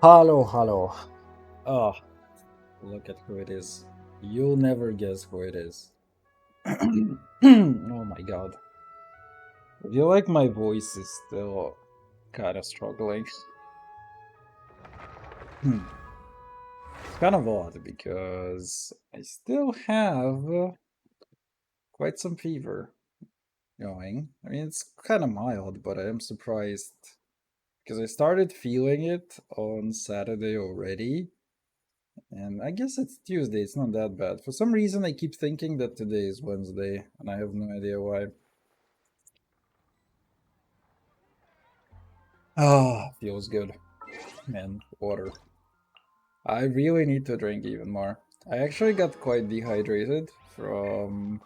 Hello, hello. Oh, look at who it is. You'll never guess who it is. Oh my god. I feel like my voice is still kind of struggling. It's kind of odd because I still have quite some fever going. I mean, it's kind of mild, but I am surprised because I started feeling it on Saturday already. And I guess it's Tuesday, it's not that bad. For some reason, I keep thinking that today is Wednesday, and I have no idea why. Ah, feels good. Man, water. I really need to drink even more. I actually got quite dehydrated from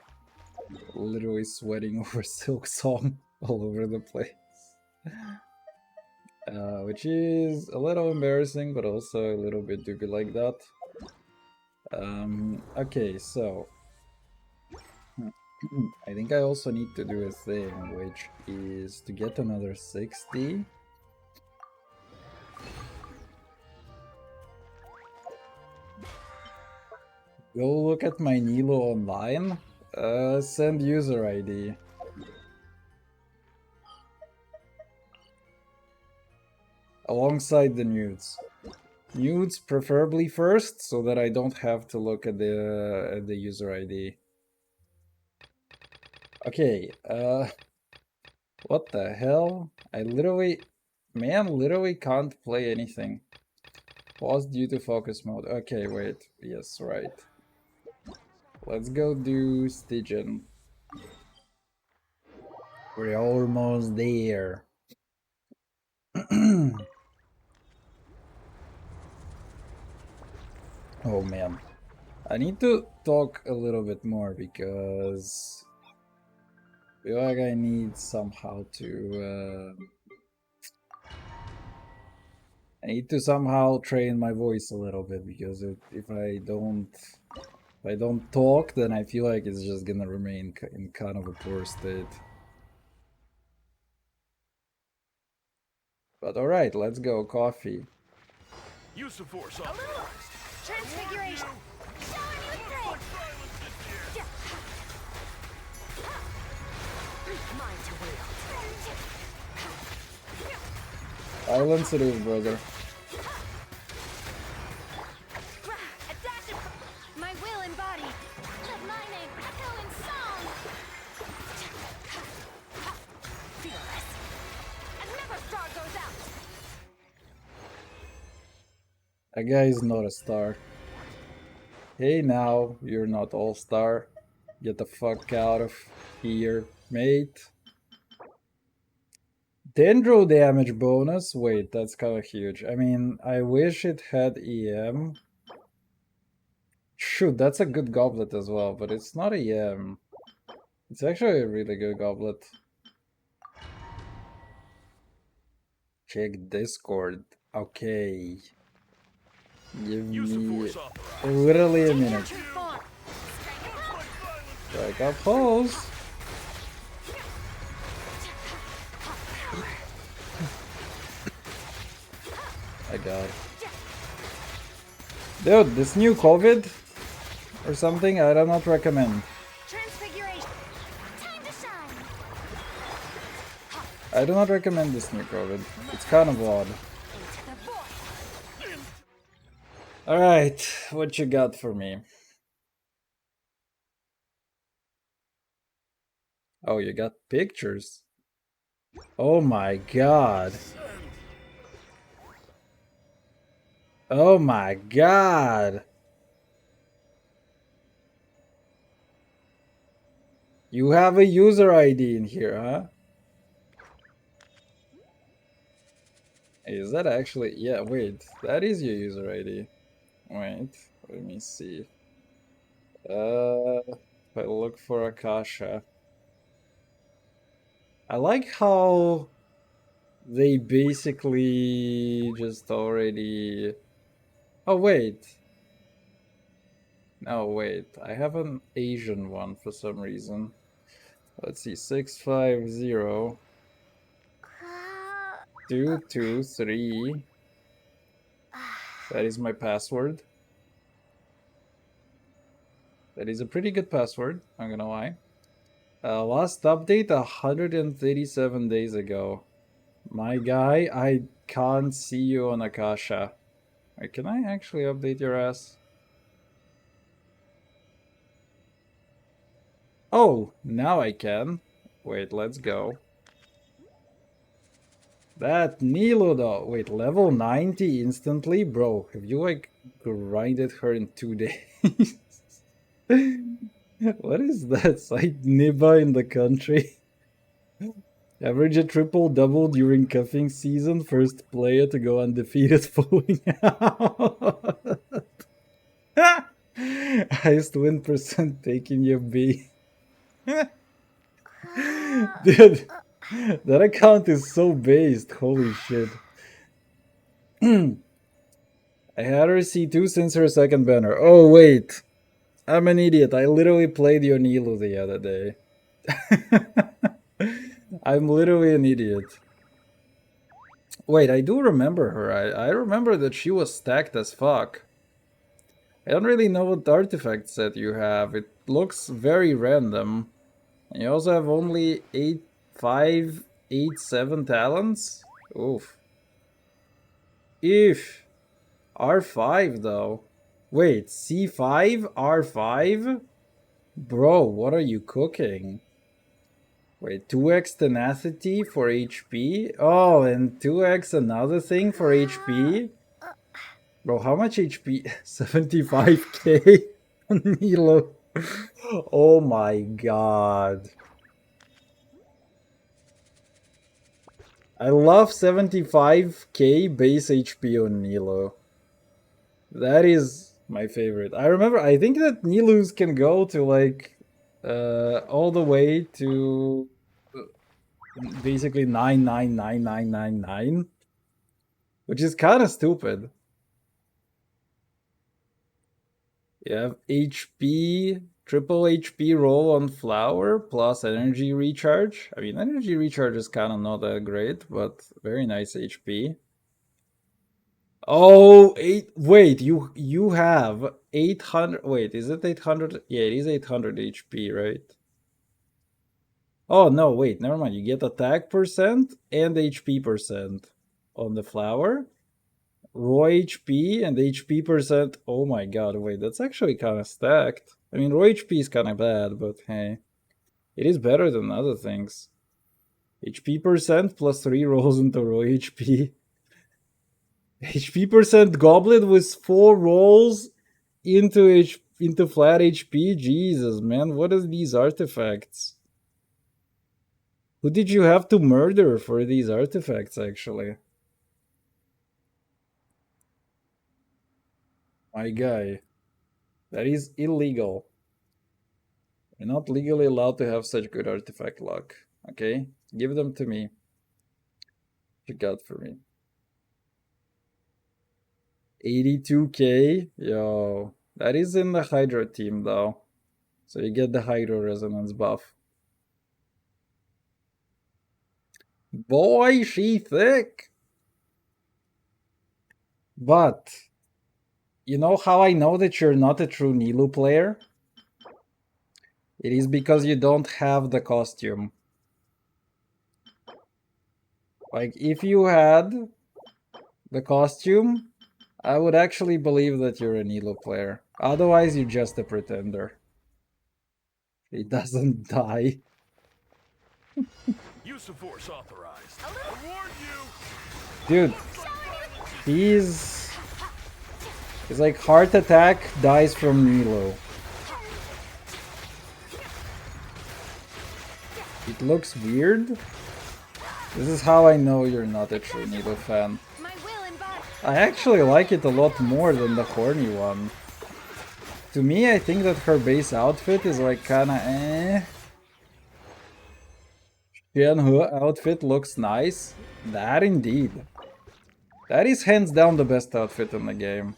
literally sweating over Silk Song all over the place. Which is a little embarrassing, but also a little bit do be like that. Okay, so I think I also need to do a thing, which is to get another 60. Go look at my Nilo online. Send user ID. Alongside the nudes. Nudes preferably first, so that I don't have to look at the user ID. Okay, what the hell? Literally can't play anything. Pause due to focus mode. Okay, wait. Yes, right. Let's go do Stygian. We're almost there. Oh man. I need to talk a little bit more because I feel like I need somehow to I need to somehow train my voice a little bit because if I don't talk, then I feel like it's just gonna remain in kind of a poor state. But all right, let's go. Coffee. Use of force A little transfiguration. Showing you things. Mine to wield. Silence it is, brother. A dash of my will embodied. Let my name echo in song. Fearless. And never star goes out. That guy is not a star. Hey now, you're not all-star. Get the fuck out of here, mate. Dendro damage bonus? Wait, that's kind of huge. I mean, I wish it had EM. Shoot, that's a good goblet as well, but it's not EM. It's actually a really good goblet. Check Discord. Okay. Give me literally a minute. Strike up pose. I got it. Dude, this new COVID or something, I do not recommend. Transfiguration. Time to shine. I do not recommend this new COVID. It's kind of odd. Into the void. Alright, what you got for me? Oh, you got pictures. Oh my god. Oh my god. You have a user ID in here, huh? Is that actually... Yeah, wait. That is your user ID. Wait, let me see. If I look for Akasha. I like how they basically just already... Oh, wait. No, wait. I have an Asian one for some reason. Let's see. 650 223 That is my password. That is a pretty good password, I'm gonna lie. Last update 137 days ago. My guy, I can't see you on Akasha. Wait, can I actually update your ass? Oh, now I can. Wait, let's go. That Nilo though. Wait, level 90 instantly? Bro, have you like grinded her in 2 days? What is that? It's like Niba in the country. Average a triple double during cuffing season. First player to go undefeated falling out. Highest win percent taking your B. Dude, that account is so based. Holy shit. I had her C2 since her second banner. Oh, wait. I'm an idiot. I literally played your Nilu the other day. I'm literally an idiot. Wait, I do remember her. I remember that she was stacked as fuck. I don't really know what artifact set you have. It looks very random. And you also have only 8, 5, 8, 7 talents? Oof. If. R5 though. Wait, C5? R5? Bro, what are you cooking? Wait, 2x tenacity for HP? Oh, and 2x another thing for HP? Bro, how much HP? 75k on Nilo. Oh my god. I love 75k base HP on Nilo. That is my favorite. I remember, I think that Nilus can go to like all the way to basically 999999, which is kind of stupid. You have HP, triple HP roll on flower plus energy recharge. I mean, energy recharge is kind of not that great, but very nice HP. Oh, wait, you have 800. Wait, is it 800? Yeah, it is 800 HP, right? Oh, no, wait, never mind. You get attack percent and HP percent on the flower. Raw HP and HP percent. Oh my god, wait, that's actually kind of stacked. I mean, raw HP is kind of bad, but hey, it is better than other things. HP percent plus 3 rolls into raw HP. HP percent goblet with 4 rolls into flat HP. Jesus, man, what are these artifacts? Who did you have to murder for these artifacts, actually? My guy, that is illegal. You're not legally allowed to have such good artifact luck. Okay? Give them to me. You got for me. 82k? Yo. That is in the Hydro team, though. So you get the Hydro Resonance buff. Boy, she thick! But, you know how I know that you're not a true Nilu player? It is because you don't have the costume. Like, if you had the costume, I would actually believe that you're a Nilu player. Otherwise, you're just a pretender. He doesn't die. Use of force authorized. I warn Dude, he's like heart attack dies from Nilo. It looks weird. This is how I know you're not a true Nilo fan. My will embody. I actually like it a lot more than the horny one. To me, I think that her base outfit is like kinda eh. Xianhe outfit looks nice. That indeed. That is hands down the best outfit in the game.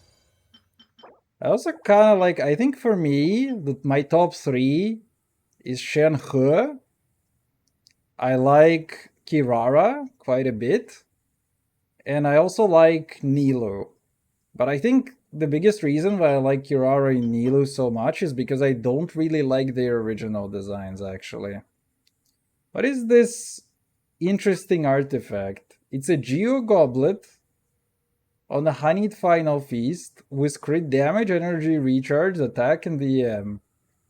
I also kinda like, I think for me, my top 3 is Xianhe. I like Kirara quite a bit. And I also like Nilo. But I think the biggest reason why I like Kirara and Nilu so much is because I don't really like their original designs, actually. What is this interesting artifact? It's a Geo Goblet on a honeyed final feast with crit damage, energy recharge, attack, and DM.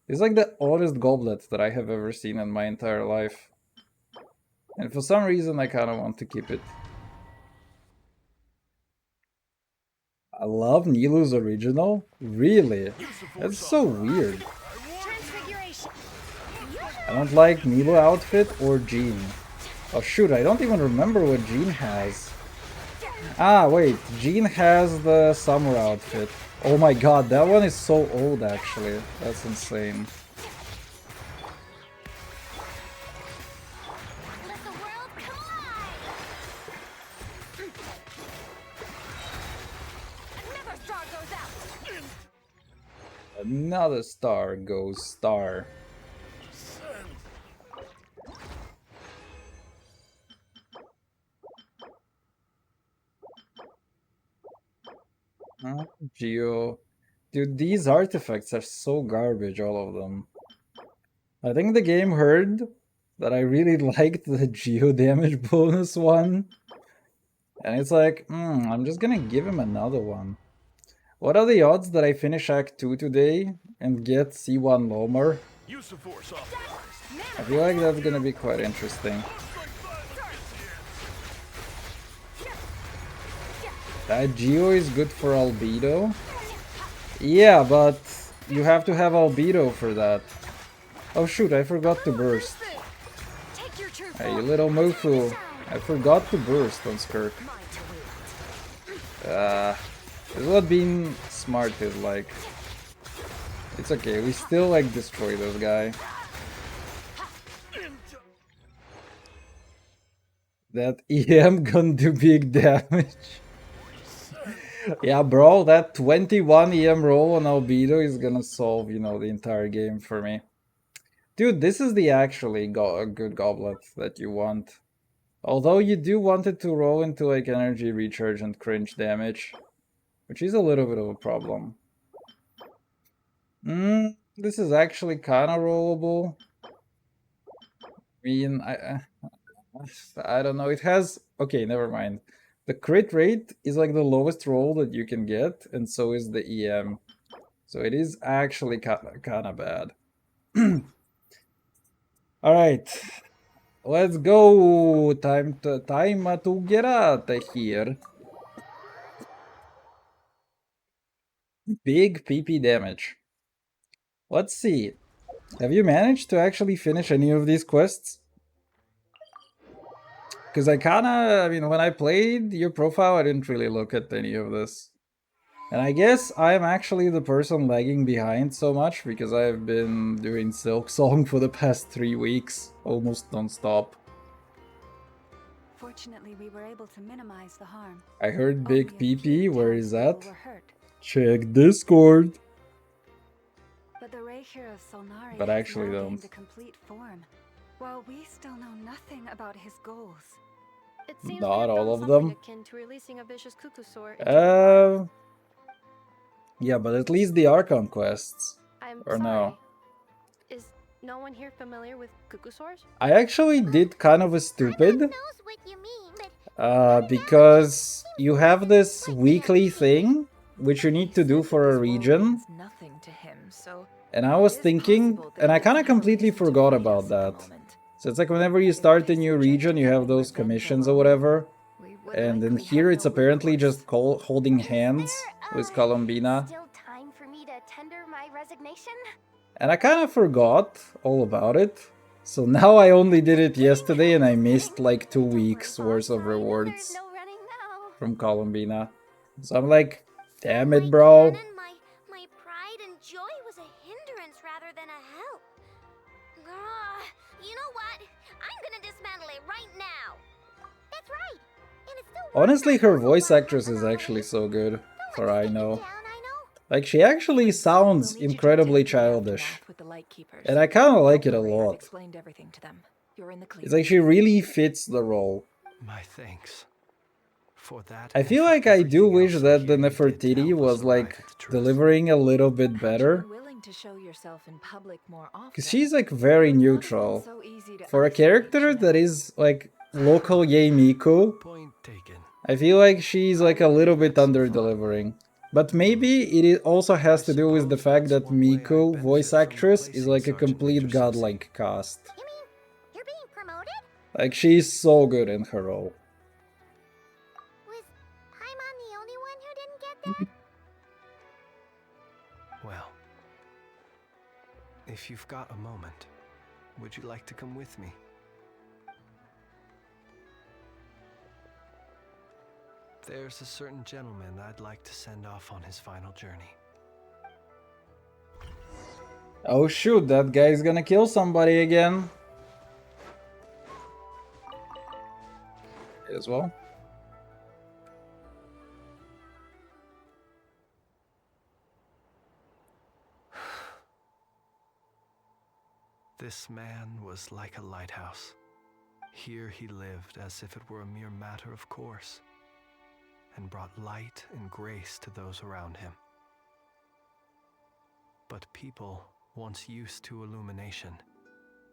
It's like the oddest goblet that I have ever seen in my entire life. And for some reason I kinda want to keep it. I love Nilu's original? Really? That's so weird. Transfiguration. I don't like Nilo outfit or Jean. Oh shoot, I don't even remember what Jean has. Ah, wait, Jean has the summer outfit. Oh my god, that one is so old actually. That's insane. Let the world collide. Another star goes out. Another star goes star. Geo. Dude, these artifacts are so garbage, all of them. I think the game heard that I really liked the Geo damage bonus one. And it's like, I'm just gonna give him another one. What are the odds that I finish Act 2 today and get C1 Lomer? Use of force authorized. I feel like that's gonna be quite interesting. That Geo is good for Albedo. Yeah, but you have to have Albedo for that. Oh shoot, I forgot to burst. Take your true Hey, you form. little Mofu. I forgot to burst on Skirk. This is what being smart is like. It's okay, we still like destroy this guy. That EM gonna do big damage. Yeah, bro, that 21 EM roll on Albedo is gonna solve, the entire game for me. Dude, this is the actually good goblet that you want. Although you do want it to roll into like energy recharge and cringe damage, which is a little bit of a problem. This is actually kind of rollable. I mean, I don't know. It has... Okay, never mind. The crit rate is like the lowest roll that you can get, and so is the EM. So it is actually kind of bad. All right, let's go. Time to get out of here. Big PP damage. Let's see. Have you managed to actually finish any of these quests? Because I mean, when I played your profile, I didn't really look at any of this. And I guess I'm actually the person lagging behind so much because I've been doing Silk Song for the past 3 weeks, almost non-stop. Fortunately, we were able to minimize the harm. I heard Only Big a few PP, where is that? townspeople were hurt. Check Discord. But the Ray hero Solnari But has actually now don't. gained a complete form. While we still know nothing about his goals. It seems Not we have all done of something them. akin to releasing a vicious cuckoosaur into the wild. Yeah, but at least the Archon quests. I'm Or sorry. no. Is no one here familiar with cuckoosaurs? I actually did kind of a stupid. knows what you mean, but Because you have this weekly thing, which you need to do for a region. Nothing to him, so And I was thinking, and I kind of completely forgot about that. So it's like whenever you start a new region, you have those commissions or whatever. And in here, it's apparently just holding hands with Columbina. still time for me to tender my resignation? And I kind of forgot all about it. So now I only did it yesterday and I missed like 2 weeks worth of rewards No running now. from Columbina. So I'm like, damn it, bro. My pride and joy was a hindrance rather than a help. You know what? I'm gonna dismantle it right now. That's right. And it's still Honestly, her voice actress is actually so good, for I know. Like, she actually sounds incredibly childish. And I kind of like it a lot. Explained everything to them. You're in the clear. It's like she really fits the role. My thanks For that, I and feel for like I do everything wish else that the here you did to Nefertiti help us was arrive like at the truth. delivering a little bit Had better. you been willing to show yourself in public more often, Because she's like very it would not have been neutral. so easy to For a isolate character you. that is like local Yay Miku, Point taken. I feel like she's like a We've little bit had some under fun. delivering. But maybe also has to do with the fact that Suppose that's one way I'd Miku, benefit voice from actress, is replacing like a Sergeant complete Major Sosi. godlike cast. You mean you're being promoted? Like she's so good in her role. Was Paimon the only one who didn't get that? Well, if you've got a moment, would you like to come with me? There's a certain gentleman I'd like to send off on his final journey. Oh shoot, that guy's gonna kill somebody again. As well. This man was like a lighthouse. Here he lived as if it were a mere matter of course, and brought light and grace to those around him. But people, once used to illumination,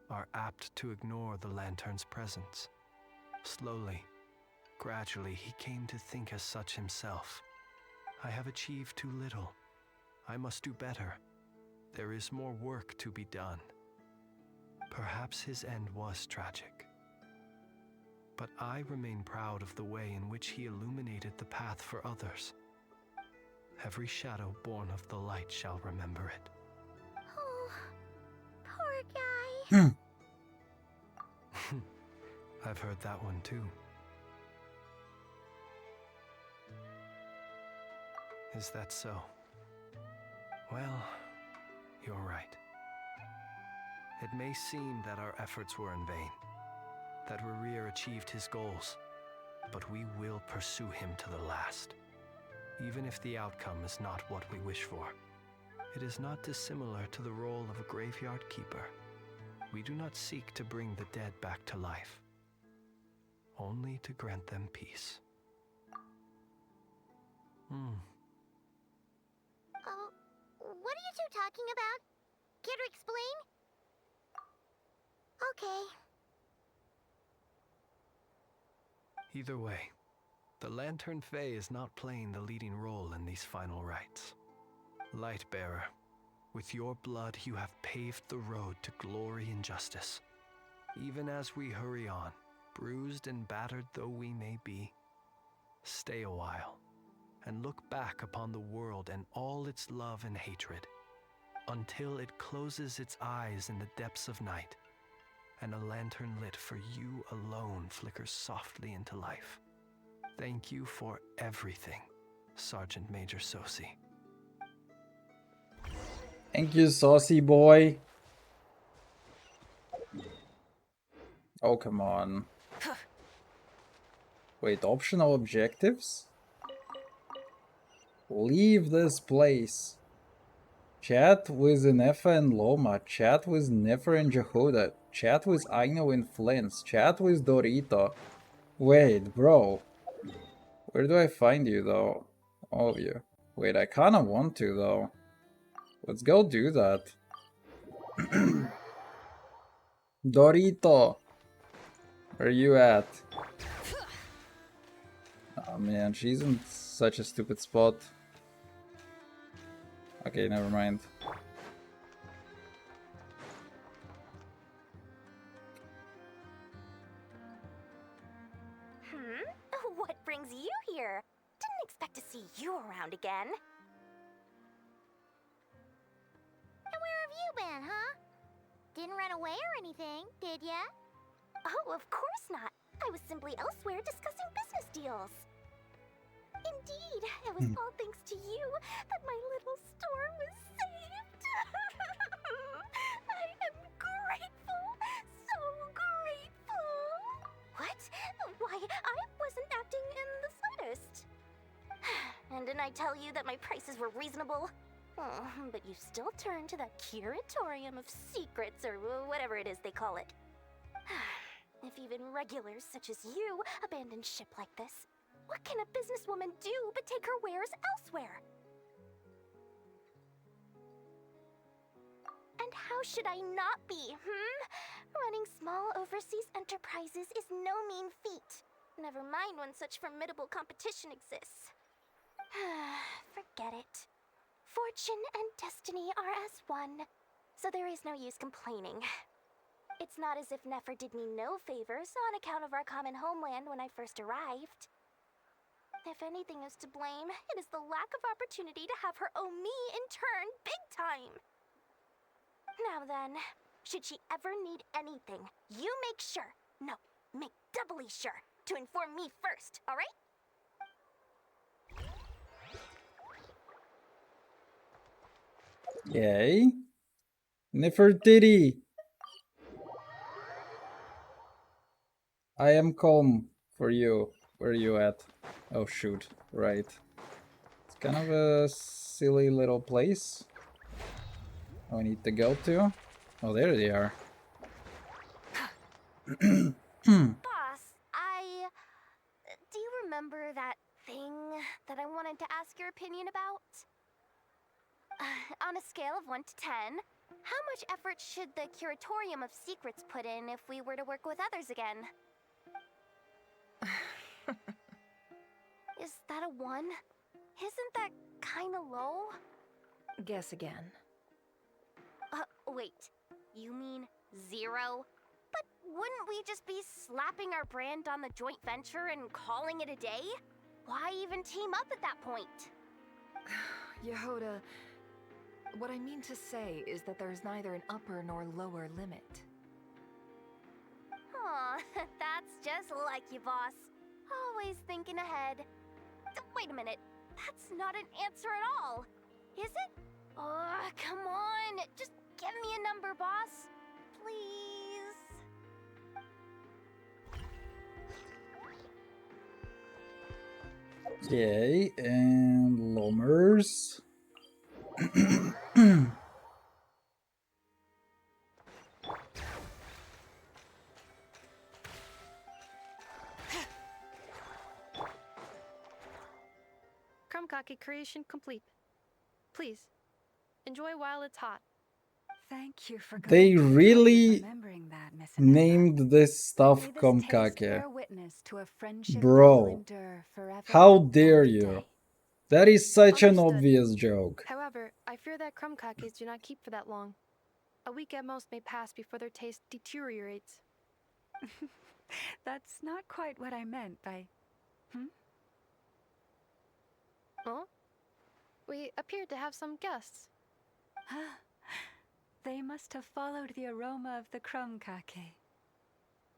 are apt to ignore the lantern's presence. Slowly, gradually, he came to think as such himself. I have achieved too little. I must do better. There is more work to be done. Perhaps his end was tragic. But I remain proud of the way in which he illuminated the path for others. Every shadow born of the light shall remember it. Oh, poor guy. I've heard that one too. Is that so? Well, you're right. It may seem that our efforts were in vain, that Rerir achieved his goals, but we will pursue him to the last, even if the outcome is not what we wish for. It is not dissimilar to the role of a graveyard keeper. We do not seek to bring the dead back to life, only to grant them peace. What are you two talking about? Care to explain? Okay. Either way, the Lantern Fae is not playing the leading role in these final rites. Lightbearer, with your blood you have paved the road to glory and justice. Even as we hurry on, bruised and battered though we may be, stay a while and look back upon the world and all its love and hatred, until it closes its eyes in the depths of night, and a lantern lit for you alone flickers softly into life. Thank you for everything, Sergeant Major Sosi. Thank you, saucy boy. Oh, come on. Wait, optional objectives? Leave this place. Chat with Inefa and Loma. Chat with Nefer and Jehuda. Chat with Aino and Flins. Chat with Dorito. Wait, bro. Where do I find you, though? All of you. Wait, I kinda want to, though. Let's go do that. Dorito! Where are you at? Oh man, she's in such a stupid spot. Okay, never mind. What brings you here? Didn't expect to see you around again. And where have you been, huh? Didn't run away or anything, did ya? Oh, of course not. I was simply elsewhere discussing business deals. Indeed, it was all thanks to you that my little store was saved. I am grateful, so grateful. What? Why, I wasn't acting in the slightest. And didn't I tell you that my prices were reasonable? Oh, but you still turn to that curatorium of secrets, or whatever it is they call it. If even regulars such as you abandon ship like this, What can a businesswoman do but take her wares elsewhere? And how should I not be, Running small overseas enterprises is no mean feat. Never mind when such formidable competition exists. Forget it. Fortune and destiny are as one, so there is no use complaining. It's not as if Nefer did me no favors on account of our common homeland when I first arrived. If anything is to blame, it is the lack of opportunity to have her owe me in turn big time. Now then, should she ever need anything, you make sure, make doubly sure, to inform me first, alright? Yay. Nefertiti! I am calm for you. Where are you at? Oh shoot, right. It's kind of a silly little place. I need to go to. Oh, there they are. Boss, do you remember that thing that I wanted to ask your opinion about? On a scale of 1 to 10, how much effort should the Curatorium of Secrets put in if we were to work with others again? Is that a 1? Isn't that kinda low? Guess again. Wait. You mean 0? But wouldn't we just be slapping our brand on the joint venture and calling it a day? Why even team up at that point? Yehoda, what I mean to say is that there's neither an upper nor lower limit. Aw, that's just like you, boss. Always thinking ahead. Wait a minute. That's not an answer at all. Is it? Oh, come on. Just give me a number, boss. Please. Okay, and Lomers. Krumkake creation complete. Please, enjoy while it's hot. Thank you for They going to the trouble of really remembering that, Miss Anessa. named this stuff May this taste Komkake. bear witness to a friendship Bro, that will endure forever How and dare a you? day. That is such an Understood. obvious joke. However, I fear that krumkakes do not keep for that long. A week at most may pass before their taste deteriorates. That's not quite what I meant by... Huh? We appeared to have some guests. They must have followed the aroma of the krumkake.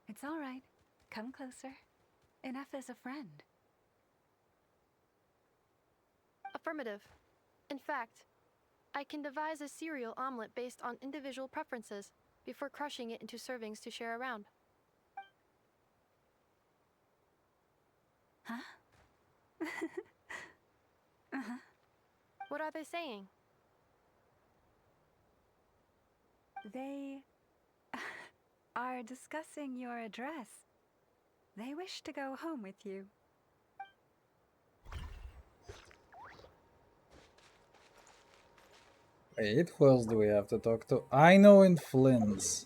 It's all right. Come closer. Enough as a friend. Affirmative. In fact, I can devise a cereal omelet based on individual preferences before crushing it into servings to share around. Huh? What are they saying? They are discussing your address. They wish to go home with you. Wait, who else do we have to talk to? I know in Flynn's.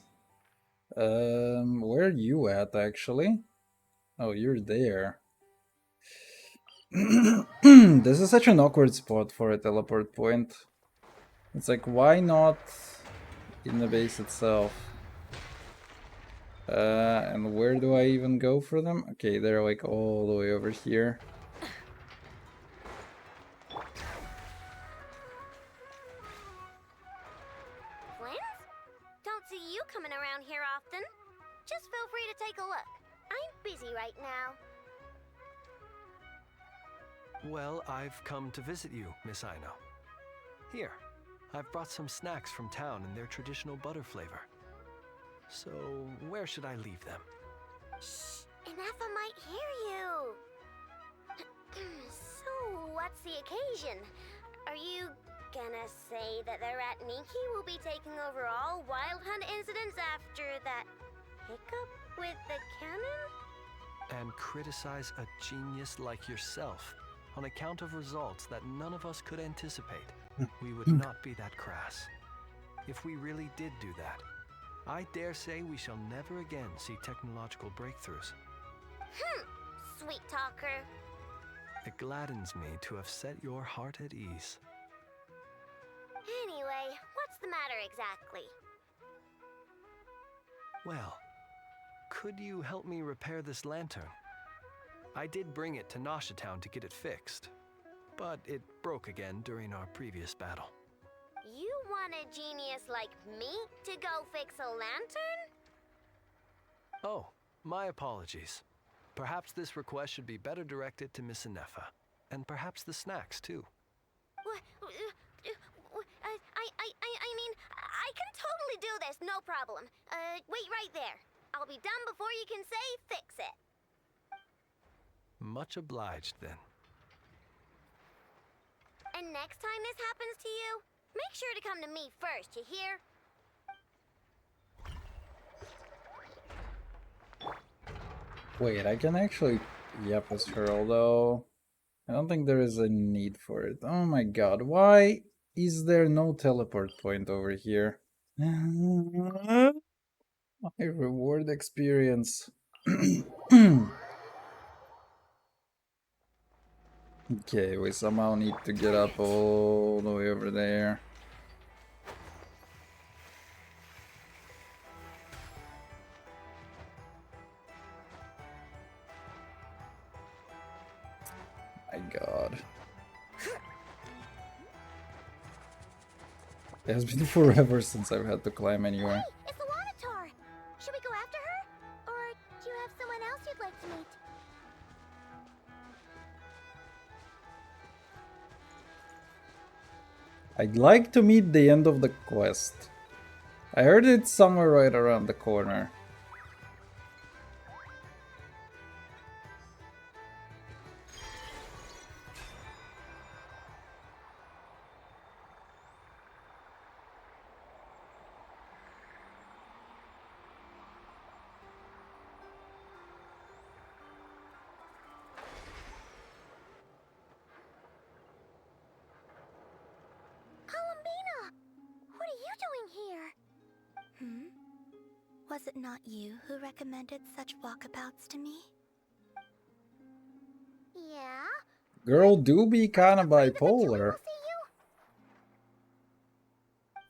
Where are you at, actually? Oh, you're there. This is such an awkward spot for a teleport point. It's like, why not in the base itself? And where do I even go for them? Okay, they're like all the way over here. Flint? Don't see you coming around here often. Just feel free to take a look. I'm busy right now. Well, I've come to visit you, Miss Aino. Here, I've brought some snacks from town in their traditional butter flavor. So, where should I leave them? Shh, Anafa might hear you. So, what's the occasion? Are you gonna say that the Rat Niki will be taking over all Wild Hunt incidents after that hiccup with the cannon? and criticize a genius like yourself on account of results that none of us could anticipate, we would not be that crass. If we really did do that, I dare say we shall never again see technological breakthroughs. Sweet talker. It gladdens me to have set your heart at ease. Anyway, what's the matter exactly? Well, could you help me repair this lantern? I did bring it to Nasha Town to get it fixed, but it broke again during our previous battle. You want a genius like me to go fix a lantern? Oh, my apologies. Perhaps this request should be better directed to Miss Inefa, and perhaps the snacks too. I mean, I can totally do this, no problem. Wait right there. I'll be done before you can say fix it. Much obliged then. And next time this happens to you, make sure to come to me first, you hear? Wait, I can actually yep as her, although I don't think there is a need for it. Oh my god, why is there no teleport point over here? My reward experience. Okay, we somehow need to get up all the way over there. My god. It has been forever since I've had to climb anywhere. Hey, it's the Wanator! Should we go after her? Or do you have someone else you'd like to meet? I'd like to meet the end of the quest. I heard it's somewhere right around the corner. Columbina! What are you doing here? Was it not you who recommended such walkabouts to me? Yeah? Girl do be kinda Afraid that the killer bipolar. will see you?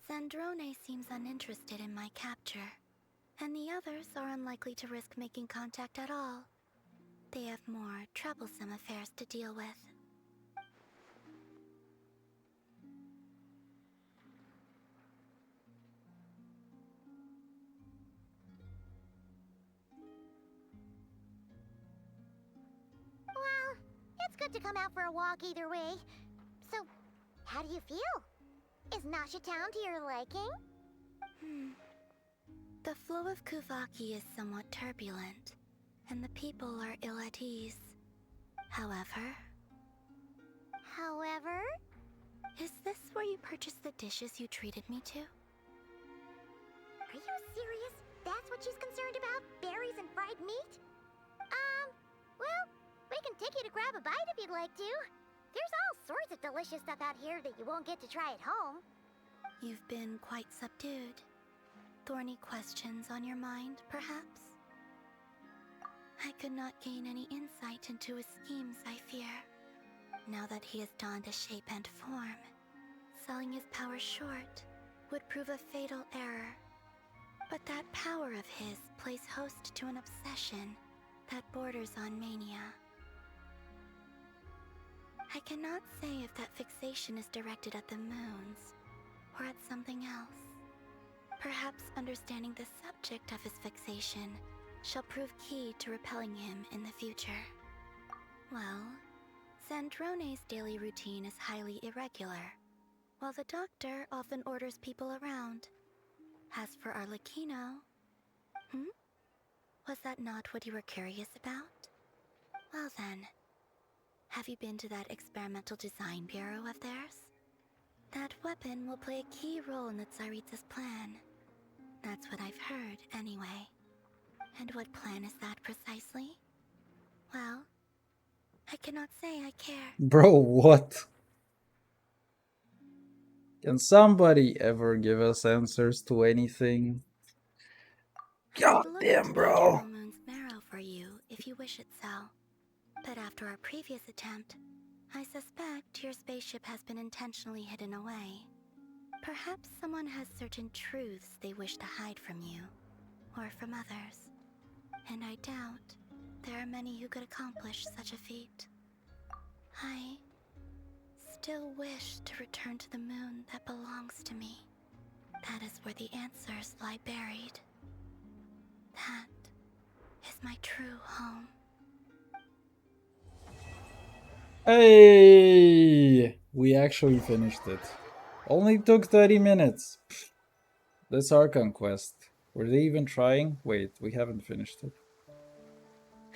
Sandrone seems uninterested in my capture, and the others are unlikely to risk making contact at all. They have more troublesome affairs to deal with. Well, it's good to come out for a walk either way. So, how do you feel? Is Nasha Town to your liking? The flow of Kuvaki is somewhat turbulent, and the people are ill at ease. However, is this where you purchased the dishes you treated me to? Are you serious? That's what she's concerned about? Berries and fried meat? Well, we can take you to grab a bite if you'd like to. There's all sorts of delicious stuff out here that you won't get to try at home. You've been quite subdued. Thorny questions on your mind, perhaps? I could not gain any insight into his schemes, I fear. Now that he has donned a shape and form, selling his power short would prove a fatal error. But that power of his plays host to an obsession that borders on mania. I cannot say if that fixation is directed at the moons or at something else. Perhaps understanding the subject of his fixation shall prove key to repelling him in the future. Well, Sandrone's daily routine is highly irregular, while the doctor often orders people around. As for Arlecchino... Was that not what you were curious about? Well then, have you been to that experimental design bureau of theirs? That weapon will play a key role in the Tsaritsa's plan. That's what I've heard, anyway. And what plan is that precisely? Well, I cannot say I care. Bro, what? Can somebody ever give us answers to anything? I God could look damn, into the bro. eternal moon's marrow for you if you wish it so. But after our previous attempt, I suspect your spaceship has been intentionally hidden away. Perhaps someone has certain truths they wish to hide from you, or from others. And I doubt there are many who could accomplish such a feat. I still wish to return to the moon that belongs to me. That is where the answers lie buried. That is my true home. Hey! We actually finished it. Only took 30 minutes. This Archon quest. Were they even trying? Wait, we haven't finished it.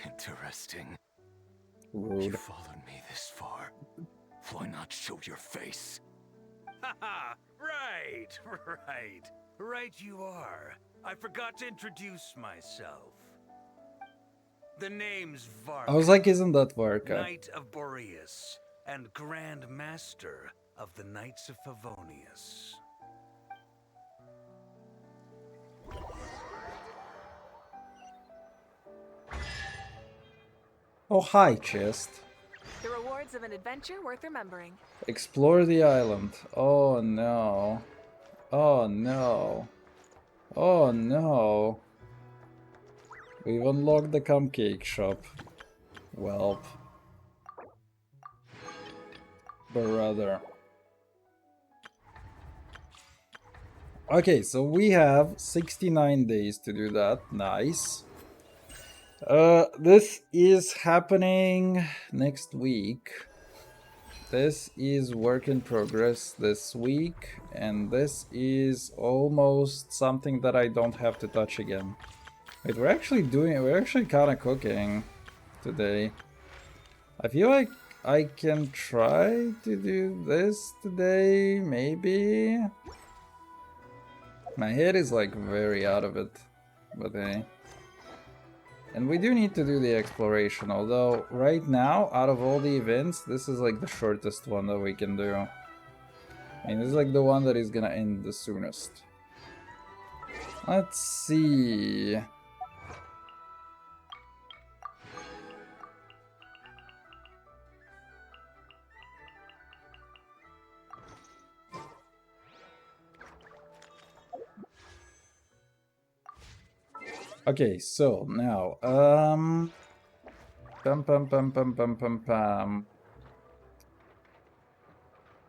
Interesting. You Rude. followed me this far. Why not show your face? Haha! Right! Right! Right you are. I forgot to introduce myself. The name's Varka. I was like, isn't that Varka? Knight of Boreas, and Grand Master of the Knights of Favonius. Oh, hi, chest. The rewards of an adventure worth remembering. Explore the island. Oh no. Oh no. Oh no. We've unlocked the cupcake shop. Welp. Brother. Okay, so we have 69 days to do that. Nice. This is happening next week. This is work in progress this week, and this is almost something that I don't have to touch again. Wait, we're actually kind of cooking today. I feel like I can try to do this today, maybe? My head is like very out of it, but hey. And we do need to do the exploration, although right now, out of all the events, this is like the shortest one that we can do. I mean, this is like the one that is gonna end the soonest. Let's see. Okay, so now, pum pum pum pum pum pum pum.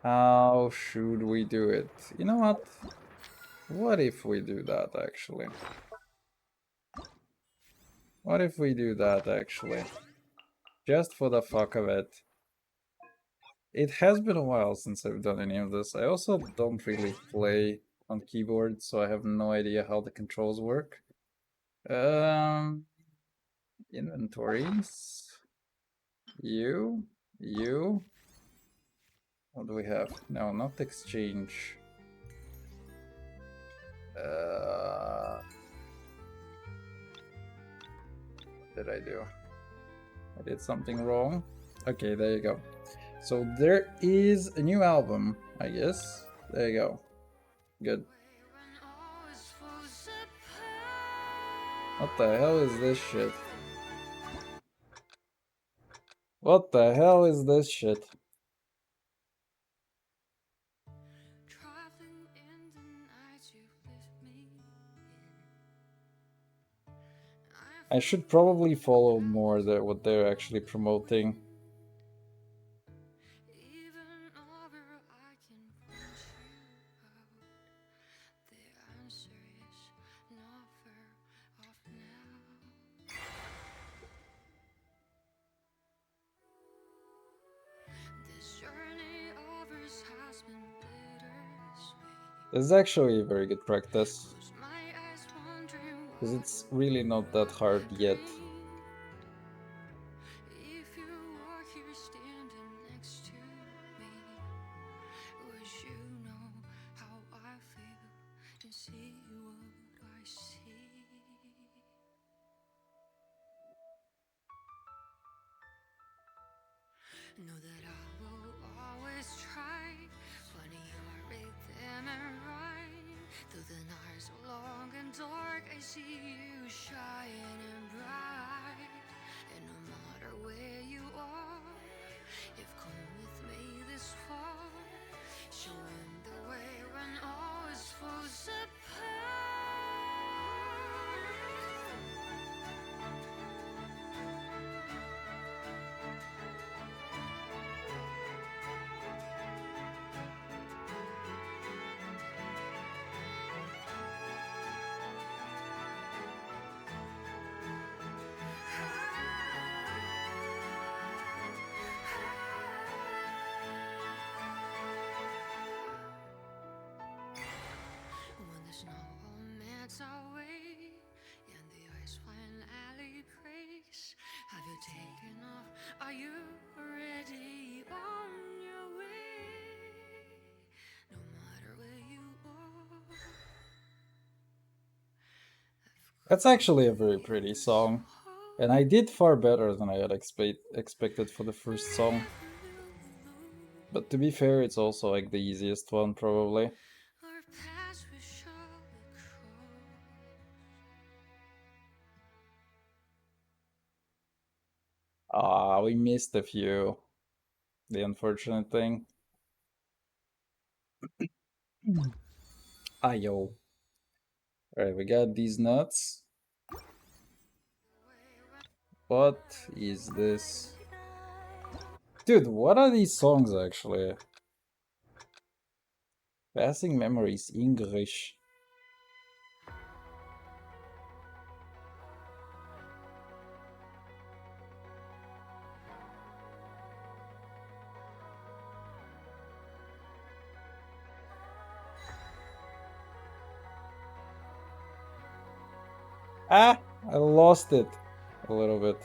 How should we do it? You know what? What if we do that actually? What if we do that actually? Just for the fuck of it. It has been a while since I've done any of this. I also don't really play on keyboard, so I have no idea how the controls work. Inventories. You. What do we have? No, not exchange. What did I do? I did something wrong. Okay, there you go. So there is a new album, I guess. There you go. Good. What the hell is this shit? What the hell is this shit? I should probably follow more what they're actually promoting. This is actually a very good practice. Because it's really not that hard yet. Know that I will always try. Funny you are right there and right. Though the nights are long and dark, I see you shining bright. And no matter where you are, you've come with me this far, showing the way when all is falls apart. When the snow all melts away and the ice finally breaks, have you taken off? Are you ready on your way? No matter where you are. That's actually a very pretty song. And I did far better than I had expected for the first song. But to be fair, it's also like the easiest one, probably. Our paths will surely cross. Ah, we missed a few. The unfortunate thing. Ah, yo. Alright, we got these nuts. What is this? Dude, what are these songs actually? Passing Memories English. Ah, I lost it a little bit.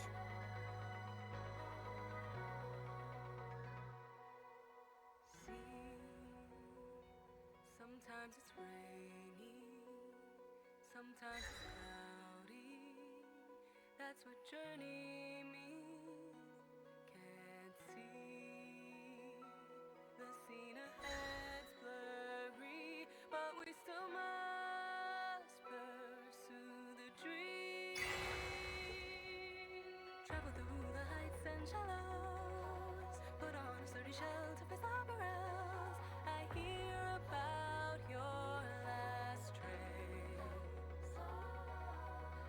Sometimes it's rainy, sometimes it's cloudy. That's what journey means. Can't see the scene ahead's blurry, but we still must pursue the dream. Travel through the heights and shallows, put on a sturdy shell to face the perils. I hear about your last trace.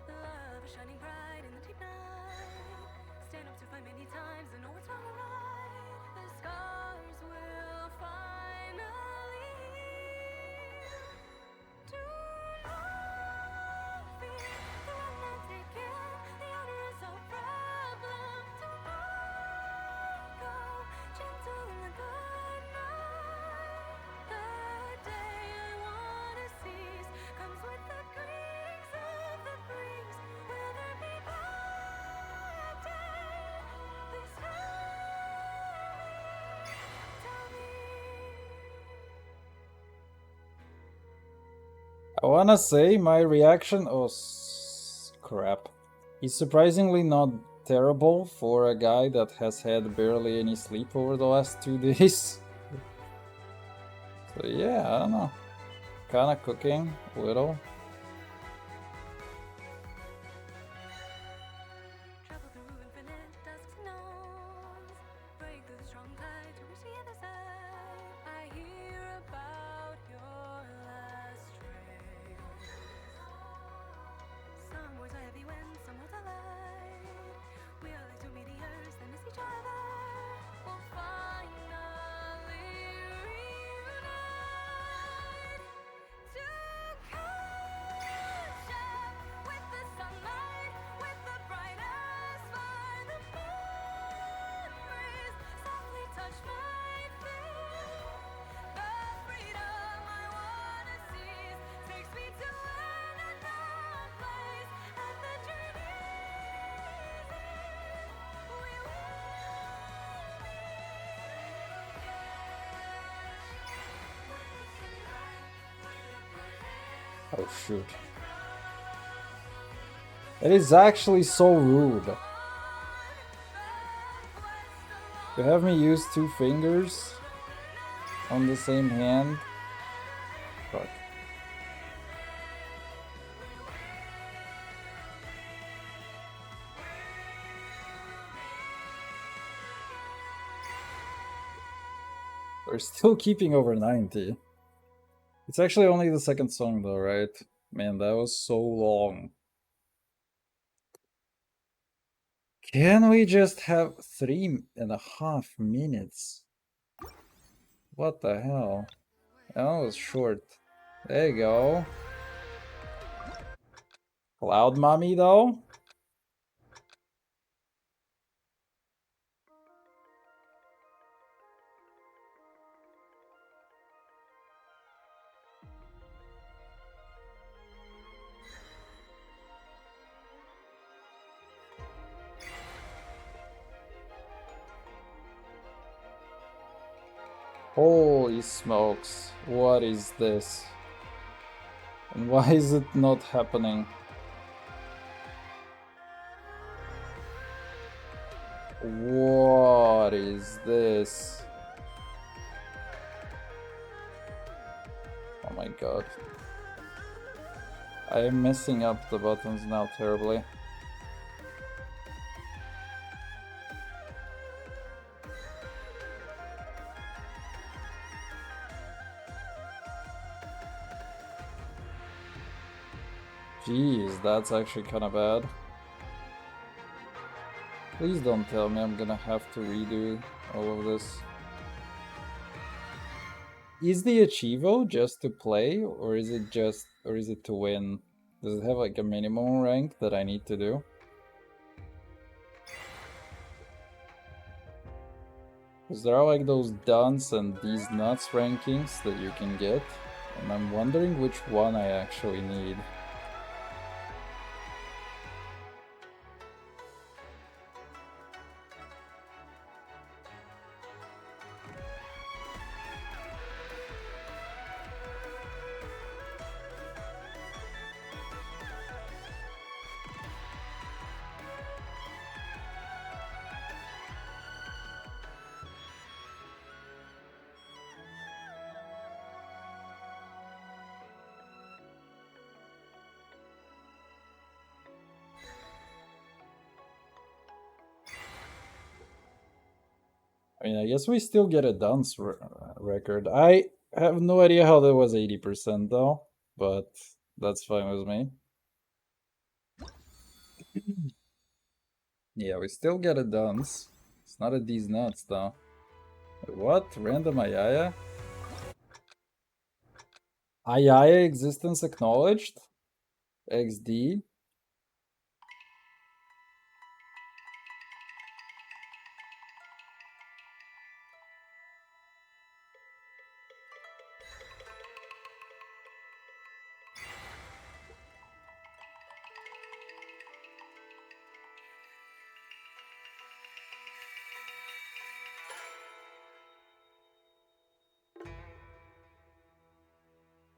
Love is shining bright in the deep night. Stand up to fight many times and know it's wrong or right. The scars will finally heal. Do not fear the one not taken. The honor is no problem. Tomorrow, go gentle and good night. The day I wanna seize comes with the greetings of the breeze. Will there be bright day? Please tell me. I wanna say my reaction. Oh, crap. He's surprisingly not terrible for a guy that has had barely any sleep over the last 2 days. So yeah, I don't know. Kinda cooking a little. Travel through infinite dusks and dawns, break through the strong tide to reach the other side. I hear about your last trace. Some words are heavy when some words are light. We are like two meteors that miss each other. We'll finally reunite to catch up with the sunlight, with the brightest fire. The memories softly touch my feet. The freedom I wanna seize takes me to an unknown place, and the journey we will Oh shoot. It is actually so rude. You have me use 2 fingers on the same hand? Fuck. We're still keeping over 90. It's actually only the second song though, right? Man, that was so long. Can we just have 3.5 minutes? What the hell? That was short. There you go. Cloud Mommy though? Holy smokes, what is this? And why is it not happening? What is this? Oh my god. I am messing up the buttons now terribly. Jeez, that's actually kinda bad. Please don't tell me I'm gonna have to redo all of this. Is the Achievo just to play, or is it to win? Does it have like a minimum rank that I need to do? Because there are like those Duns and these nuts rankings that you can get, and I'm wondering which one I actually need. I mean, I guess we still get a dance record. I have no idea how that was 80% though, but that's fine with me. Yeah, we still get a dance. It's not a these nuts though. Wait, what? Random Ayaya? Ayaya existence acknowledged? XD?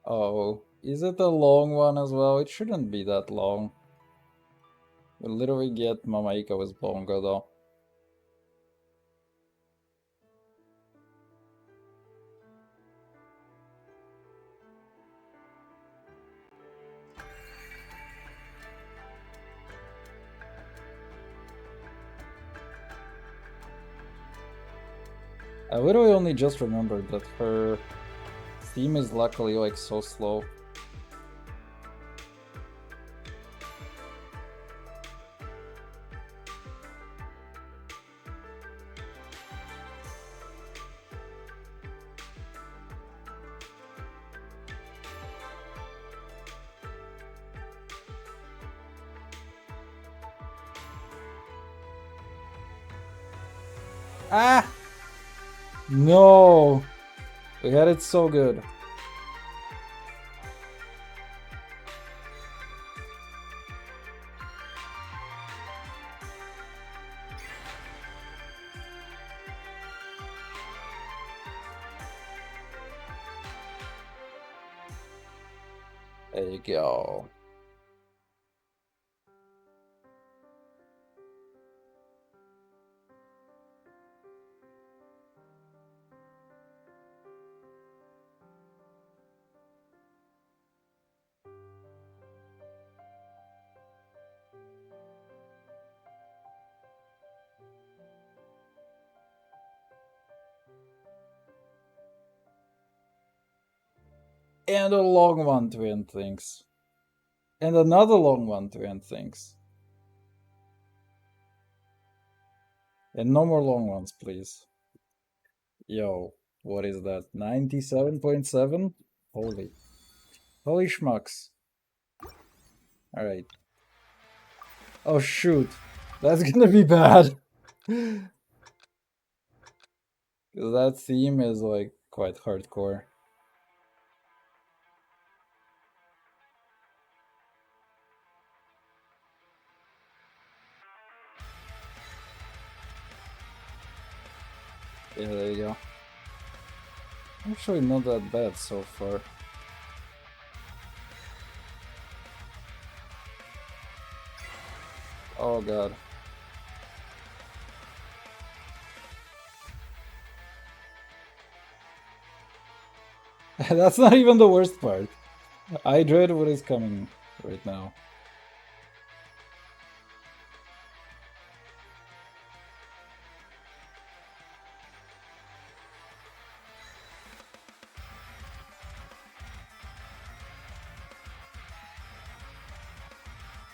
Oh, is it a long one as well? It shouldn't be that long. We literally get Mamaika with Bongo though. I literally only just remembered that her theme is luckily like so slow. Ah! No! We had it so good. There you go. And a long one to end things. And another long one to end things. And no more long ones, please. Yo, what is that? 97.7? Holy. Holy schmucks. Alright. Oh shoot. That's gonna be bad. That theme is like quite hardcore. Yeah, there you go. Actually not that bad so far. Oh god. That's not even the worst part. I dread what is coming right now.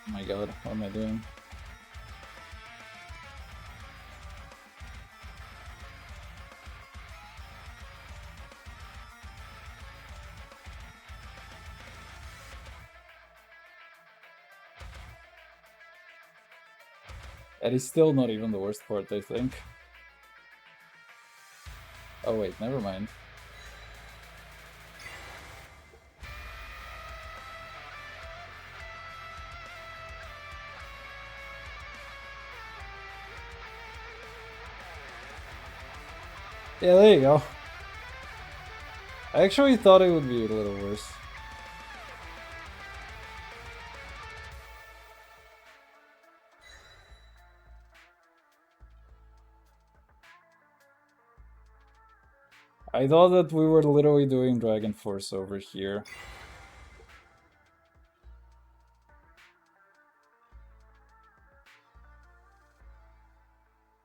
Oh my god, what am I doing? And it's still not even the worst part, I think. Oh wait, never mind. Yeah, there you go. I actually thought it would be a little worse. I thought that we were literally doing Dragon Force over here.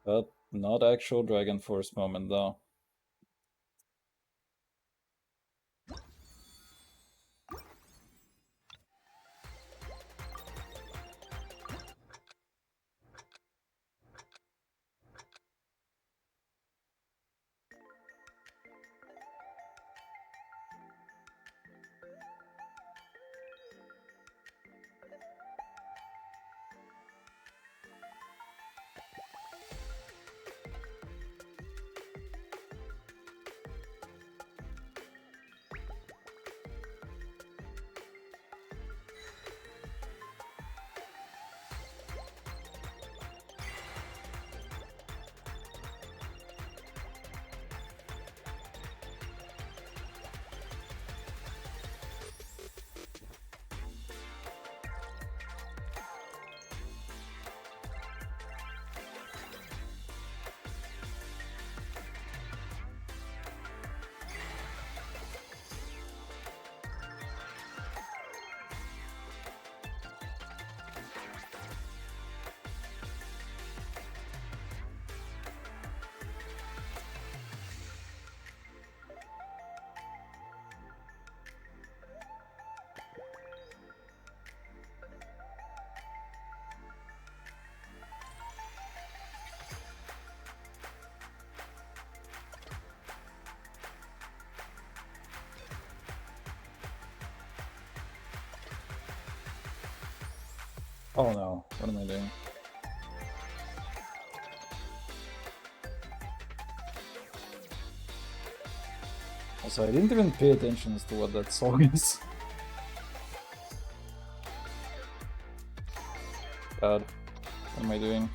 But not actual Dragon Force moment though. Oh no, what am I doing? Also, I didn't even pay attention as to what that song is. God, what am I doing?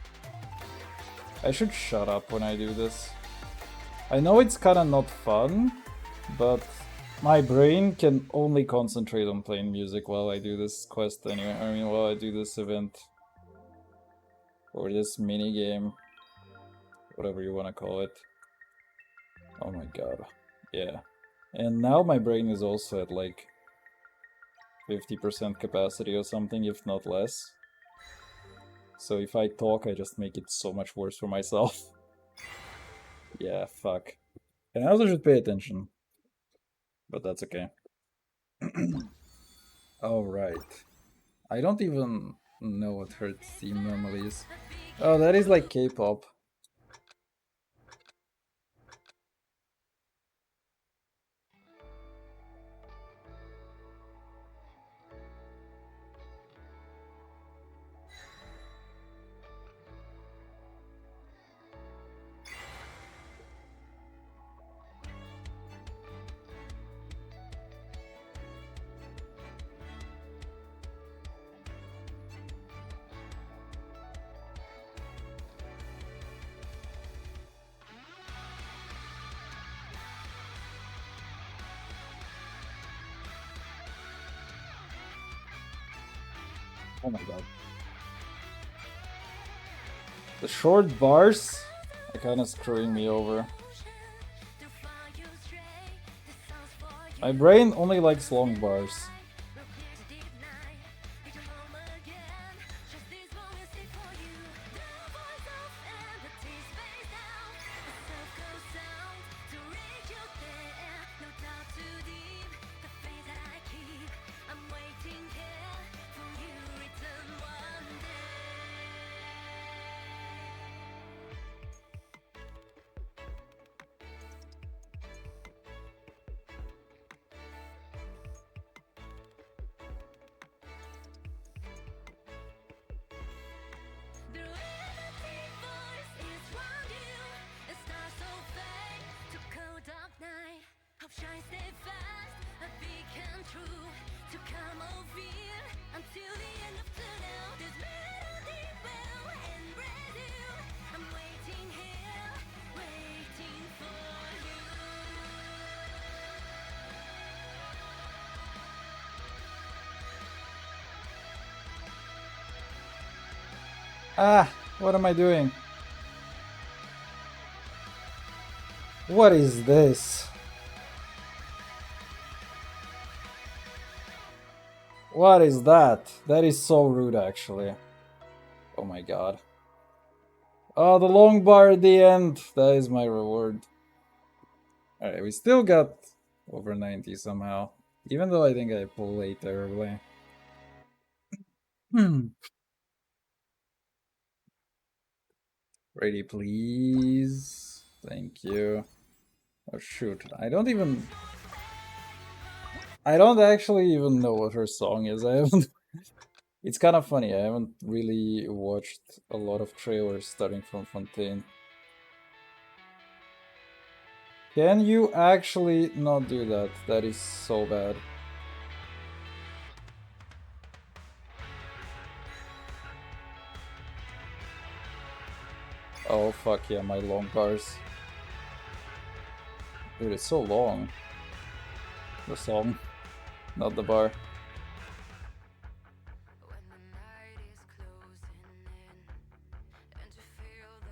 I should shut up when I do this. I know it's kinda not fun, but my brain can only concentrate on playing music while I do this quest anyway. I mean, while I do this event. Or this mini game. Whatever you wanna call it. Oh my god. Yeah. And now my brain is also at like 50% capacity or something, if not less. So if I talk, I just make it so much worse for myself. Yeah, fuck. And I also should pay attention. But that's okay. Oh, right. I don't even know what her theme normally is. Oh, that is like K-pop. Oh my god. The short bars are kind of screwing me over. My brain only likes long bars. Ah, what am I doing? What is this? What is that? That is so rude, actually. Oh my god. Oh, the long bar at the end. That is my reward. Alright, we still got over 90 somehow. Even though I think I played terribly. Ready, please. Thank you. Oh shoot, I don't actually even know what her song is. I haven't. It's kind of funny. I haven't really watched a lot of trailers starting from Fontaine. Can you actually not do that? That is so bad. Oh fuck yeah, my long bars. Dude, it's so long. The song, not the bar.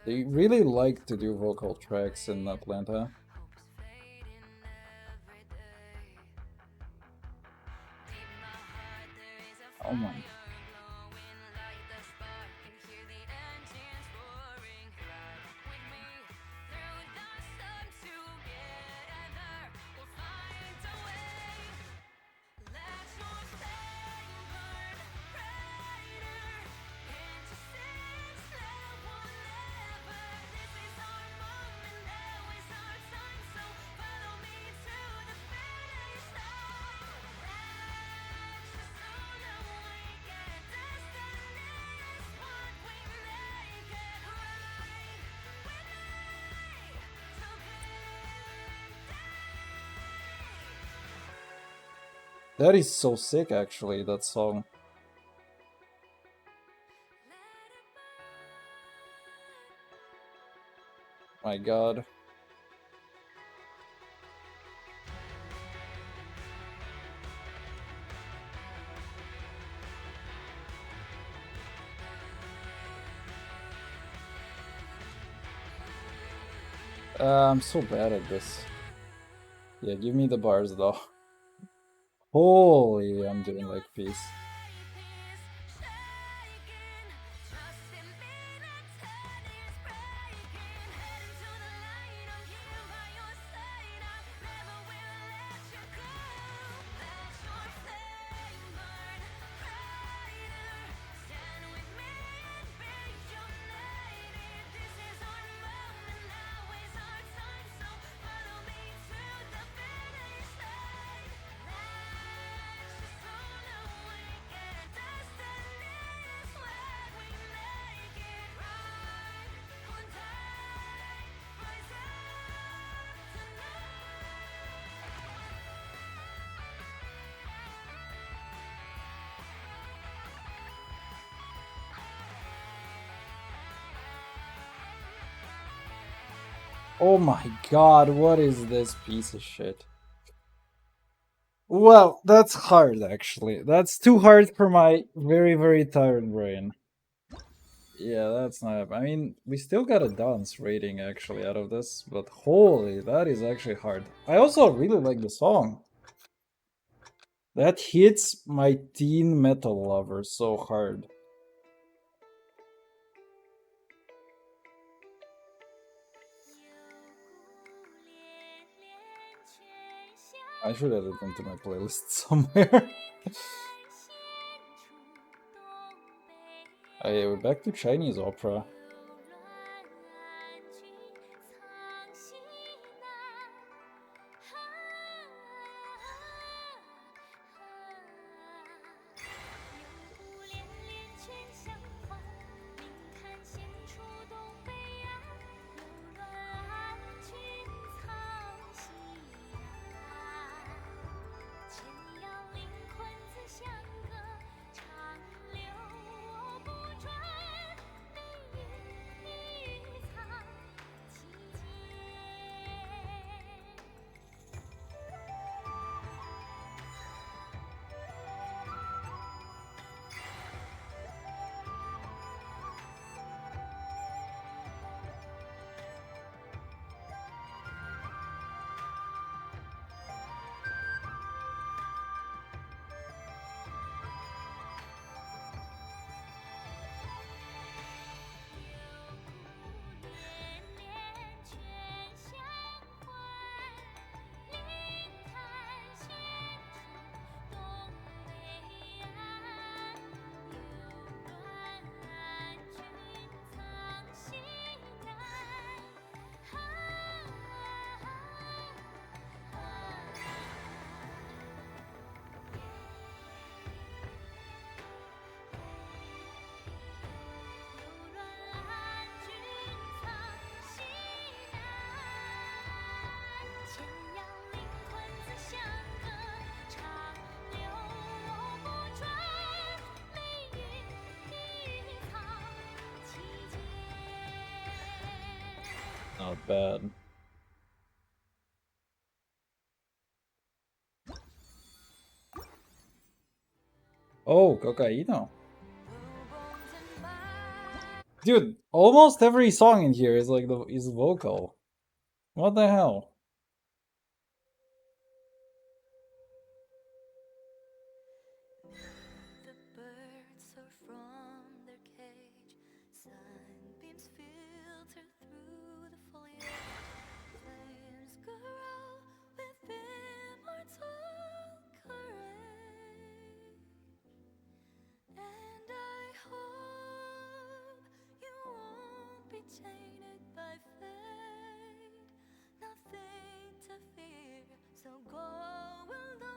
They really like to do vocal tracks in Atlanta. Oh my. That is so sick, actually, that song. My god. I'm so bad at this. Yeah, give me the bars though. Holy, I'm doing like peace. Oh my god, what is this piece of shit? Well, that's hard actually. That's too hard for my very, very tired brain. Yeah, that's not. I mean, we still got a dance rating actually out of this, but holy, that is actually hard. I also really like the song. That hits my teen metal lover so hard. I should add it into my playlist somewhere. Hey, we're back to Chinese opera. Not bad. Oh, Cocaino. Dude, almost every song in here is like is vocal. What the hell? The birds soar from their cage, sunbeams filter through the foliage, flames grow with immortal courage. And I hope you won't be tainted by fate, nothing to fear, so go alone.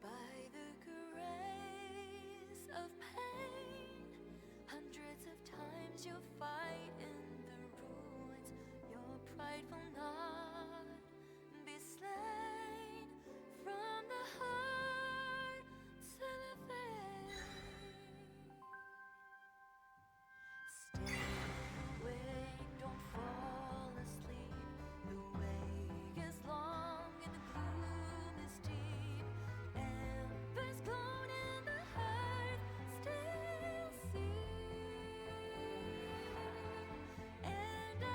By the grace of pain, hundreds of times you'll fight in the ruins. Your pride will not be slain from the heart to the vein. Stay awake, don't fall asleep. The way is long and the gloom is deep. Embers glowing in the heart still see. And I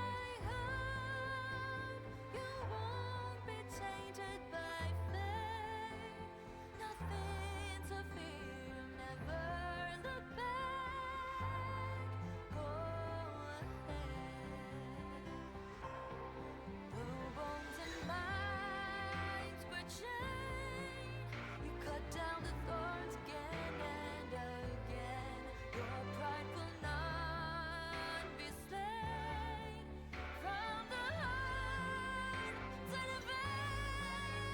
hope you won't be tainted by fate. Nothing to fear, never look back. Go ahead. Though bones and minds were chained, you cut down the thorns again and again. Your pride will not be slain from the heart to the vein.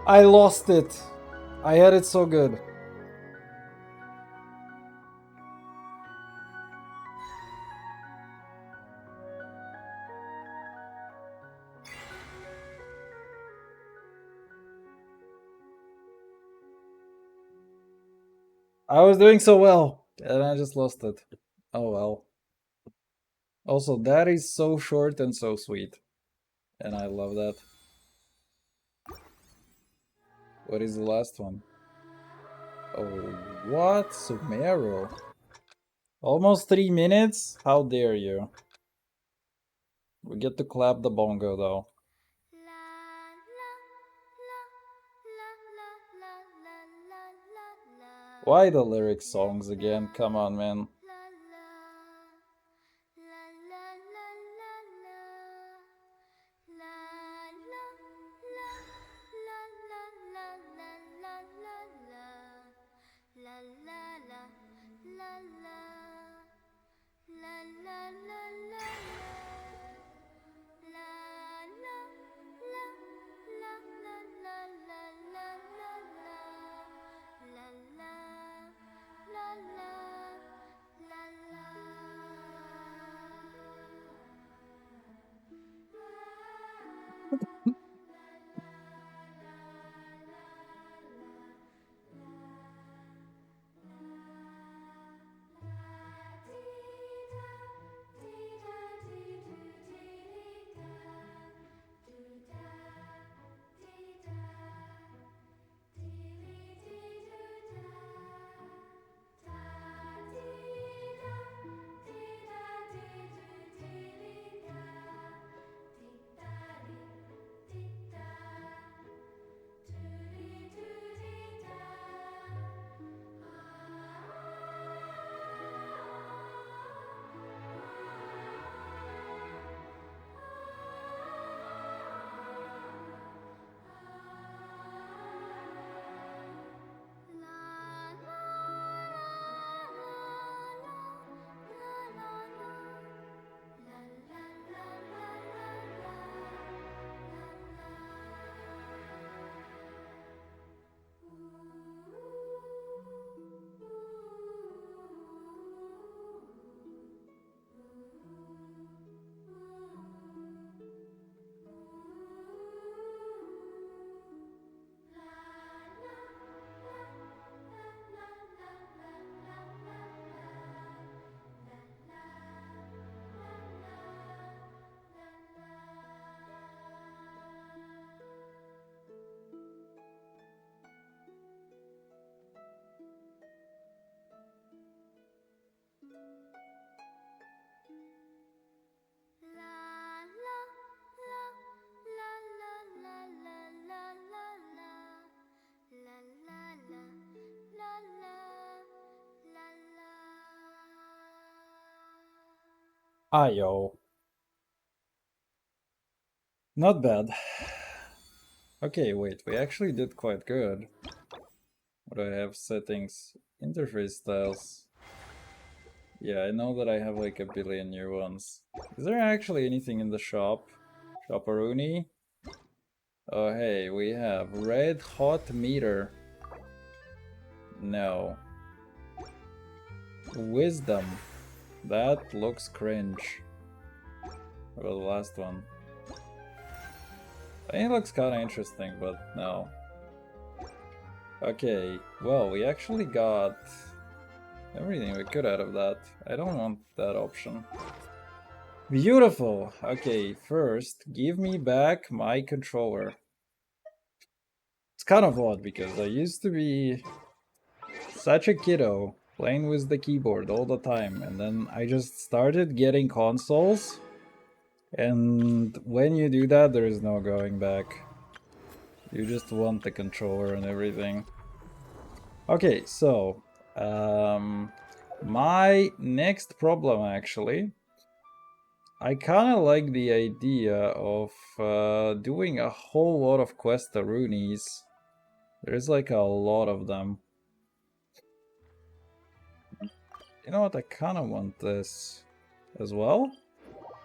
I lost it. I had it so good. I was doing so well, and I just lost it. Oh well. Also, that is so short and so sweet. And I love that. What is the last one? Oh, what? Sumeru. Almost 3 minutes? How dare you? We get to clap the bongo though. Why the lyric songs again? Come on, man. Ah, yo. Not bad. Okay, wait, we actually did quite good. What do I have? Settings. Interface styles. Yeah, I know that I have like a billion new ones. Is there actually anything in the shop? Shopperoonie? Oh hey, we have red hot meter. No. Wisdom. That looks cringe. What about the last one? I think it looks kinda interesting, but no. Okay, well, we actually got everything we could out of that. I don't want that option. Beautiful! Okay, first, give me back my controller. It's kind of odd because I used to be such a kiddo playing with the keyboard all the time, and then I just started getting consoles, and when you do that, there is no going back. You just want the controller and everything. Okay, so my next problem actually, I kind of like the idea of doing a whole lot of questaroonies. There's like a lot of them. You know what, I kind of want this as well.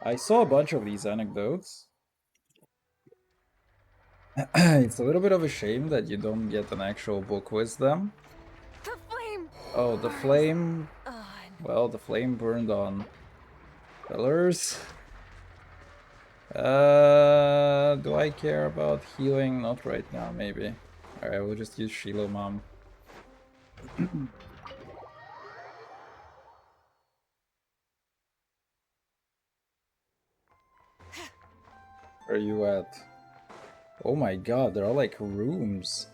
I saw a bunch of these anecdotes. It's a little bit of a shame that you don't get an actual book with them. The flame! Oh, the burns flame. on. Well, the flame burned on. Fellers. Do I care about healing? Not right now, maybe. Alright, we'll just use Shiloh Mom. Where are you at? Oh my god, there are like rooms.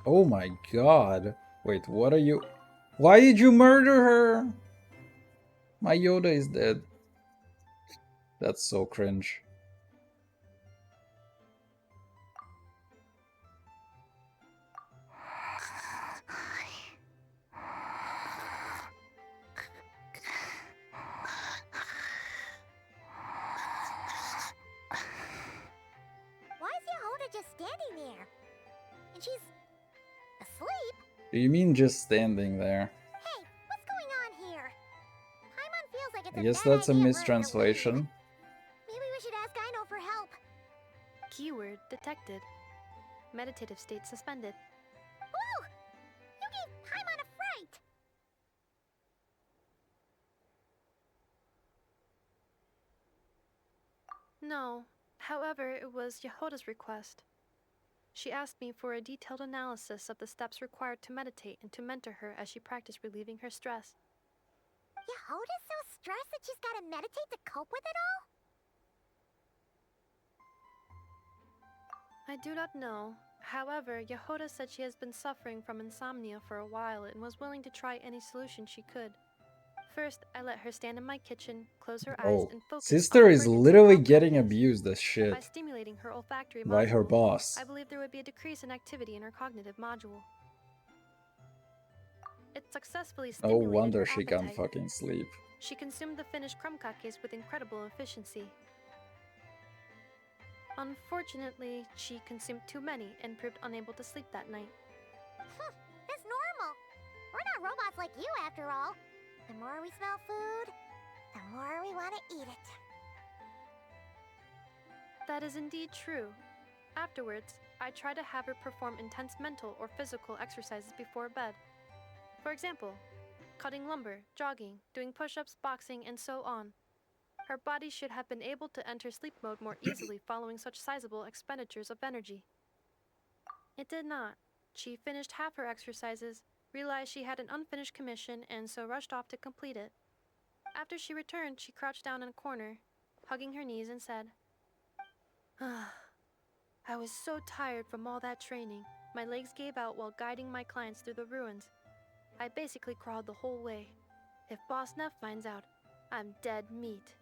Oh my god. Wait, what are you? Why did you murder her? My Yoda is dead. That's so cringe. Why is Yehoda just standing there? And she's asleep? Do you mean just standing there? Hey, what's going on here? Paimon feels like it's I a guess bad that's a idea for us to leave. mistranslation. Maybe we should ask Aino for help. Keyword detected. Meditative state suspended. Whoa! You gave Paimon a fright! No, however, it was Yehoda's request. She asked me for a detailed analysis of the steps required to meditate and to mentor her as she practiced relieving her stress. Yehoda's so stressed that she's gotta meditate to cope with it all? I do not know. However, Yehoda said she has been suffering from insomnia for a while and was willing to try any solution she could. First, I let her stand in my kitchen, close her eyes, Oh, and focus sister on is bringing literally calm getting practice. abused as By shit stimulating her olfactory by her module, boss. I believe there would be a decrease in activity in her cognitive module. It successfully No stimulated wonder her she can't appetite. fucking sleep. She consumed the finished crumb cakes with incredible efficiency. Unfortunately, she consumed too many and proved unable to sleep that night. That's normal. We're not robots like you, after all. The more we smell food, the more we want to eat it. That is indeed true. Afterwards, I try to have her perform intense mental or physical exercises before bed. For example, cutting lumber, jogging, doing push-ups, boxing, and so on. Her body should have been able to enter sleep mode more easily following such sizable expenditures of energy. It did not. She finished half her exercises, realized she had an unfinished commission, and so rushed off to complete it. After she returned, she crouched down in a corner, hugging her knees, and said, I was so tired from all that training. My legs gave out while guiding my clients through the ruins. I basically crawled the whole way. If Boss Neff finds out, I'm dead meat.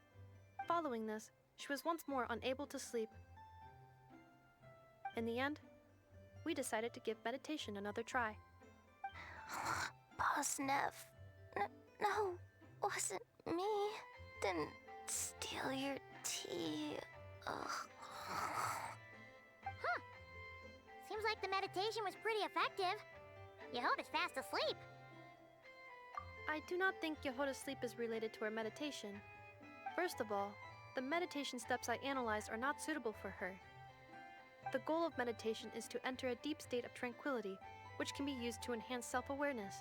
Following this, she was once more unable to sleep. In the end, we decided to give meditation another try. Boss Neff. No, wasn't me. Didn't steal your tea. Ugh. Seems like the meditation was pretty effective. Yehoda's fast asleep. I do not think Yehoda's sleep is related to her meditation. First of all, the meditation steps I analyzed are not suitable for her. The goal of meditation is to enter a deep state of tranquility, which can be used to enhance self-awareness.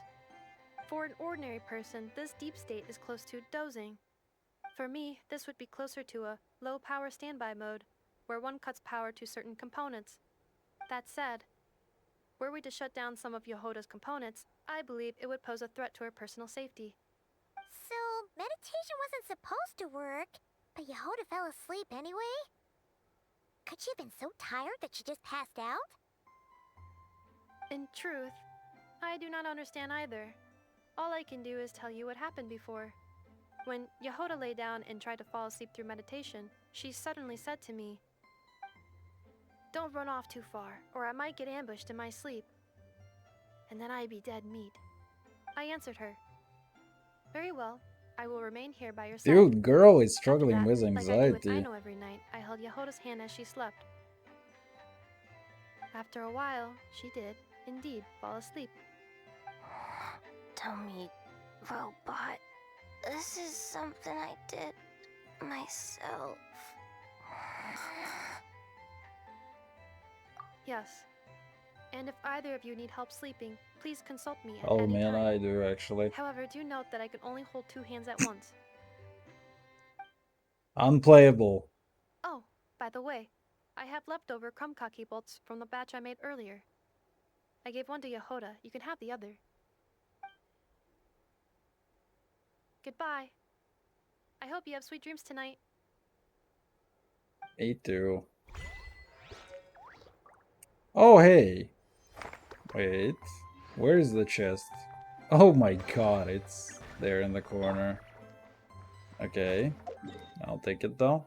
For an ordinary person, this deep state is close to dozing. For me, this would be closer to a low-power standby mode, where one cuts power to certain components. That said, were we to shut down some of Yehoda's components, I believe it would pose a threat to her personal safety. So, meditation wasn't supposed to work, but Yehoda fell asleep anyway? Could she have been so tired that she just passed out? In truth, I do not understand either. All I can do is tell you what happened before. When Yehoda lay down and tried to fall asleep through meditation, she suddenly said to me, "Don't run off too far, or I might get ambushed in my sleep. And then I'd be dead meat." I answered her, "Very well, I will remain here by your side." Dude, girl is After struggling that, with like I do with anxiety. Aino every night, I held Yehoda's hand as she slept. After a while, she did, indeed, fall asleep. Dummy robot. This is something I did myself. Yes. And if either of you need help sleeping, please consult me at Oh any man, time. I do actually. However, do note that I can only hold 2 hands at once. Unplayable. Oh, by the way, I have leftover krumkaki bolts from the batch I made earlier. I gave one to Yehoda. You can have the other. Goodbye. I hope you have sweet dreams tonight. Me too. Oh hey. Wait. Where's the chest? Oh my god, it's there in the corner. Okay. I'll take it though.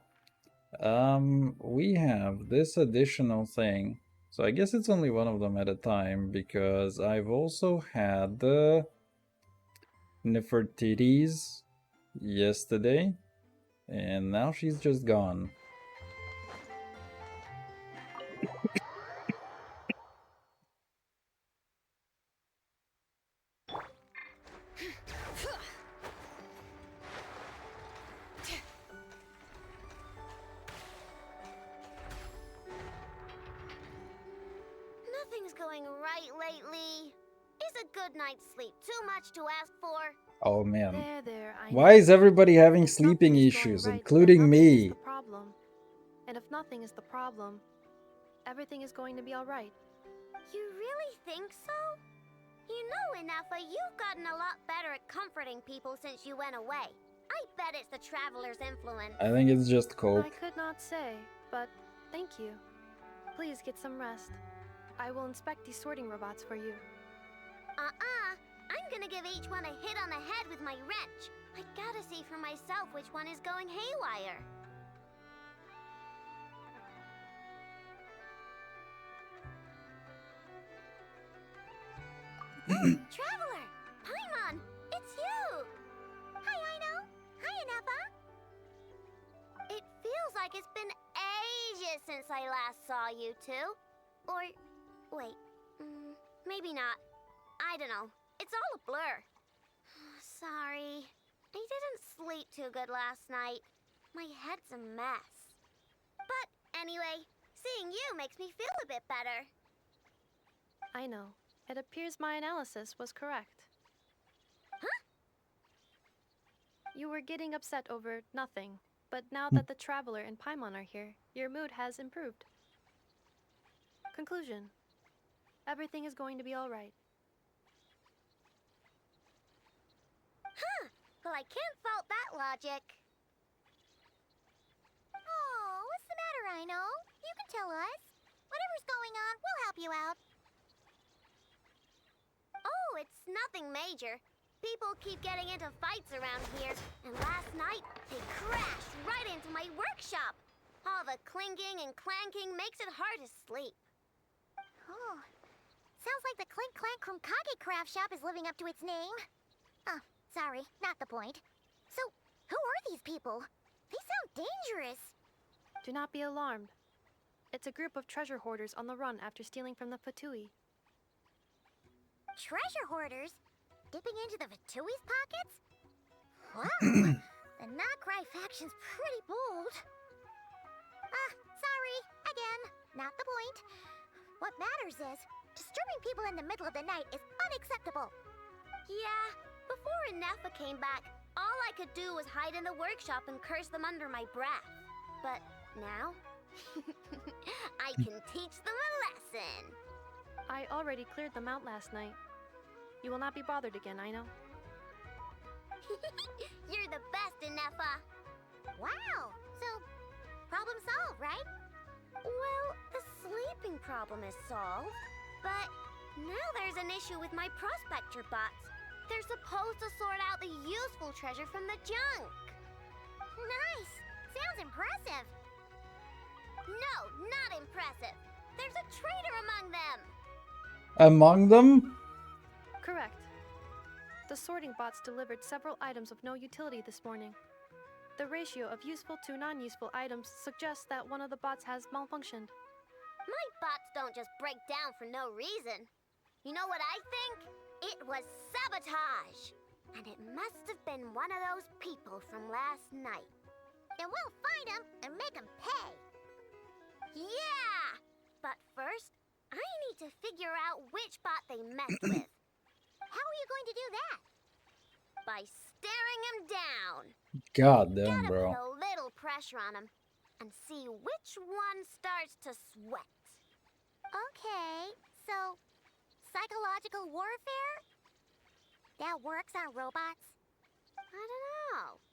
We have this additional thing. So I guess it's only one of them at a time because I've also had the Nefertiti's yesterday and now she's just gone. Nothing's going right lately. Is a good night's sleep too much to ask for? Oh man. There, I Why know. is everybody having If sleeping something is going issues, right, then including nothing is me? the problem. And if nothing is the problem, everything is going to be alright. You really think so? You know, Inafa, you've gotten a lot better at comforting people since you went away. I bet it's the Traveler's influence. I think it's just I cope. could not say, but thank you. Please get some rest. I will inspect these sorting robots for you. I'm gonna give each one a hit on the head with my wrench. I gotta see for myself which one is going haywire. Traveler! Paimon! It's you! Hi, Aino! Hi, Inafa! It feels like it's been ages since I last saw you two. Or, wait, maybe not. I don't know. It's all a blur. Sorry. I didn't sleep too good last night. My head's a mess. But anyway, seeing you makes me feel a bit better. I know. It appears my analysis was correct. Huh? You were getting upset over nothing, but now that the Traveler and Paimon are here, your mood has improved. Conclusion. Everything is going to be alright. Huh. Well, I can't fault that logic. Oh, what's the matter, Aino? You can tell us. Whatever's going on, we'll help you out. Oh, it's nothing major. People keep getting into fights around here, and last night they crashed right into my workshop. All the clinking and clanking makes it hard to sleep. Oh, sounds like the Clink Clank Krumkage craft shop is living up to its name. Oh, sorry, not the point. So, who are these people? They sound dangerous. Do not be alarmed. It's a group of treasure hoarders on the run after stealing from the Fatui. Treasure hoarders? Dipping into the Vatui's pockets? Wow, the Nokrai faction's pretty bold. Sorry, again, not the point. What matters is, disturbing people in the middle of the night is unacceptable. Yeah, before Inafa came back, all I could do was hide in the workshop and curse them under my breath. But now, I can teach them a lesson. I already cleared them out last night. You will not be bothered again, I know. You're the best, Inafa. Wow, so problem solved, right? Well, the sleeping problem is solved, but now there's an issue with my prospector bots. They're supposed to sort out the useful treasure from the junk. Nice. Sounds impressive. No, not impressive. There's a traitor among them. Among them? Correct. The sorting bots delivered several items of no utility this morning. The ratio of useful to non-useful items suggests that one of the bots has malfunctioned. My bots don't just break down for no reason. You know what I think? It was sabotage. And it must have been one of those people from last night. And we'll find him and make him pay. Yeah! But first, to figure out which bot they messed with. How are you going to do that? By staring him down. God damn, Gotta bro. put a little pressure on him and see which one starts to sweat. Okay, so psychological warfare? That works on robots? I don't know.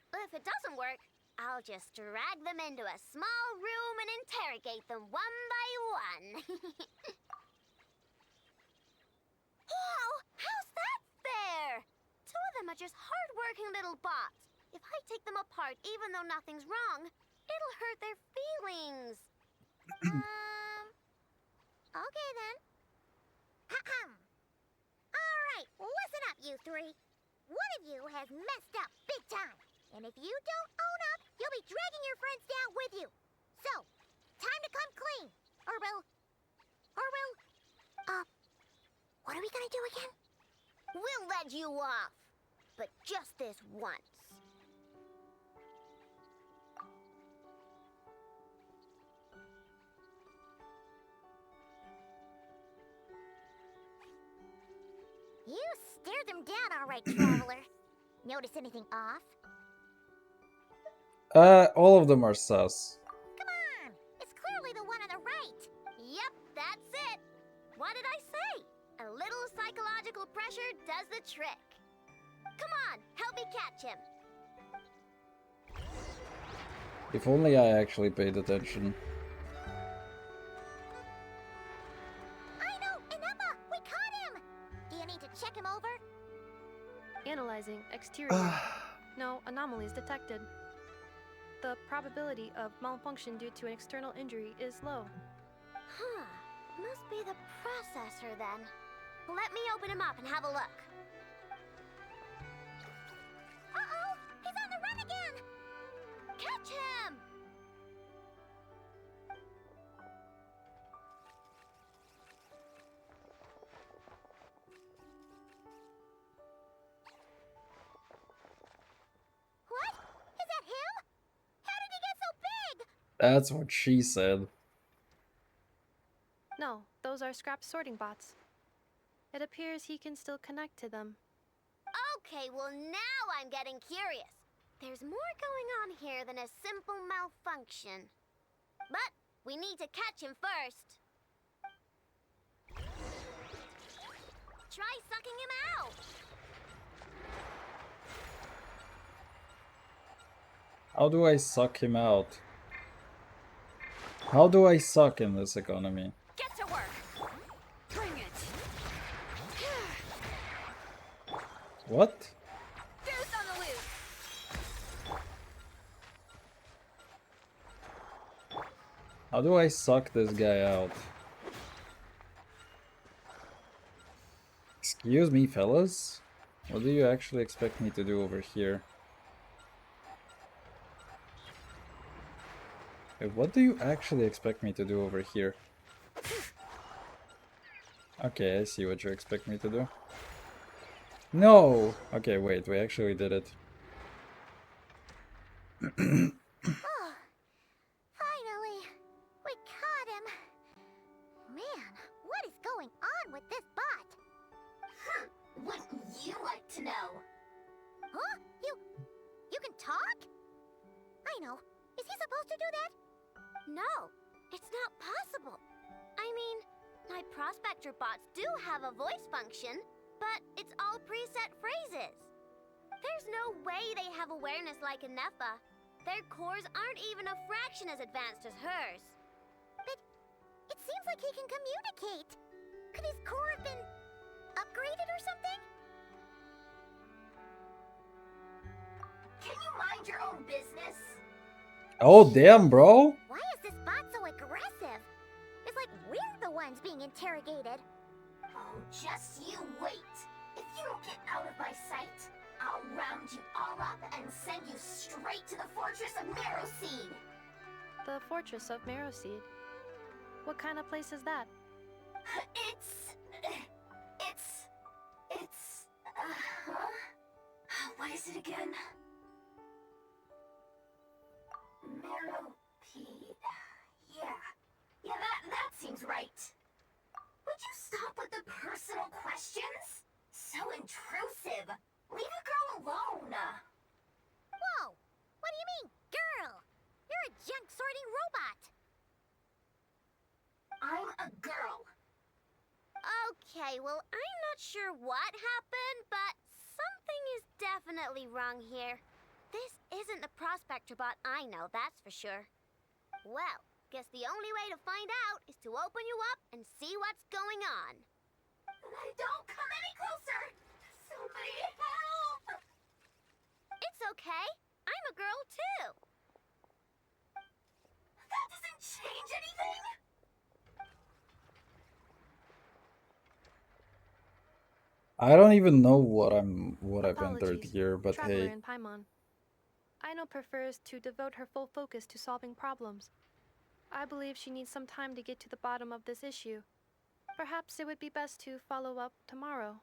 But if it doesn't work, I'll just drag them into a small room and interrogate them one by one. Whoa! How's that fair? Two of them are just hard-working little bots. If I take them apart, even though nothing's wrong, it'll hurt their feelings. Okay then. Alright, listen up, you three. One of you has messed up big time. And if you don't own up, you'll be dragging your friends down with you. So, time to come clean. What are we gonna do again? We'll let you off. But just this once. You stared them down all right, Traveler. Notice anything off? All of them are sus. Come on! It's clearly the one on the right! Yep, that's it! What did I say? A little psychological pressure does the trick. Come on, help me catch him. If only I actually paid attention. I know! Enema! We caught him! Do you need to check him over? Analyzing exterior. No anomalies detected. The probability of malfunction due to an external injury is low. Huh. Must be the processor then. Let me open him up and have a look. Uh-oh! He's on the run again! Catch him! What? Is that him? How did he get so big? That's what she said. No, those are scrap sorting bots. It appears he can still connect to them. Okay, well now I'm getting curious. There's more going on here than a simple malfunction. But we need to catch him first. Try sucking him out. How do I suck him out? How do I suck in this economy? Get to work. Bring it. What? Goose on the loose. How do I suck this guy out? Excuse me, fellas? What do you actually expect me to do over here? Hey, what do you actually expect me to do over here? Okay, I see what you expect me to do. No! Okay, wait, we actually did it. Finally, we caught him. Man, what is going on with this bot? Wouldn't you like to know? Huh? You can talk? I know. Is he supposed to do that? No, it's not possible. I mean, my prospector bots do have a voice function, but it's all preset phrases. There's no way they have awareness like a Nepha. Their cores aren't even a fraction as advanced as hers. But it seems like he can communicate. Could his core have been upgraded or something? Can you mind your own business? Oh, damn, bro! Why is this bot so aggressive? It's like we're the ones being interrogated. Oh, just you wait. If you don't get out of my sight, I'll round you all up and send you straight to the fortress of Marrowseed. The Fortress of Marrowseed. What kind of place is that? What is it again? Marrowpeed. Yeah, that seems right. personal questions? So intrusive. Leave a girl alone. Whoa! What do you mean, girl? You're a junk sorting robot. I'm a girl. Okay, well, I'm not sure what happened, but something is definitely wrong here. This isn't the prospector bot I know, that's for sure. Well, guess the only way to find out is to open you up and see what's going on. Don't come any closer! Somebody help! It's okay. I'm a girl too. That doesn't change anything! I don't even know what I've entered Apologies, here, but Traveler hey. in Paimon. Aino prefers to devote her full focus to solving problems. I believe she needs some time to get to the bottom of this issue. Perhaps it would be best to follow up tomorrow.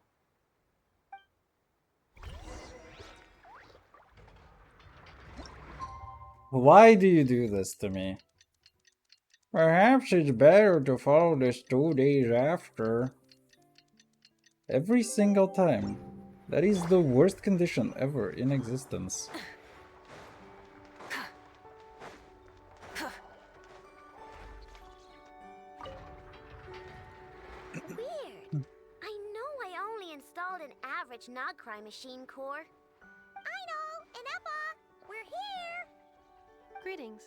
Why do you do this to me? Perhaps it's better to follow this 2 days after. Every single time. That is the worst condition ever in existence. Weird. I know I only installed an average Nogcry machine core. Aino and Eppa, we're here. Greetings.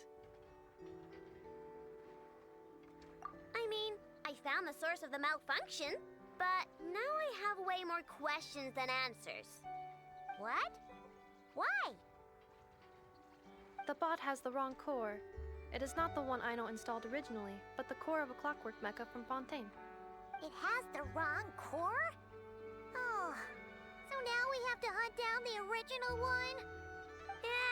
I mean, I found the source of the malfunction, but now I have way more questions than answers. What? Why? The bot has the wrong core. It is not the one Aino installed originally, but the core of a clockwork mecha from Fontaine. It has the wrong core? Oh, so now we have to hunt down the original one?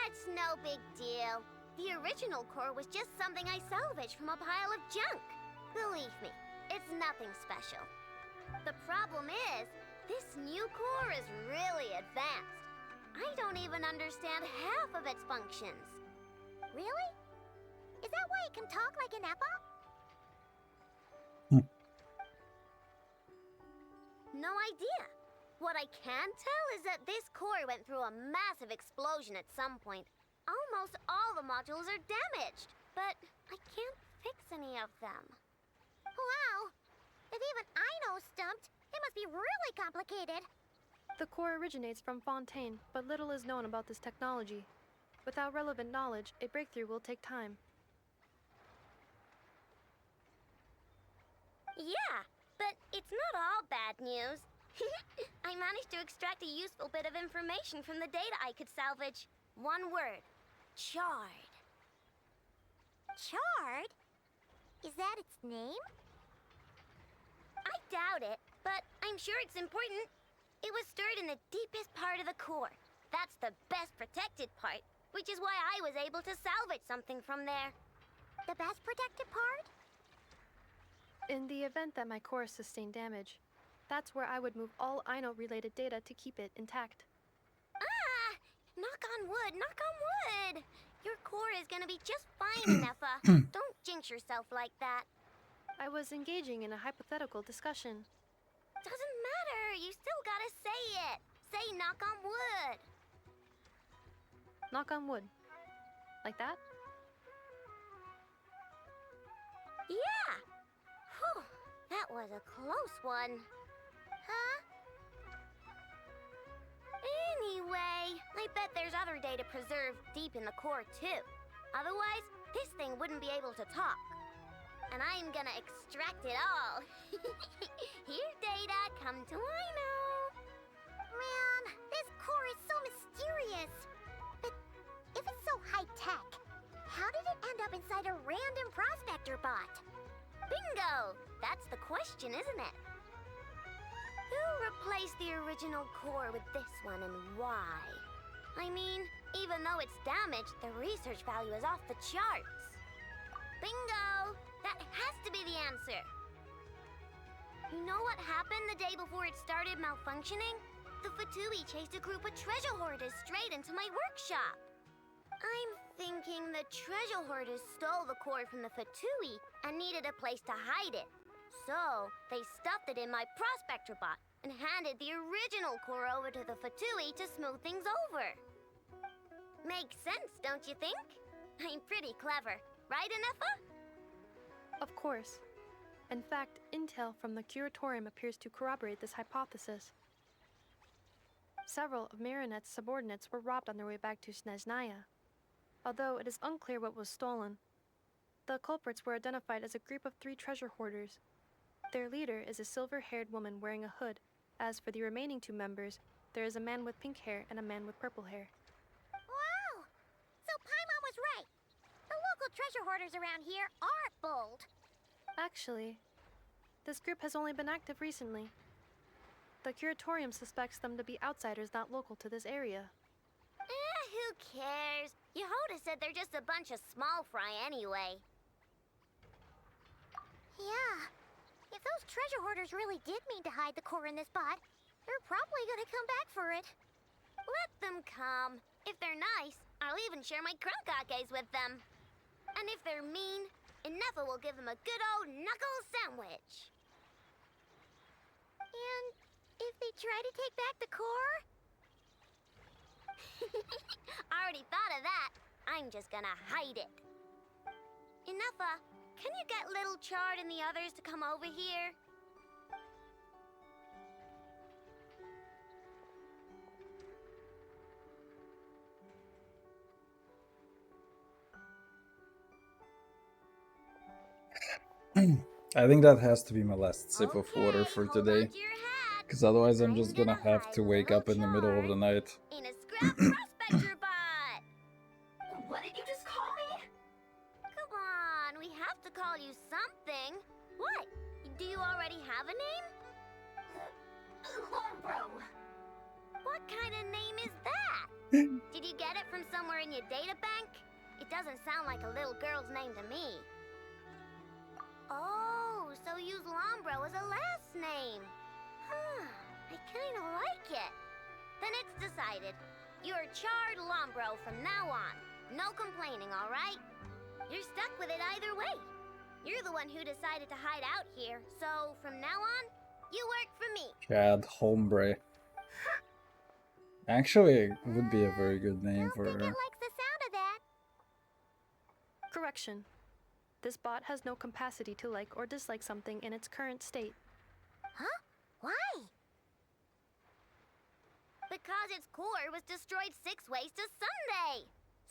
It's no big deal. The original core was just something I salvaged from a pile of junk. Believe me, it's nothing special. The problem is, this new core is really advanced. I don't even understand half of its functions. Really? Is that why it can talk like an Eppa? No idea. What I can tell is that this core went through a massive explosion at some point. Almost all the modules are damaged, but I can't fix any of them. Wow! If even Aino's stumped, it must be really complicated. The core originates from Fontaine, but little is known about this technology. Without relevant knowledge, a breakthrough will take time. Yeah, but it's not all bad news. I managed to extract a useful bit of information from the data I could salvage. One word. Charred. Charred? Is that its name? I doubt it, but I'm sure it's important. It was stored in the deepest part of the core. That's the best protected part, which is why I was able to salvage something from there. The best protected part? In the event that my core sustained damage, that's where I would move all Aino-related data to keep it intact. Ah! Knock on wood, knock on wood! Your core is gonna be just fine, Nepha. Don't jinx yourself like that. I was engaging in a hypothetical discussion. Doesn't matter, you still gotta say it. Say knock on wood. Knock on wood. Like that? Yeah! Whew, that was a close one. Huh? Anyway, I bet there's other data preserved deep in the core too. Otherwise, this thing wouldn't be able to talk. And I'm gonna extract it all. Here, data, come to Aino. Man, this core is so mysterious. But if it's so high-tech, how did it end up inside a random prospector bot? Bingo! That's the question, isn't it? Who replaced the original core with this one and why? I mean, even though it's damaged, the research value is off the charts. Bingo! That has to be the answer. You know what happened the day before it started malfunctioning? The Fatui chased a group of treasure hoarders straight into my workshop. I'm thinking the treasure hoarders stole the core from the Fatui and needed a place to hide it. So, they stuffed it in my prospector bot and handed the original core over to the Fatui to smooth things over. Makes sense, don't you think? I'm pretty clever, right, Anefa? Of course. In fact, intel from the Curatorium appears to corroborate this hypothesis. Several of Marinette's subordinates were robbed on their way back to Snezhnaya. Although it is unclear what was stolen, the culprits were identified as a group of 3 treasure hoarders. Their leader is a silver-haired woman wearing a hood. As for the remaining 2 members, there is a man with pink hair and a man with purple hair. Wow! So Paimon was right. The local treasure hoarders around here aren't bold. Actually, this group has only been active recently. The Curatorium suspects them to be outsiders not local to this area. Who cares? Yehoda said they're just a bunch of small fry anyway. Yeah. If those treasure hoarders really did mean to hide the core in this bot, they're probably gonna come back for it. Let them come. If they're nice, I'll even share my crunkakes with them. And if they're mean, Inefa will give them a good old knuckle sandwich. And if they try to take back the core? I already thought of that. I'm just gonna hide it. Inefa, can you get Little Chard and the others to come over here? I think that has to be my last sip of water Okay, for hold on today. to your hat. Because otherwise I'm I'm just gonna gonna have hide to wake Little up in the middle of the Chard night. in a scrap prospector bot. What did you just call me? Come on, we have to call you something. What? Do you already have a name? Lombro. What kind of name is that? Did you get it from somewhere in your data bank? It doesn't sound like a little girl's name to me. Oh, so use Lombro as a last name. Huh, I kinda like it. Then it's decided. You're Chard Lombro from now on. No complaining, alright? You're stuck with it either way. You're the one who decided to hide out here, so from now on, you work for me. Chad Hombre. Actually, it would be a very good name Don't for think it her. likes the sound of that. Correction. This bot has no capacity to like or dislike something in its current state. Huh? Why? Because its core was destroyed 6 ways to Sunday.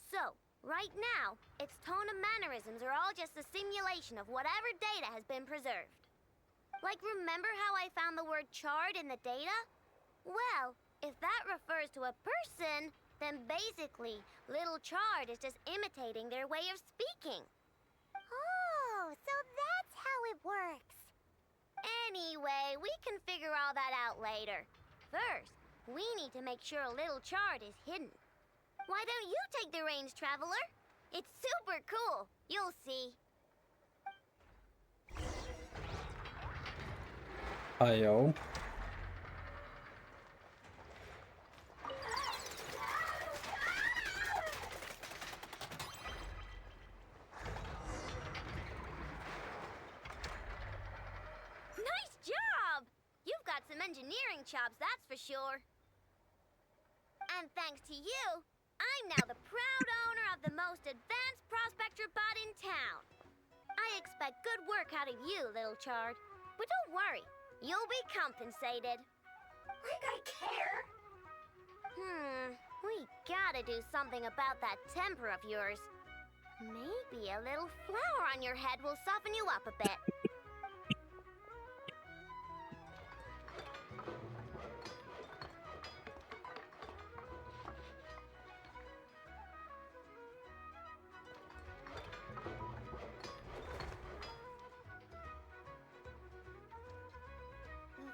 So, right now, its tone and mannerisms are all just a simulation of whatever data has been preserved. Like, remember how I found the word chard in the data? Well, if that refers to a person, then basically, Little Chard is just imitating their way of speaking. Oh, so that's how it works. Anyway, we can figure all that out later. First, we need to make sure Little Chard is hidden. Why don't you take the reins, Traveler? It's super cool. You'll see. Ayo. Nice job! You've got some engineering chops, that's for sure. And thanks to you, I'm now the proud owner of the most advanced prospector bot in town. I expect good work out of you, Little Chard. But don't worry, you'll be compensated. Like I care. We gotta do something about that temper of yours. Maybe a little flour on your head will soften you up a bit.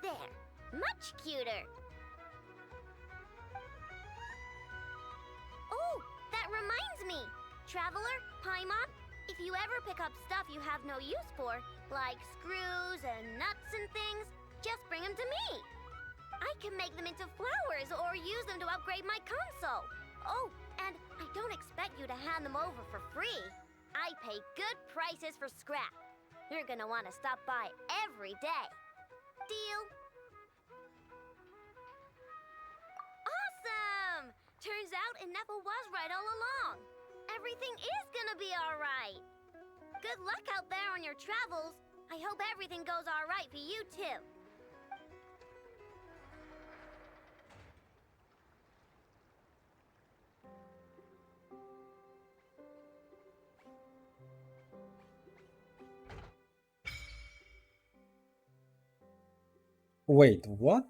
There, much cuter. Oh, that reminds me. Traveler, Paimon, if you ever pick up stuff you have no use for, like screws and nuts and things, just bring them to me. I can make them into flowers or use them to upgrade my console. Oh, and I don't expect you to hand them over for free. I pay good prices for scrap. You're gonna want to stop by every day. Deal? Awesome! Turns out Ineppa was right all along. Everything is gonna be alright. Good luck out there on your travels. I hope everything goes alright for you too. Wait, what?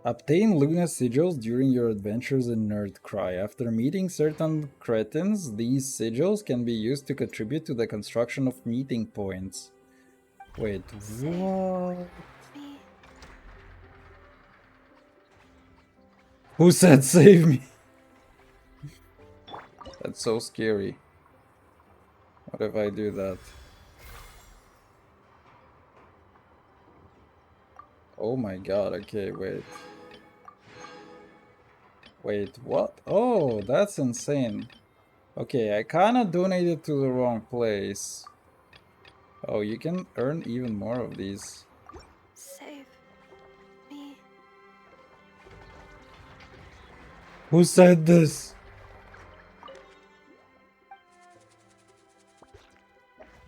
Obtain Luna sigils during your adventures in Nerdcry. After meeting certain cretins, these sigils can be used to contribute to the construction of meeting points. Wait, what? Me. Who said save me? That's so scary. What if I do that? Oh my god, okay, wait. Wait, what? Oh, that's insane. Okay, I kinda donated to the wrong place. Oh, you can earn even more of these. Save me. Who said this?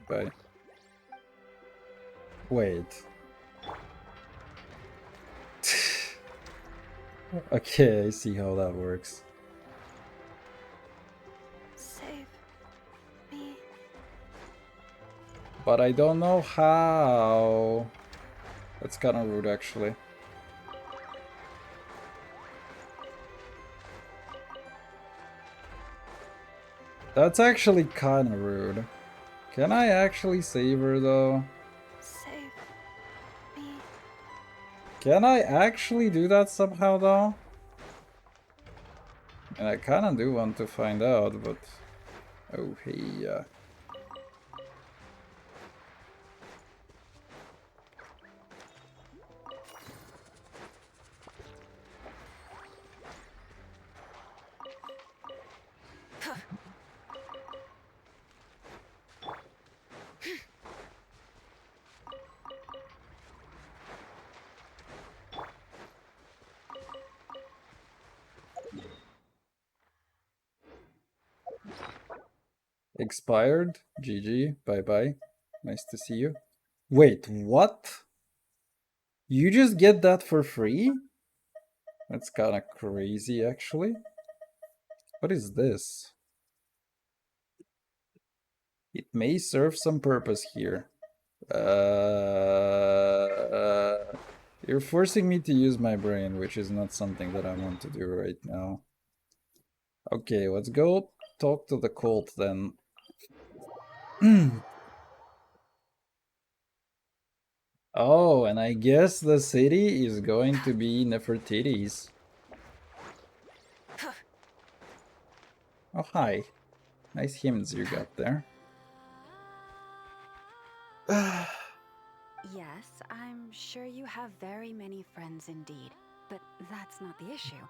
Bye. Wait. Okay, I see how that works. Save me. But I don't know how. That's kind of rude, actually. That's actually kind of rude. Can I actually save her, though? Save me. Can I actually do that somehow, though? And I kind of do want to find out, but... Oh, hey, Expired. GG. Bye-bye. Nice to see you. Wait, what? You just get that for free? That's kind of crazy, actually. What is this? It may serve some purpose here. You're forcing me to use my brain, which is not something that I want to do right now. Okay, let's go talk to the cult then. Oh, and I guess the city is going to be Nefertiti's. Oh, hi. Nice hymns you got there. Yes, I'm sure you have very many friends indeed. But that's not the issue.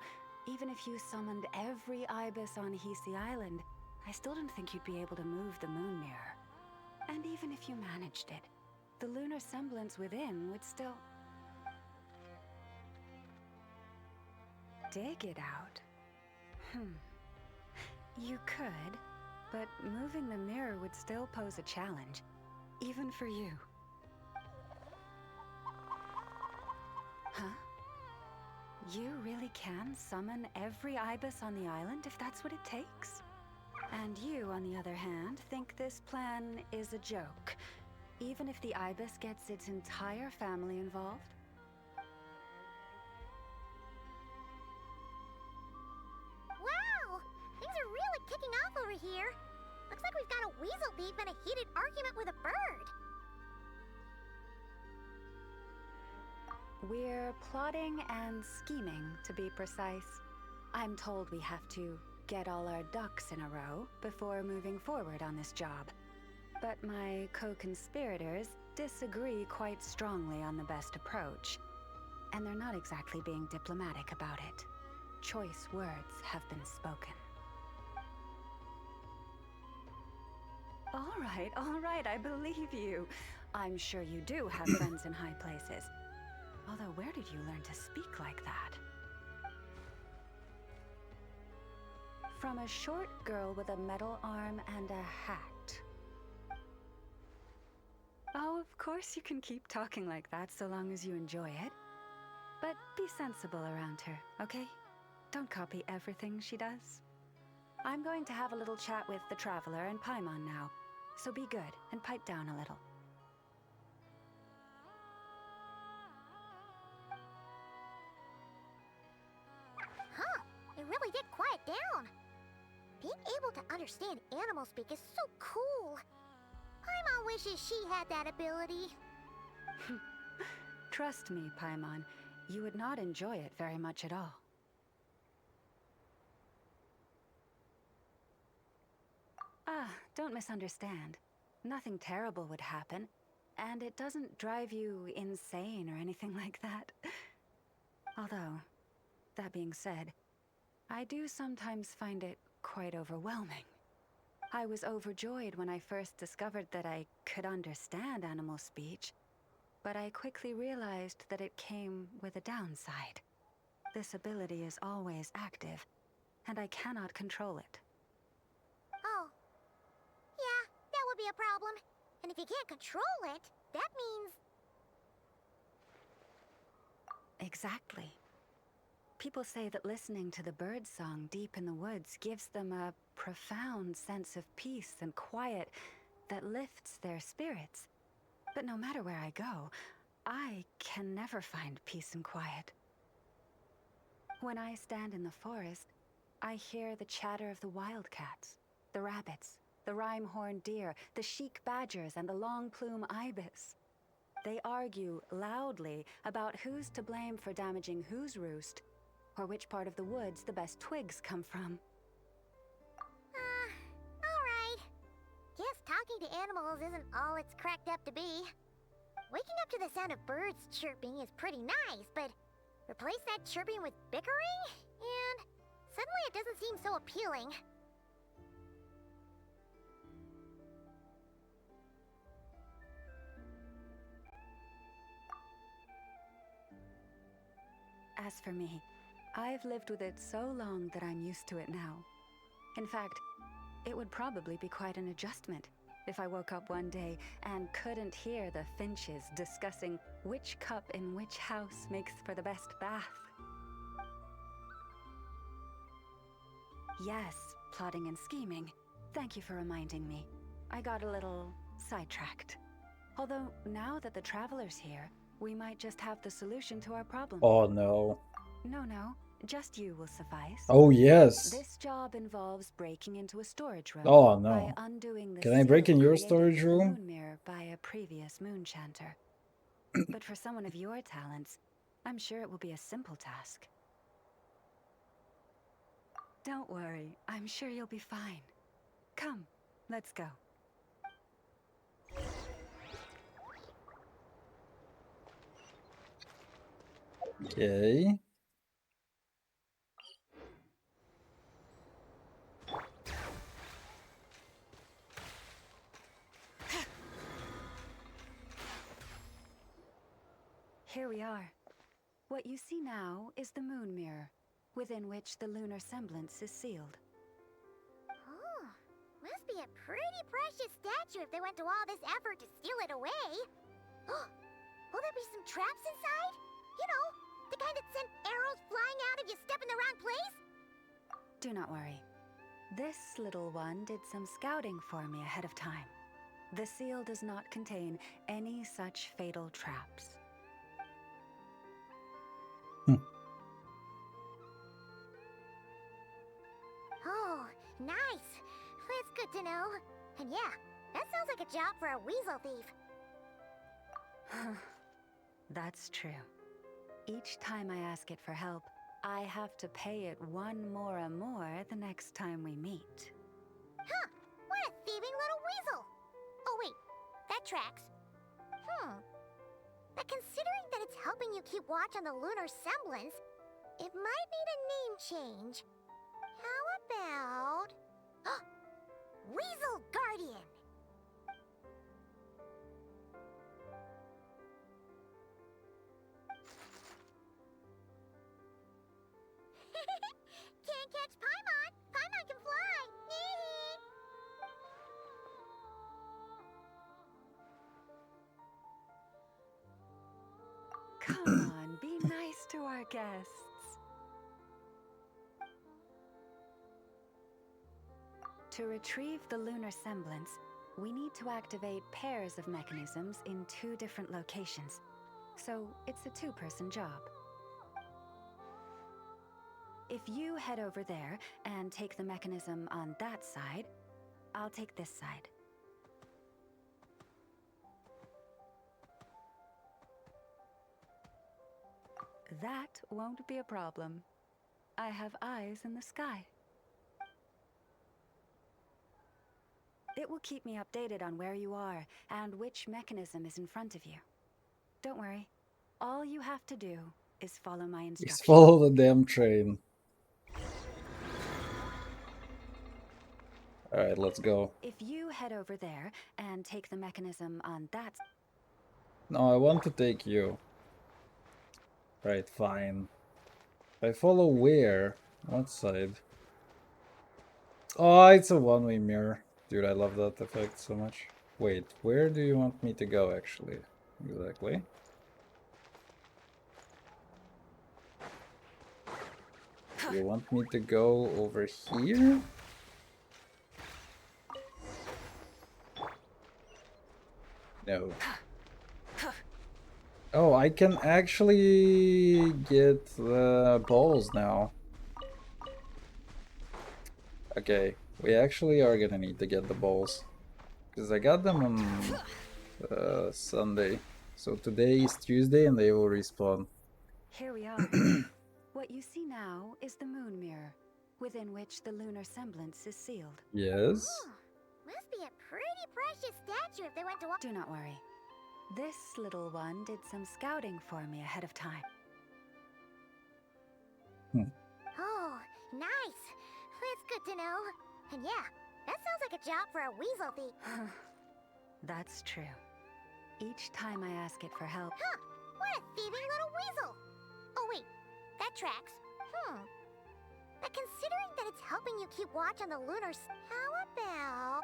Even if you summoned every ibis on Hisi Island, I still don't think you'd be able to move the moon mirror. And even if you managed it, the lunar semblance within would still... dig it out? You could, but moving the mirror would still pose a challenge, even for you. Huh? You really can summon every ibis on the island if that's what it takes? And you, on the other hand, think this plan is a joke, even if the ibis gets its entire family involved? Wow! Things are really kicking off over here. Looks like we've got a weasel thief and a heated argument with a bird. We're plotting and scheming, to be precise. I'm told we have to get all our ducks in a row before moving forward on this job. But my co-conspirators disagree quite strongly on the best approach. And they're not exactly being diplomatic about it. Choice words have been spoken. All right, I believe you. I'm sure you do have friends in high places. Although, where did you learn to speak like that? From a short girl with a metal arm and a hat. Oh, of course you can keep talking like that so long as you enjoy it. But be sensible around her, okay? Don't copy everything she does. I'm going to have a little chat with the Traveler and Paimon now, so be good and pipe down a little. Huh, it really did quiet down. Being able to understand animal speak is so cool. Paimon wishes she had that ability. Trust me, Paimon, you would not enjoy it very much at all. Ah, don't misunderstand. Nothing terrible would happen, and it doesn't drive you insane or anything like that. Although, that being said, I do sometimes find it quite overwhelming. I was overjoyed when I first discovered that I could understand animal speech, but I quickly realized that it came with a downside. This ability is always active, and I cannot control it. Oh. Yeah, that would be a problem. And if you can't control it, that means... Exactly. People say that listening to the bird song deep in the woods gives them a profound sense of peace and quiet that lifts their spirits. But no matter where I go, I can never find peace and quiet. When I stand in the forest, I hear the chatter of the wildcats, the rabbits, the rhyme-horned deer, the chic badgers, and the long-plume ibis. They argue loudly about who's to blame for damaging whose roost, or which part of the woods the best twigs come from. Alright. Guess talking to animals isn't all it's cracked up to be. Waking up to the sound of birds chirping is pretty nice, but replace that chirping with bickering, and suddenly it doesn't seem so appealing. As for me, I've lived with it so long that I'm used to it now. In fact, it would probably be quite an adjustment if I woke up one day and couldn't hear the finches discussing which cup in which house makes for the best bath. Yes, plotting and scheming. Thank you for reminding me. I got a little sidetracked. Although, now that the Traveler's here, we might just have the solution to our problem. Oh no. No, just you will suffice. Oh yes. This job involves breaking into a storage room. Oh no. By undoing the Can I break seal in your created storage in the room? moon mirror by a previous moon chanter. But for someone of your talents, I'm sure it will be a simple task. Don't worry, I'm sure you'll be fine. Come, let's go. Okay. Here we are. What you see now is the moon mirror, within which the lunar semblance is sealed. Oh, must be a pretty precious statue if they went to all this effort to steal it away. Will there be some traps inside? You know, the kind that send arrows flying out if you step in the wrong place? Do not worry. This little one did some scouting for me ahead of time. The seal does not contain any such fatal traps. Oh, nice. That's good to know. And yeah, that sounds like a job for a weasel thief. That's true. Each time I ask it for help, I have to pay it one more the next time we meet. Huh, what a thieving little weasel. Oh wait, that tracks. But considering that it's helping you keep watch on the lunar semblance, it might need a name change. How about... Weasel Guardian! Come on, be nice to our guests. To retrieve the lunar semblance, we need to activate pairs of mechanisms in 2 different locations. So it's a 2-person job. If you head over there and take the mechanism on that side, I'll take this side. That won't be a problem. I have eyes in the sky. It will keep me updated on where you are and which mechanism is in front of you. Don't worry. All you have to do is follow my instructions. Just follow the damn train. Alright, let's go. If you head over there and take the mechanism on that... No, I want to take you. Right, fine. I follow where? What side? Oh, it's a one-way mirror. Dude, I love that effect so much. Wait, where do you want me to go, actually? Exactly. You want me to go over here? No. Oh, I can actually get the balls now. Okay, we actually are gonna need to get the balls. Because I got them on Sunday. So today is Tuesday and they will respawn. Here we are. What you see now is the moon mirror, within which the lunar semblance is sealed. Yes? Must be a pretty precious statue if they went to... Do not worry. This little one did some scouting for me ahead of time. Oh, nice. It's good to know. And yeah, that sounds like a job for a weasel thief. That's true. Each time I ask it for help... Huh, what a thieving little weasel. Oh wait, that tracks. But considering that it's helping you keep watch on the lunar... How about...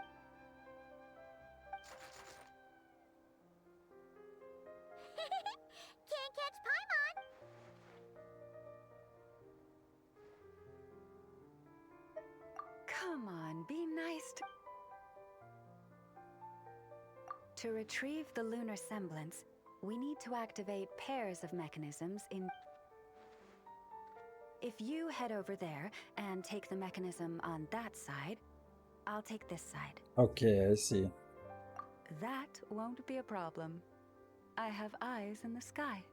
Can't catch Paimon! Come on, be nice to retrieve the lunar semblance, we need to activate pairs of mechanisms in... If you head over there and take the mechanism on that side, I'll take this side. Okay, I see. That won't be a problem. I have eyes in the sky.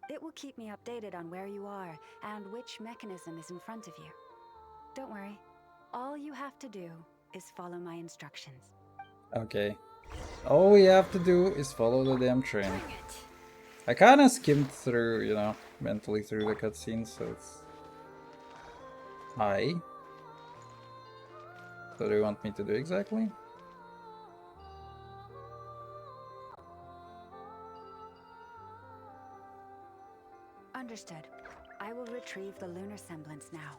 It will keep me updated on where you are and which mechanism is in front of you. Don't worry. All you have to do is follow my instructions. Okay. All we have to do is follow the damn train. I kind of skimmed through, you know, mentally through the cutscenes, so it's... Hi. What do you want me to do exactly? Understood. I will retrieve the lunar semblance now.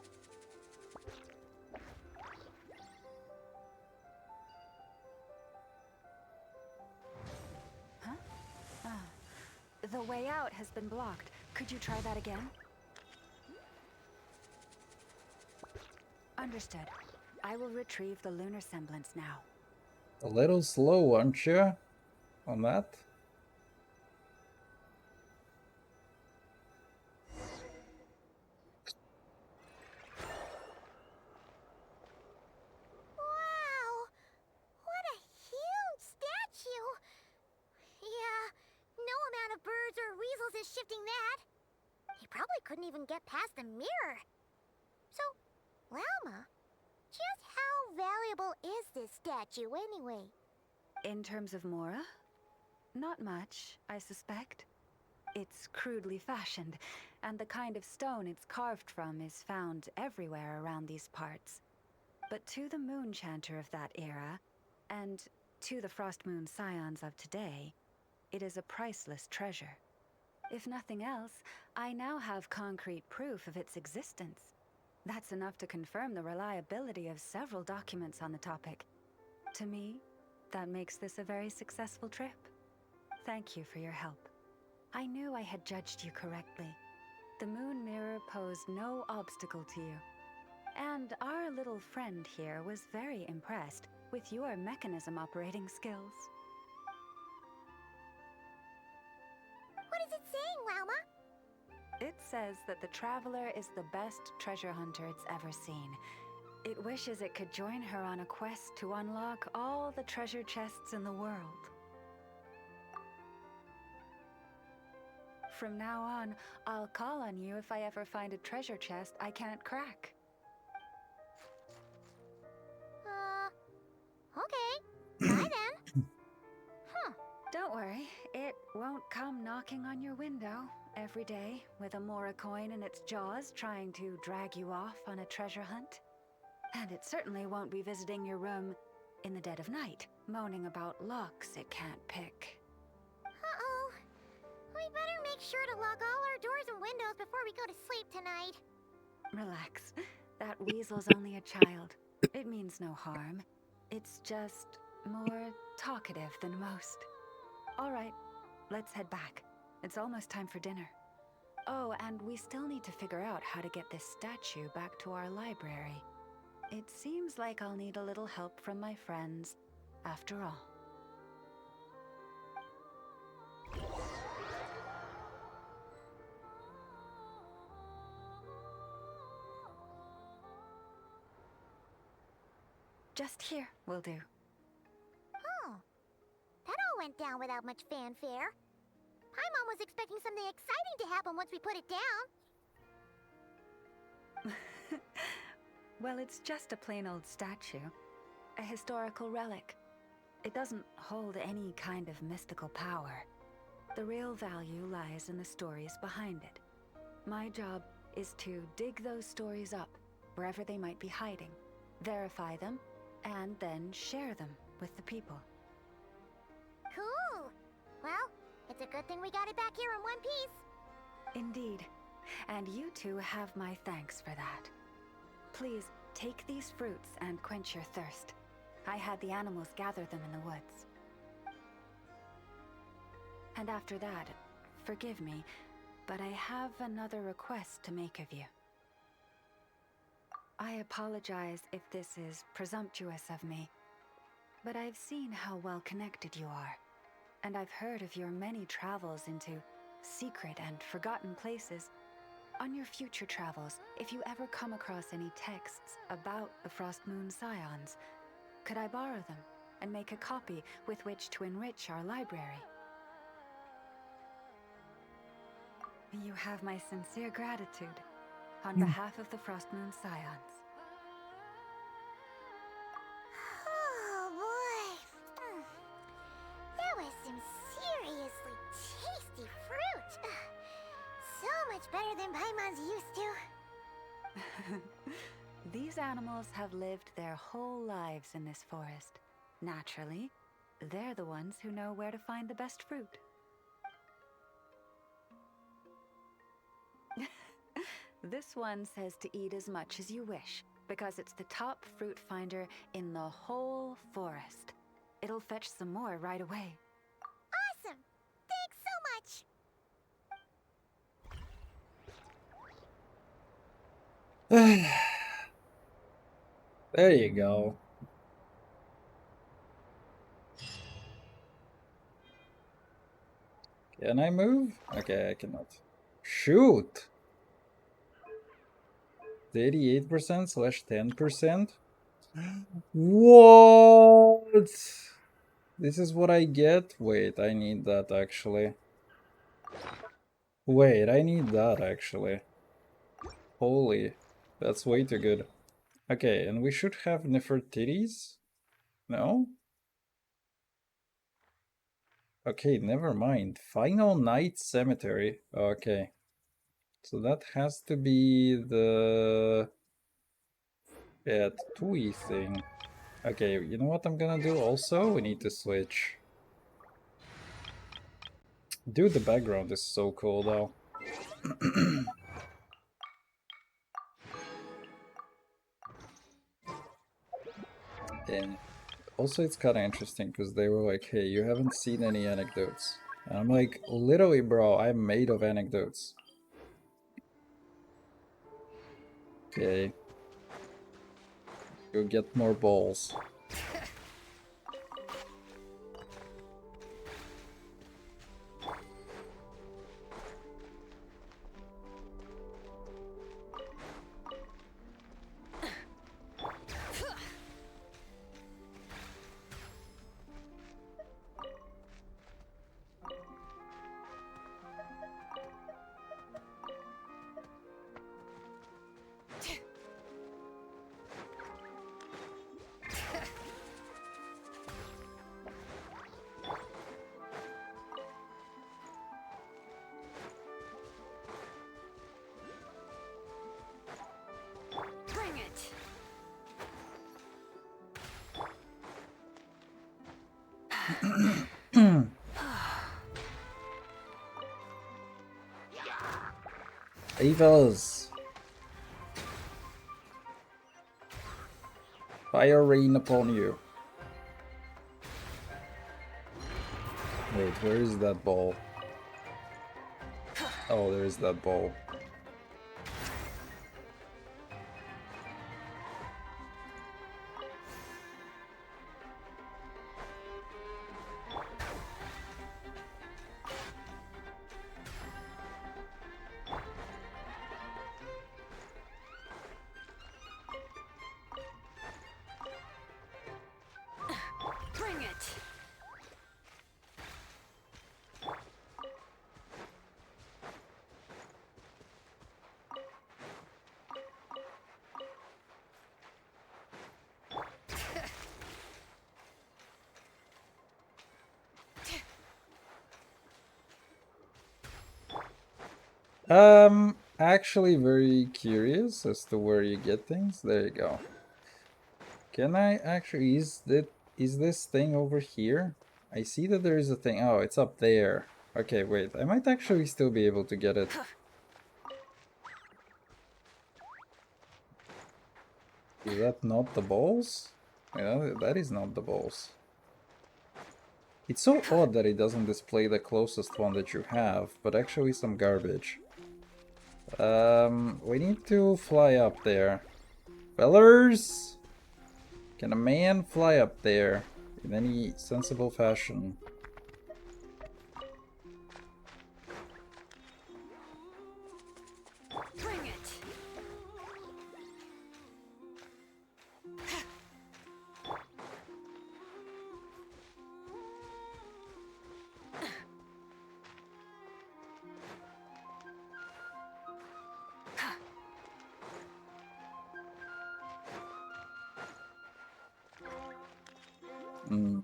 Huh? The way out has been blocked. Could you try that again? Understood. I will retrieve the lunar semblance now. A little slow, aren't you? On that? Wow! What a huge statue! Yeah, no amount of birds or weasels is shifting that. He probably couldn't even get past the mirror. So, Lalma, just how valuable is this statue anyway? In terms of Mora? Not much, I suspect. It's crudely fashioned, and the kind of stone it's carved from is found everywhere around these parts. But to the moon chanter of that era, and to the Frost Moon scions of today, it is a priceless treasure. If nothing else, I now have concrete proof of its existence. That's enough to confirm the reliability of several documents on the topic. To me, that makes this a very successful trip. Thank you for your help. I knew I had judged you correctly. The moon mirror posed no obstacle to you. And our little friend here was very impressed with your mechanism operating skills. What is it saying, Lauma? It says that the Traveler is the best treasure hunter it's ever seen. It wishes it could join her on a quest to unlock all the treasure chests in the world. From now on, I'll call on you if I ever find a treasure chest I can't crack. Okay. Bye then. Don't worry, it won't come knocking on your window every day with a Mora coin in its jaws trying to drag you off on a treasure hunt. And it certainly won't be visiting your room in the dead of night, moaning about locks it can't pick. Uh-oh. We better make sure to lock all our doors and windows before we go to sleep tonight. Relax. That weasel's only a child. It means no harm. It's just more talkative than most. All right, let's head back. It's almost time for dinner. Oh, and we still need to figure out how to get this statue back to our library. It seems like I'll need a little help from my friends, after all. Just here will do. Oh. That all went down without much fanfare. Paimon was expecting something exciting to happen once we put it down. Well, it's just a plain old statue. A historical relic. It doesn't hold any kind of mystical power. The real value lies in the stories behind it. My job is to dig those stories up, wherever they might be hiding, verify them, and then share them with the people. Cool. Well, it's a good thing we got it back here in one piece. Indeed. And you two have my thanks for that. Please, take these fruits and quench your thirst. I had the animals gather them in the woods. And after that, forgive me, but I have another request to make of you. I apologize if this is presumptuous of me, but I've seen how well connected you are, and I've heard of your many travels into secret and forgotten places. On your future travels, if you ever come across any texts about the Frost Moon Scions, could I borrow them and make a copy with which to enrich our library? You have my sincere gratitude on behalf of the Frost Moon Scions. Oh boy. That was some seriously tasty fruit. So much better than Paimon's used to. These animals have lived their whole lives in this forest. Naturally, they're the ones who know where to find the best fruit. This one says to eat as much as you wish, because it's the top fruit finder in the whole forest. It'll fetch some more right away. Awesome. Thanks so much. There you go. Can I move? Okay, I cannot. Shoot! 88% slash 10%? What? This is what I get? Wait, I need that actually. Wait, I need that actually. Holy, that's way too good. Okay, and we should have Nefertiti's? No? Okay, never mind. Final Night Cemetery. Okay. So that has to be the... Yeah, Tui thing. Okay, you know what I'm gonna do also? We need to switch. Dude, the background is so cool though. And also it's kind of interesting because they were like, hey, you haven't seen any anecdotes. And I'm like, literally, bro, I'm made of anecdotes. Okay. Go get more balls. Bring it. Hey, fellas. Fire rain upon you. Wait, where is that ball? Oh, there is that ball. Bring it. Actually very curious as to where you get things. There you go. Can I actually, is this thing over here? I see that there is a thing. Oh, it's up there. Okay, wait. I might actually still be able to get it. Is that not the balls? Yeah, that is not the balls. It's so odd that it doesn't display the closest one that you have, but actually some garbage. We need to fly up there. Fellers! Can a man fly up there in any sensible fashion? Bring it. Mm.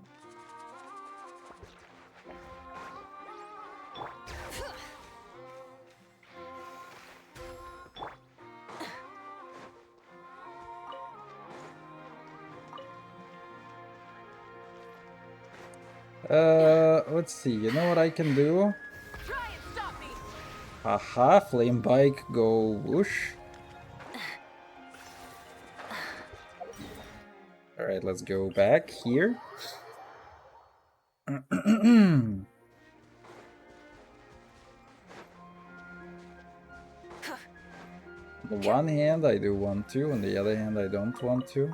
Let's see. You know what I can do? Try and stop me. Haha, flame bike, go whoosh. Alright, let's go back here. On the one hand, I do want to, on the other hand, I don't want to.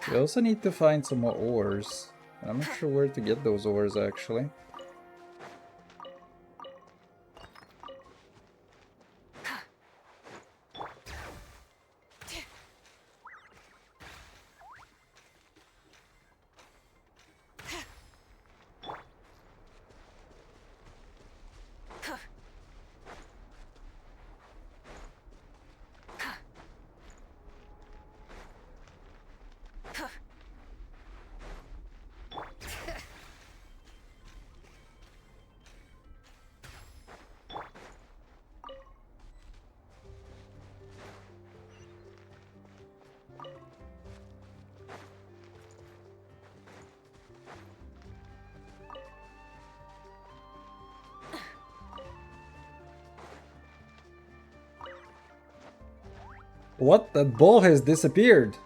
We also need to find some more ores. I'm not sure where to get those ores, actually. What? That ball has disappeared!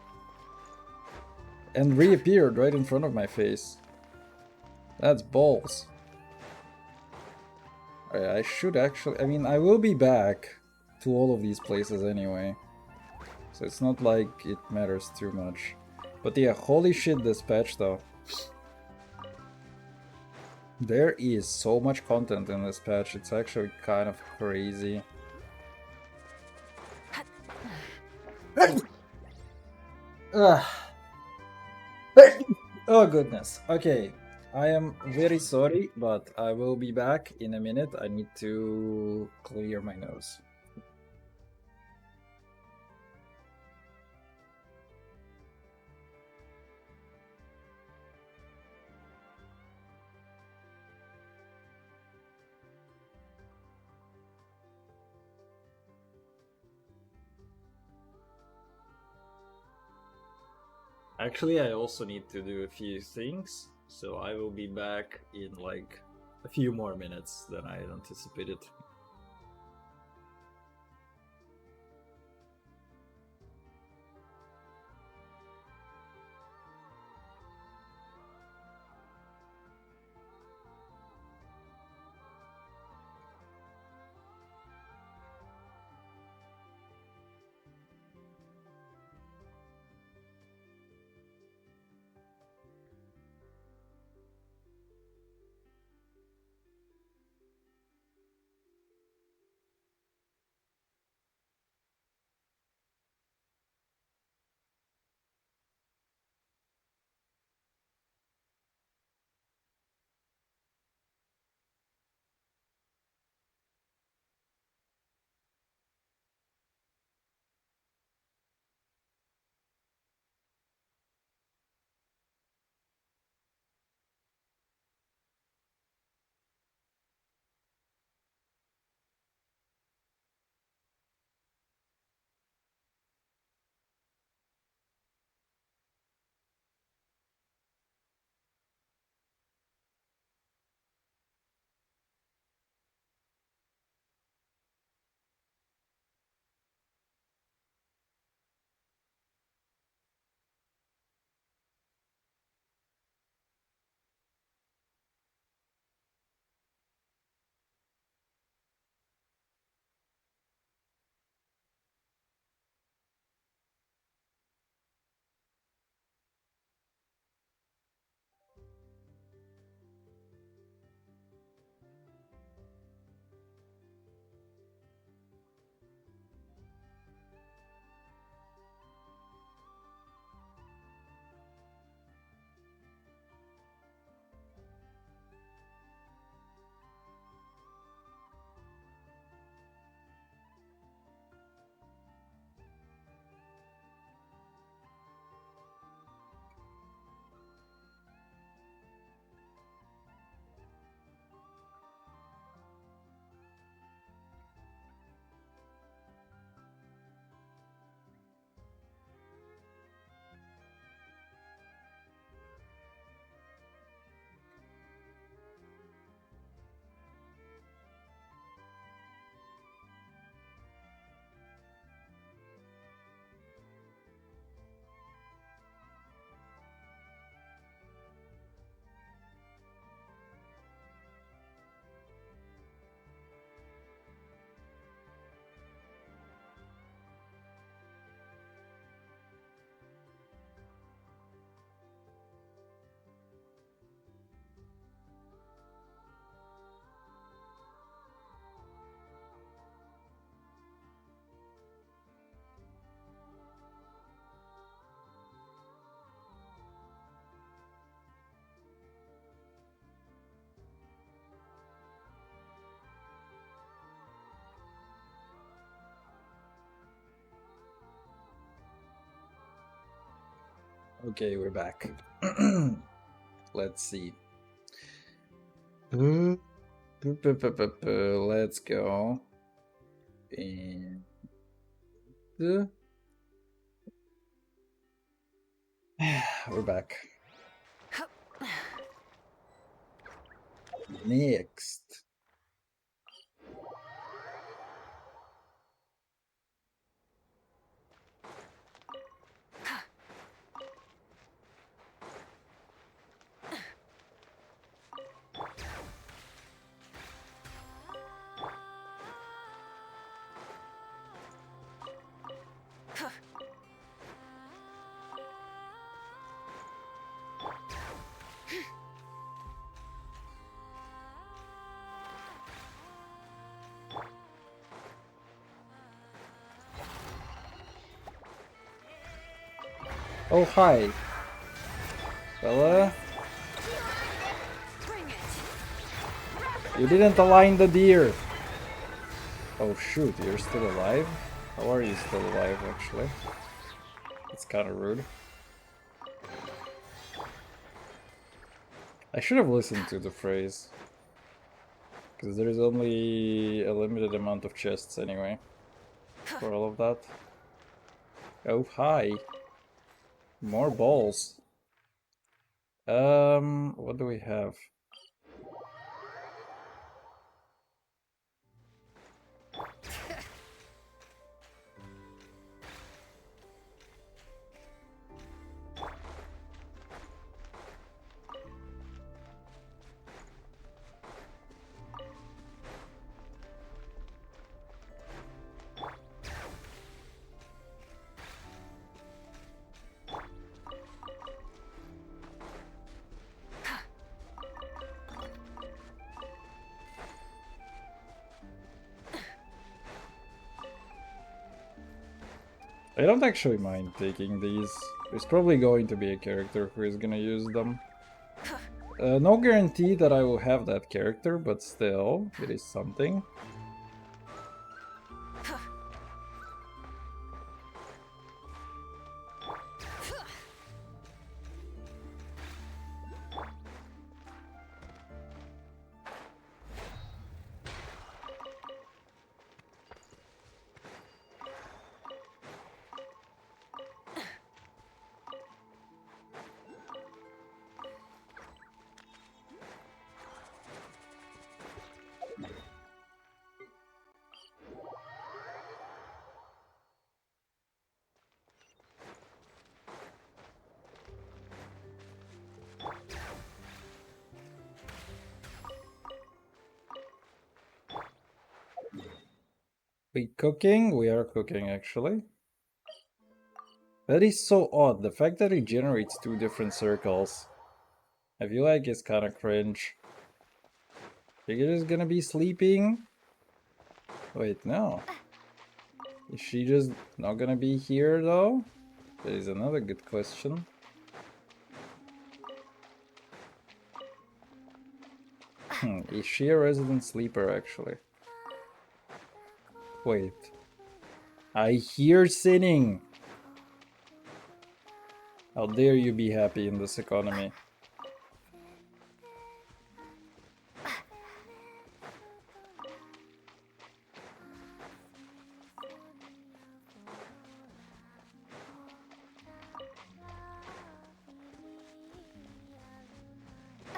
And reappeared right in front of my face. That's balls. I should actually... I mean, I will be back to all of these places anyway. So it's not like it matters too much. But yeah, holy shit, this patch though. There is so much content in this patch, it's actually kind of crazy. Ugh. Oh goodness. Okay, I am very sorry, but I will be back in a minute. I need to clear my nose. Actually, I also need to do a few things, so I will be back in like a few more minutes than I had anticipated. Okay, we're back. Let's see. Let's go. And we're back. Next. Oh, hi. Fella. You didn't align the deer. Oh shoot, you're still alive? How are you still alive, actually? It's kind of rude. I should have listened to the phrase. Because there's only a limited amount of chests anyway. For all of that. Oh, hi. More balls. What do we have? I don't actually mind taking these. There's probably going to be a character who is gonna use them. No guarantee that I will have that character, but still, it is something. We cooking? We are cooking, actually. That is so odd. The fact that it generates two different circles. I feel like it's kind of cringe. Think it is gonna be sleeping? Wait, no. Is she just not gonna be here, though? That is another good question. Is she a resident sleeper, actually? Wait. I hear sinning! How dare you be happy in this economy?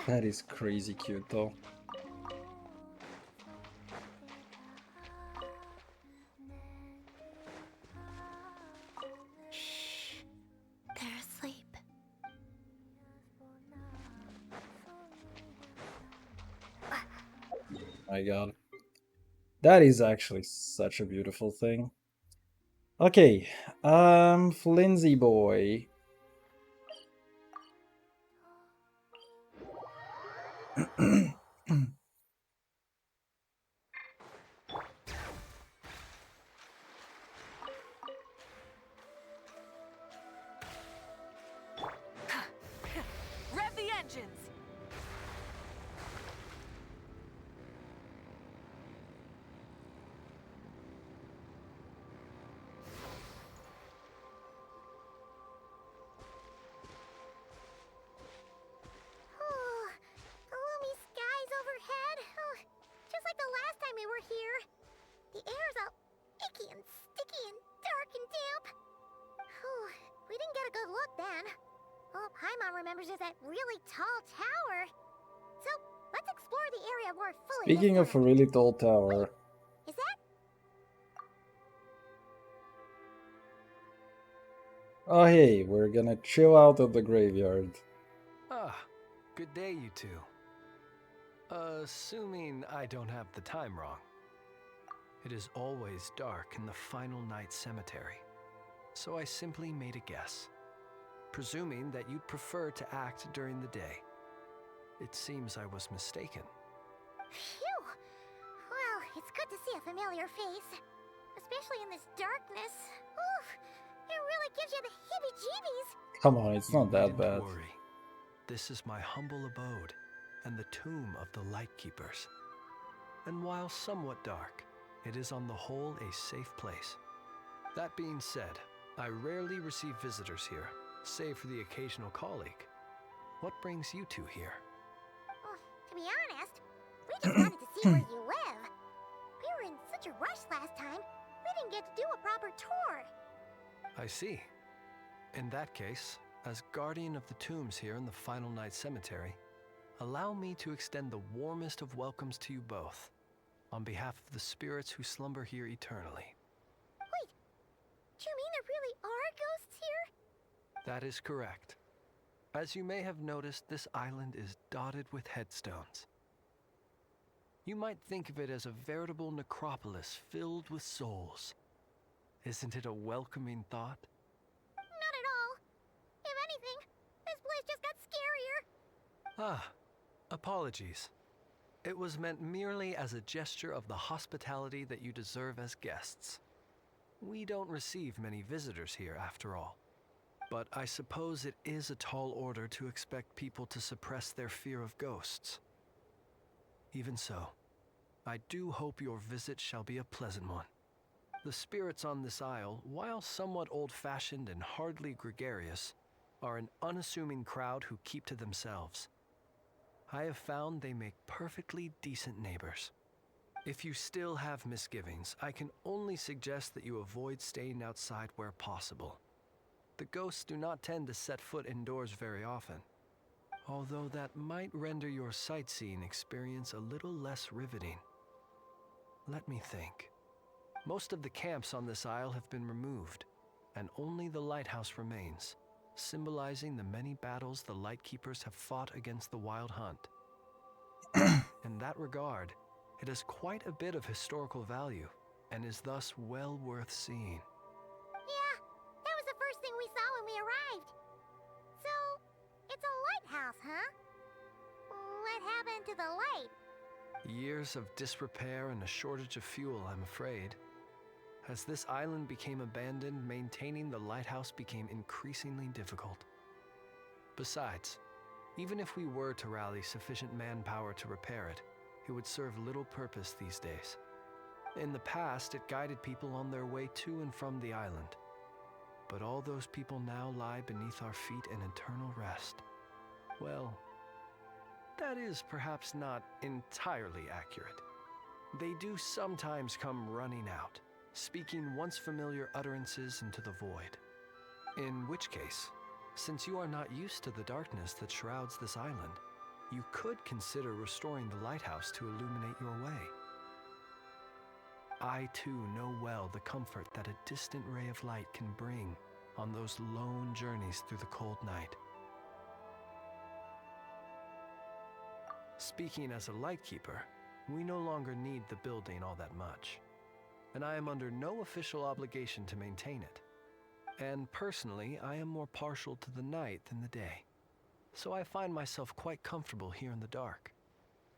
That is crazy cute, though. Shh. They're asleep. My god. That is actually such a beautiful thing. Okay, Flimsy boy. Rev the engines! Oh, gloomy skies overhead. Oh, just like the last time we were here. The air's all icky and sticky and dark and damp. Whew, we didn't get a good look then. All Paimon remembers is that really tall tower. So, let's explore the area more fully. Speaking of a really tall tower. Is that? Oh hey, we're gonna chill out at the graveyard. Ah, good day, you two. Assuming I don't have the time wrong. It is always dark in the final night cemetery, so I simply made a guess, presuming that you'd prefer to act during the day. It seems I was mistaken. Phew! Well, it's good to see a familiar face. Especially in this darkness. Oof! It really gives you the heebie-jeebies. Come on, it's You not that needn't bad. worry. This is my humble abode and the tomb of the Light Keepers. And while somewhat dark, it is on the whole a safe place. That being said, I rarely receive visitors here, save for the occasional colleague. What brings you two here? Well, to be honest, we just wanted to see where you live. We were in such a rush last time, we didn't get to do a proper tour. I see. In that case, as guardian of the tombs here in the Final Night Cemetery, allow me to extend the warmest of welcomes to you both, on behalf of the spirits who slumber here eternally. Wait, do you mean there really are ghosts here? That is correct. As you may have noticed, this island is dotted with headstones. You might think of it as a veritable necropolis filled with souls. Isn't it a welcoming thought? Not at all. If anything, this place just got scarier. Ah, apologies. It was meant merely as a gesture of the hospitality that you deserve as guests. We don't receive many visitors here, after all. But I suppose it is a tall order to expect people to suppress their fear of ghosts. Even so, I do hope your visit shall be a pleasant one. The spirits on this isle, while somewhat old-fashioned and hardly gregarious, are an unassuming crowd who keep to themselves. I have found they make perfectly decent neighbors. If you still have misgivings, I can only suggest that you avoid staying outside where possible. The ghosts do not tend to set foot indoors very often, although that might render your sightseeing experience a little less riveting. Let me think. Most of the camps on this isle have been removed, and only the lighthouse remains, symbolizing the many battles the Lightkeepers have fought against the Wild Hunt. In that regard, it has quite a bit of historical value, and is thus well worth seeing. Yeah, that was the first thing we saw when we arrived. So, it's a lighthouse, huh? What happened to the light? Years of disrepair and a shortage of fuel, I'm afraid. As this island became abandoned, maintaining the lighthouse became increasingly difficult. Besides, even if we were to rally sufficient manpower to repair it, it would serve little purpose these days. In the past, it guided people on their way to and from the island. But all those people now lie beneath our feet in eternal rest. Well, that is perhaps not entirely accurate. They do sometimes come running out, speaking once familiar utterances into the void. In which case, since you are not used to the darkness that shrouds this island, you could consider restoring the lighthouse to illuminate your way. I too know well the comfort that a distant ray of light can bring on those lone journeys through the cold night. Speaking as a lightkeeper, we no longer need the building all that much, and I am under no official obligation to maintain it. And personally, I am more partial to the night than the day, so I find myself quite comfortable here in the dark.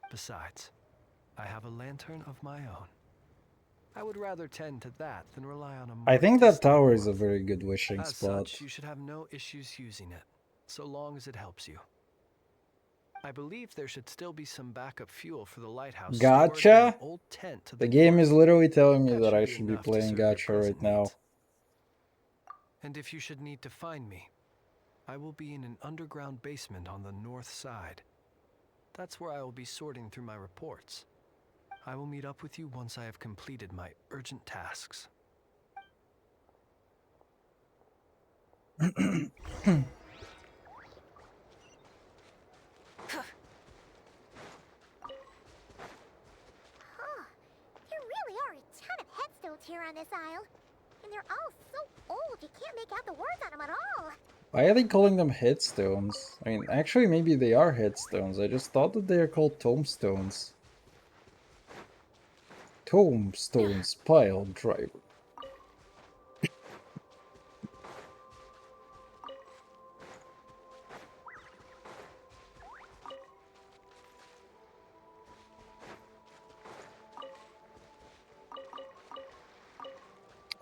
Besides, I have a lantern of my own. I would rather tend to that than rely on a more I think that distant tower is a warmth. very good wishing As spot. such, you should have no issues using it, so long as it helps you. I believe there should still be some backup fuel for the lighthouse stored in an Gacha? old tent to The the game north. is literally telling me That that should I be should be enough to playing serve your Gacha right present now. needs. And if you should need to find me, I will be in an underground basement on the north side. That's where I will be sorting through my reports. I will meet up with you once I have completed my urgent tasks. Huh. There really are a ton of headstones here on this isle. And they're all so old you can't make out the words on them at all. Why are they calling them headstones? I mean, actually, maybe they are headstones. I just thought that they are called tombstones. Tombstones pile driver.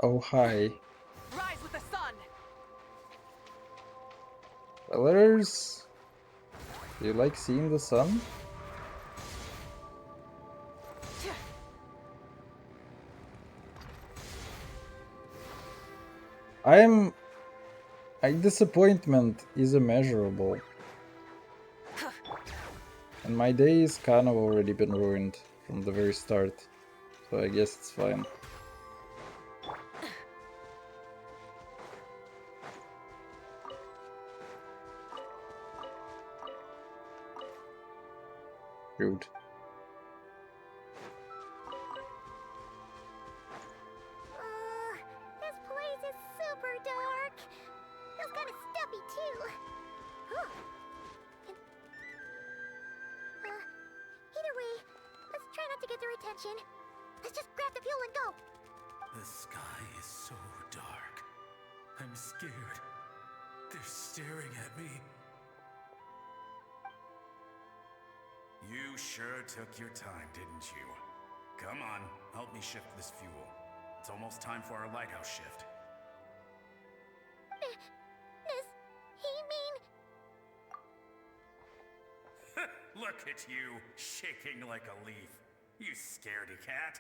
Oh, hi. Rise with the sun! Spoilers? Do you like seeing the sun? Disappointment is immeasurable. And my day is kind of already been ruined from the very start. So I guess it's fine. Rude. This place is super dark. Feels kind of stuffy too. Either way, let's try not to get their attention. Let's just grab the fuel and go. The sky is so dark. I'm scared. They're staring at me. You sure took your time, didn't you? Come on, help me shift this fuel. It's almost time for our lighthouse shift. Does he mean... Look at you, shaking like a leaf. You scaredy cat.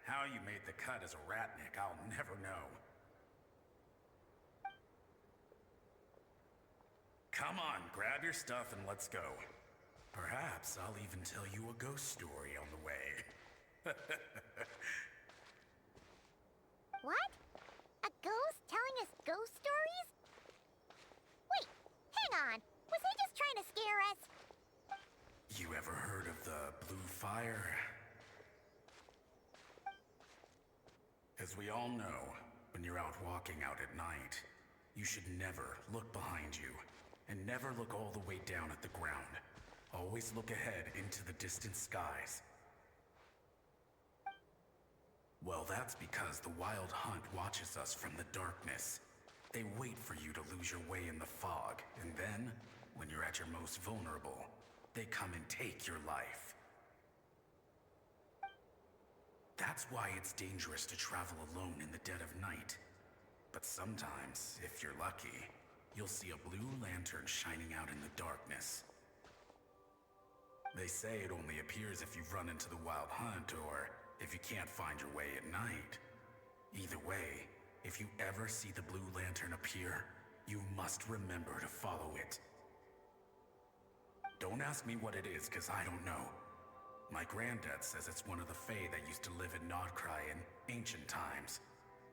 How you made the cut as a ratnik, I'll never know. Come on, grab your stuff and let's go. Perhaps I'll even tell you a ghost story on the way. What? A ghost telling us ghost stories? Wait, hang on. Was he just trying to scare us? You ever heard of the blue fire? As we all know, when you're out walking out at night, you should never look behind you, and never look all the way down at the ground. Always look ahead into the distant skies. Well, that's because the Wild Hunt watches us from the darkness. They wait for you to lose your way in the fog, and then, when you're at your most vulnerable, they come and take your life. That's why it's dangerous to travel alone in the dead of night. But sometimes, if you're lucky, you'll see a blue lantern shining out in the darkness. They say it only appears if you've run into the Wild Hunt or if you can't find your way at night. Either way, if you ever see the blue lantern appear, you must remember to follow it. Don't ask me what it is, cause I don't know. My granddad says it's one of the Fae that used to live in Nodcry in ancient times.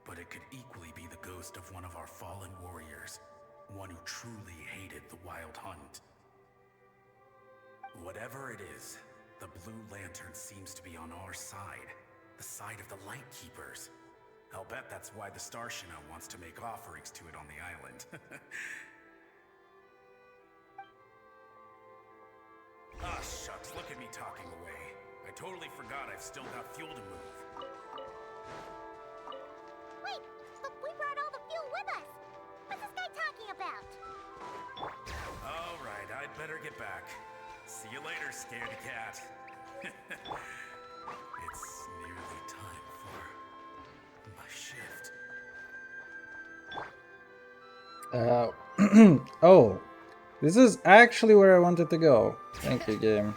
But it could equally be the ghost of one of our fallen warriors. One who truly hated the Wild Hunt. Whatever it is, the blue lantern seems to be on our side. The side of the Light Keepers. I'll bet that's why the Starshina wants to make offerings to it on the island. Ah, shucks, look at me talking away. I totally forgot I've still got fuel to move. Wait, but we brought all the fuel with us. What's this guy talking about? All right, I'd better get back. See you later, scaredy cat. It's nearly time for my shift. Oh, this is actually where I wanted to go. Thank you, game.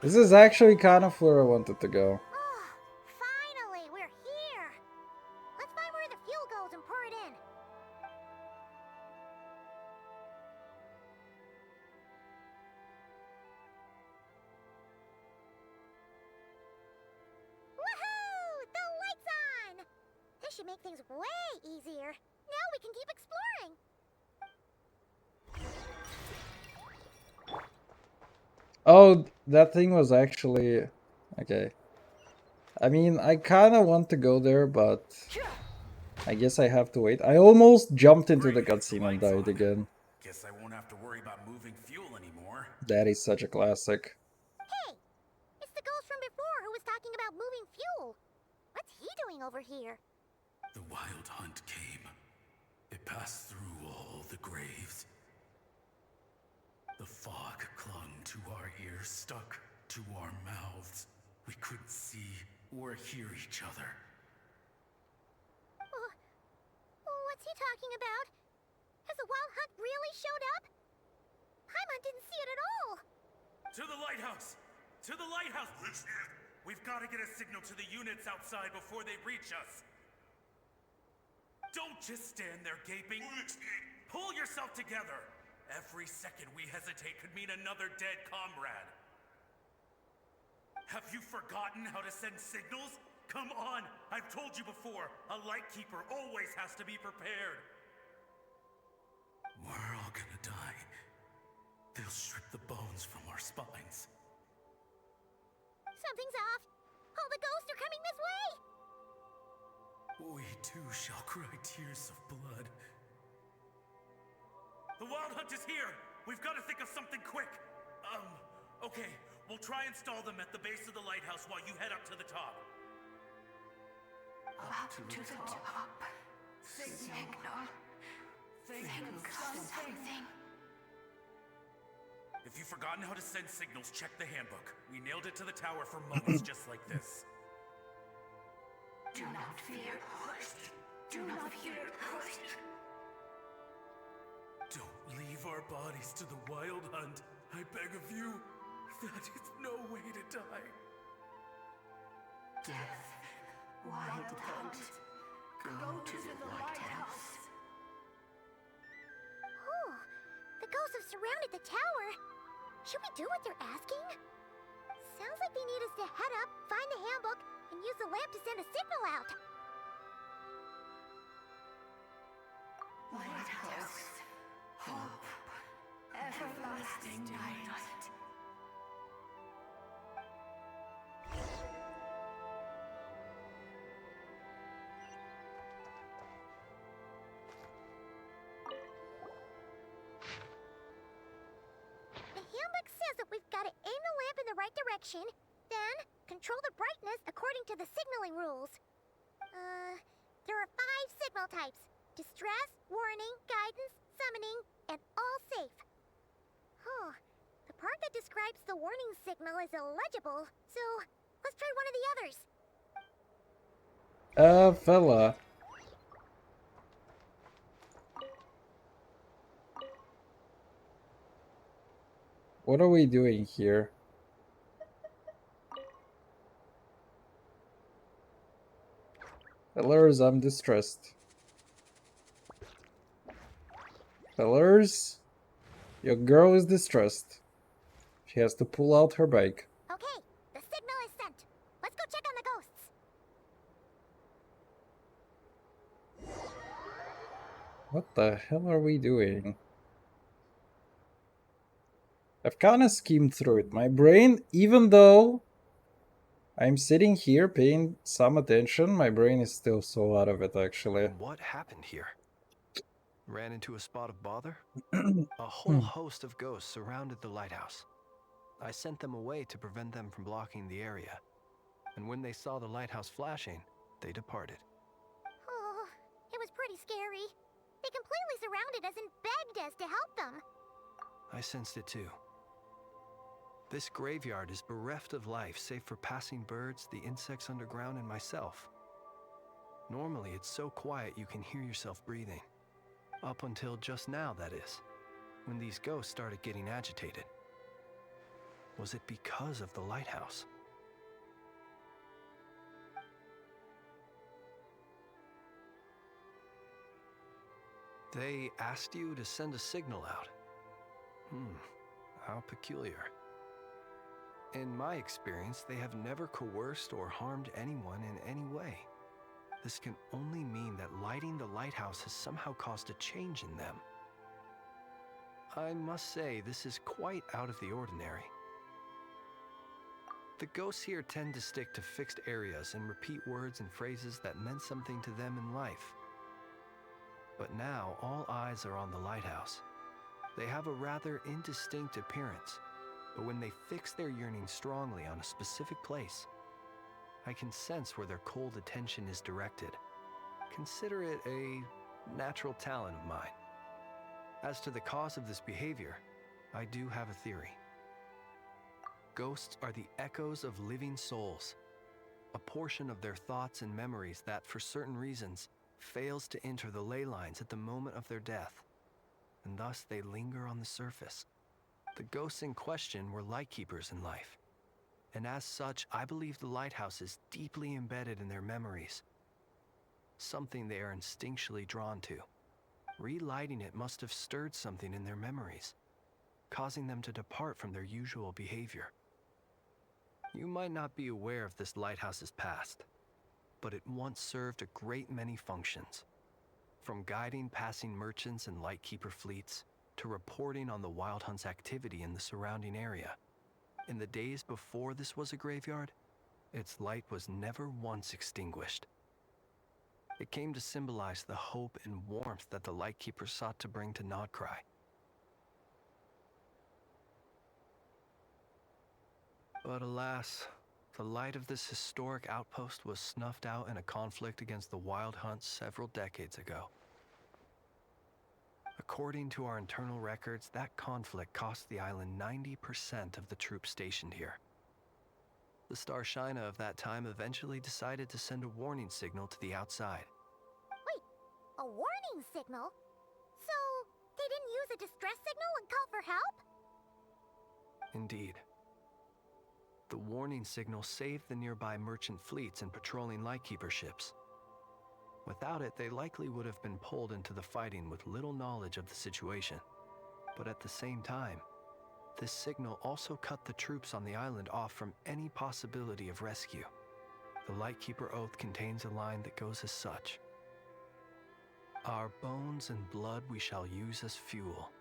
This is actually kind of where I wanted to go. Oh, finally, we're here. Let's find where the fuel goes and pour it in. Woohoo! The light's on! This should make things way easier. Now we can keep exploring. Oh, that thing was actually... Okay. I mean, I kind of want to go there, but... I guess I have to wait. I almost jumped into the cutscene and died again. Guess I won't have to worry about moving fuel anymore. That is such a classic. Hey, it's the ghost from before who was talking about moving fuel. What's he doing over here? The Wild Hunt came. It passed through all the graves. The fog clung to our ears, stuck to our mouths. We couldn't see or hear each other. didn't see it at all. To the lighthouse! To the lighthouse! We've got to get a signal to the units outside before they reach us. Don't just stand there gaping. Pull yourself together. Every second we hesitate could mean another dead comrade. Have you forgotten how to send signals? Come on! I've told you before, a lightkeeper always has to be prepared. We're all gonna die. They'll strip the bones from our spines. Something's off. All the ghosts are coming this way. We too shall cry tears of blood. The Wild Hunt is here! We've got to think of something quick! Okay. We'll try and stall them at the base of the lighthouse while you head up to the top. Up to the top. Signal. Think something. If you've forgotten how to send signals, check the handbook. We nailed it to the tower for moments just like this. Do not fear, host. Do not fear, host. Don't leave our bodies to the Wild Hunt. I beg of you. That is no way to die. Death. Wild Hunt. Go to the lighthouse. Oh, the ghosts have surrounded the tower. Should we do what they're asking? Sounds like they need us to head up, find the handbook, and use the lamp to send a signal out. Lighthouse. Hope. Everlasting night. The handbook says that we've got to aim the lamp in the right direction, then control the brightness according to the signaling rules. There are 5 signal types: distress, warning, guidance, summoning, and all safe. Huh. The part that describes the warning signal is illegible, so let's try one of the others. Fella. What are we doing here? Fellers, I'm distressed. Fellers, your girl is distressed. She has to pull out her bike. Okay, the signal is sent. Let's go check on the ghosts. What the hell are we doing? I've kind of schemed through it. My brain, even though I'm sitting here paying some attention, my brain is still so out of it, actually. What happened here? Ran into a spot of bother? A whole host of ghosts surrounded the lighthouse. I sent them away to prevent them from blocking the area. And when they saw the lighthouse flashing, they departed. Oh, it was pretty scary. They completely surrounded us and begged us to help them. I sensed it too. This graveyard is bereft of life save for passing birds, the insects underground, and myself. Normally, it's so quiet you can hear yourself breathing. Up until just now, that is, when these ghosts started getting agitated. Was it because of the lighthouse? They asked you to send a signal out. How peculiar. In my experience, they have never coerced or harmed anyone in any way. This can only mean that lighting the lighthouse has somehow caused a change in them. I must say, this is quite out of the ordinary. The ghosts here tend to stick to fixed areas and repeat words and phrases that meant something to them in life. But now, all eyes are on the lighthouse. They have a rather indistinct appearance, but when they fix their yearning strongly on a specific place, I can sense where their cold attention is directed. Consider it a natural talent of mine. As to the cause of this behavior, I do have a theory. Ghosts are the echoes of living souls, a portion of their thoughts and memories that, for certain reasons, fails to enter the ley lines at the moment of their death, and thus they linger on the surface. The ghosts in question were lightkeepers in life, and as such, I believe the lighthouse is deeply embedded in their memories, something they are instinctually drawn to. Relighting it must have stirred something in their memories, causing them to depart from their usual behavior. You might not be aware of this lighthouse's past, but it once served a great many functions. From guiding passing merchants and lightkeeper fleets, to reporting on the Wild Hunt's activity in the surrounding area. In the days before this was a graveyard, its light was never once extinguished. It came to symbolize the hope and warmth that the lightkeeper sought to bring to Nodcry. But alas, the light of this historic outpost was snuffed out in a conflict against the Wild Hunt several decades ago. According to our internal records, that conflict cost the island 90% of the troops stationed here. The Starshina of that time eventually decided to send a warning signal to the outside. Wait, a warning signal? So, they didn't use a distress signal and call for help? Indeed. The warning signal saved the nearby merchant fleets and patrolling lightkeeper ships. Without it, they likely would have been pulled into the fighting with little knowledge of the situation. But at the same time, this signal also cut the troops on the island off from any possibility of rescue. The Lightkeeper Oath contains a line that goes as such. Our bones and blood we shall use as fuel.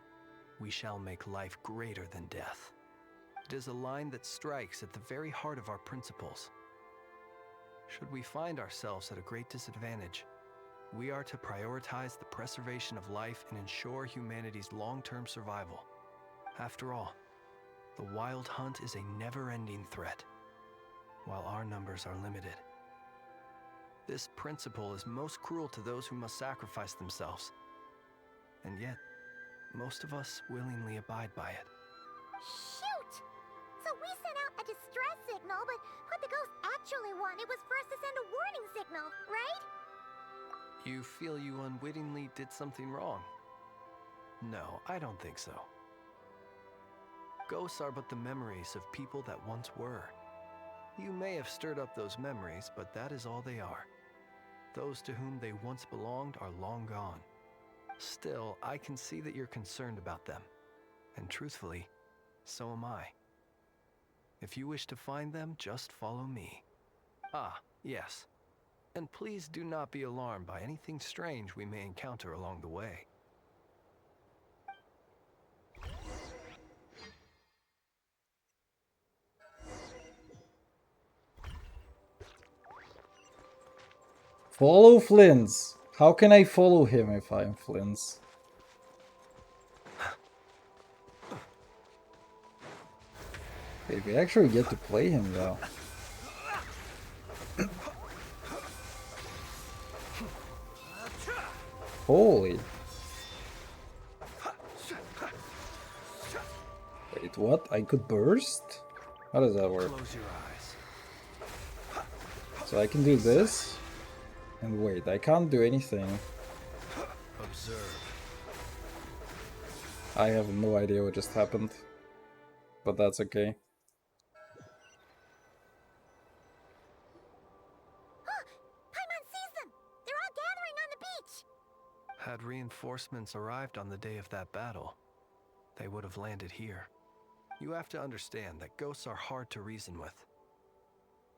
We shall make life greater than death. It is a line that strikes at the very heart of our principles. Should we find ourselves at a great disadvantage, we are to prioritize the preservation of life and ensure humanity's long-term survival. After all, the Wild Hunt is a never-ending threat, while our numbers are limited. This principle is most cruel to those who must sacrifice themselves, and yet, most of us willingly abide by it. Shoot! So we sent out a distress signal, but what the ghost actually wanted was for us to send a warning signal, right? You feel you unwittingly did something wrong? No, I don't think so. Ghosts are but the memories of people that once were. You may have stirred up those memories, but that is all they are. Those to whom they once belonged are long gone. Still, I can see that you're concerned about them. And truthfully, so am I. If you wish to find them, just follow me. Ah, yes. And please do not be alarmed by anything strange we may encounter along the way. Follow Flins. How can I follow him if I'm Flins? Wait, we actually get to play him though. Holy. Wait, what? I could burst? How does that work? Close your eyes. So I can do this? And wait, I can't do anything. Observe. I have no idea what just happened. But that's okay. Paimon sees them! They're all gathering on the beach! Had reinforcements arrived on the day of that battle, they would have landed here. You have to understand that ghosts are hard to reason with.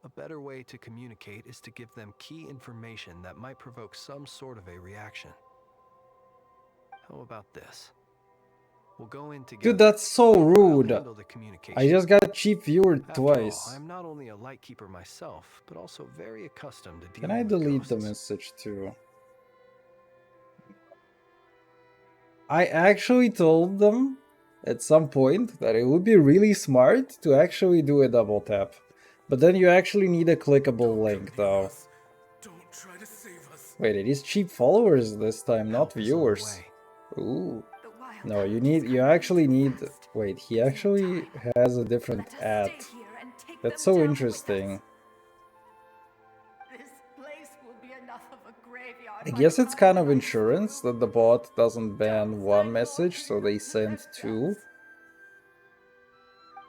A better way to communicate is to give them key information that might provoke some sort of a reaction. How about this? We'll go in together. Dude, that's so rude. I'll handle the communication. I just got cheap viewer After all, twice. I'm not only a lightkeeper myself, but also very accustomed to Can dealing I with delete the ghosts. message too? I actually told them at some point that it would be really smart to actually do a double tap. But then you actually need a clickable link though. Don't try to save us. Wait, it is cheap followers this time, not Help is on the viewers. way. Ooh. The Wild No, Hunt you is actually coming need... fast. Wait, he actually has a different Let us ad. stay here and take That's them so down with interesting. us. This place will be enough of a graveyard I by guess the it's time kind of we're insurance through. that the bot doesn't ban Don't one send message, more so to they your send deaths. two.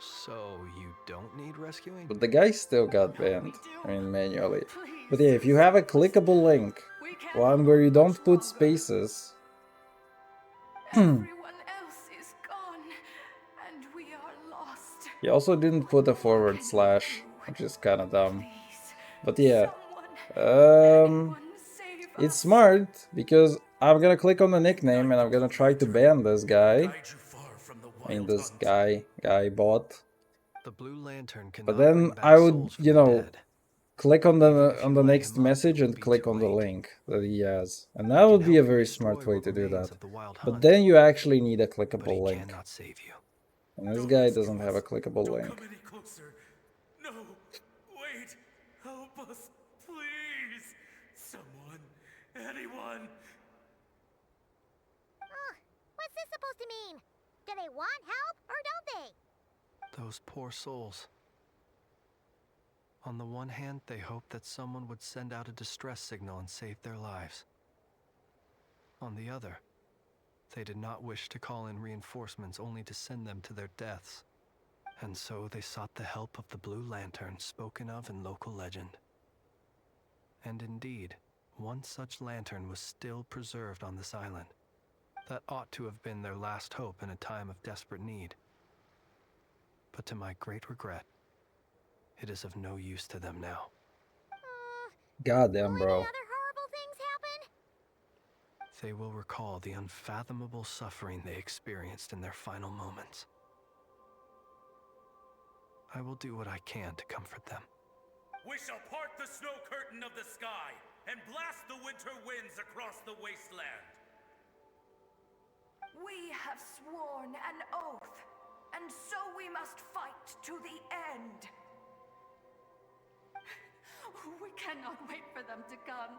So you don't need rescuing? But the guy still got banned. I mean, manually. But yeah, if you have a clickable link, one where you don't put spaces. Everyone else is gone, and we are lost. He also didn't put a forward slash, which is kind of dumb. But yeah, it's smart because I'm gonna click on the nickname and I'm gonna try to ban this guy. I mean, this guy bot. The Blue Lantern But cannot then bring back I would, souls from you the know, dead. click on Even if the you light next him up, it message will and be click too on the late. link that he has. And He that can would be a help you very destroy smart way what to do remains that. of the Wild But Hunt, then you actually need a but clickable he link. cannot save you. And this guy doesn't have a clickable Don't link. come any closer. No, wait. Help us, please. Someone, anyone. What's this supposed to mean? Do they want help or don't they? Those poor souls. On the one hand, they hoped that someone would send out a distress signal and save their lives. On the other, they did not wish to call in reinforcements only to send them to their deaths. And so they sought the help of the Blue Lantern spoken of in local legend. And indeed, one such lantern was still preserved on this island. That ought to have been their last hope in a time of desperate need. But to my great regret, it is of no use to them now. Goddamn, Will bro. any other horrible things happen? They will recall the unfathomable suffering they experienced in their final moments. I will do what I can to comfort them. We shall part the snow curtain of the sky and blast the winter winds across the wasteland. We have sworn an oath, and so we must fight to the end. We cannot wait for them to come.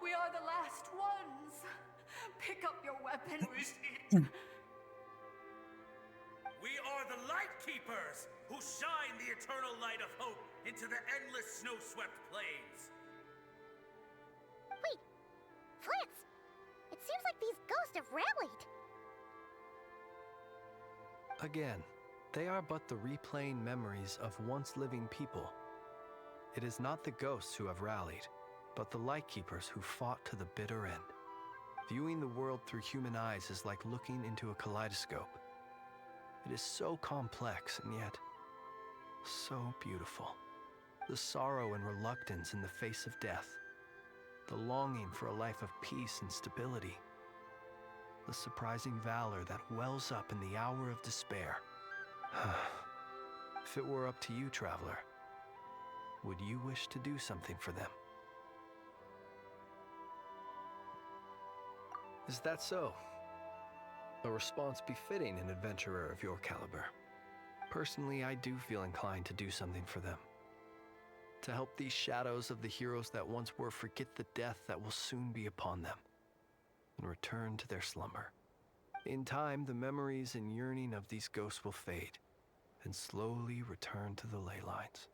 We are the last ones. Pick up your weapons. We are the Light Keepers, who shine the eternal light of hope into the endless snow-swept plains. Wait, Flint's! It seems like these ghosts have rallied. Again, they are but the replaying memories of once living people. It is not the ghosts who have rallied, but the Lightkeepers who fought to the bitter end. Viewing the world through human eyes is like looking into a kaleidoscope. It is so complex and yet so beautiful. The sorrow and reluctance in the face of death. The longing for a life of peace and stability. The surprising valor that wells up in the hour of despair. If it were up to you, traveler, would you wish to do something for them? Is that so? A response befitting an adventurer of your caliber. Personally, I do feel inclined to do something for them. To help these shadows of the heroes that once were forget the death that will soon be upon them, and return to their slumber. In time, the memories and yearning of these ghosts will fade, and slowly return to the ley lines.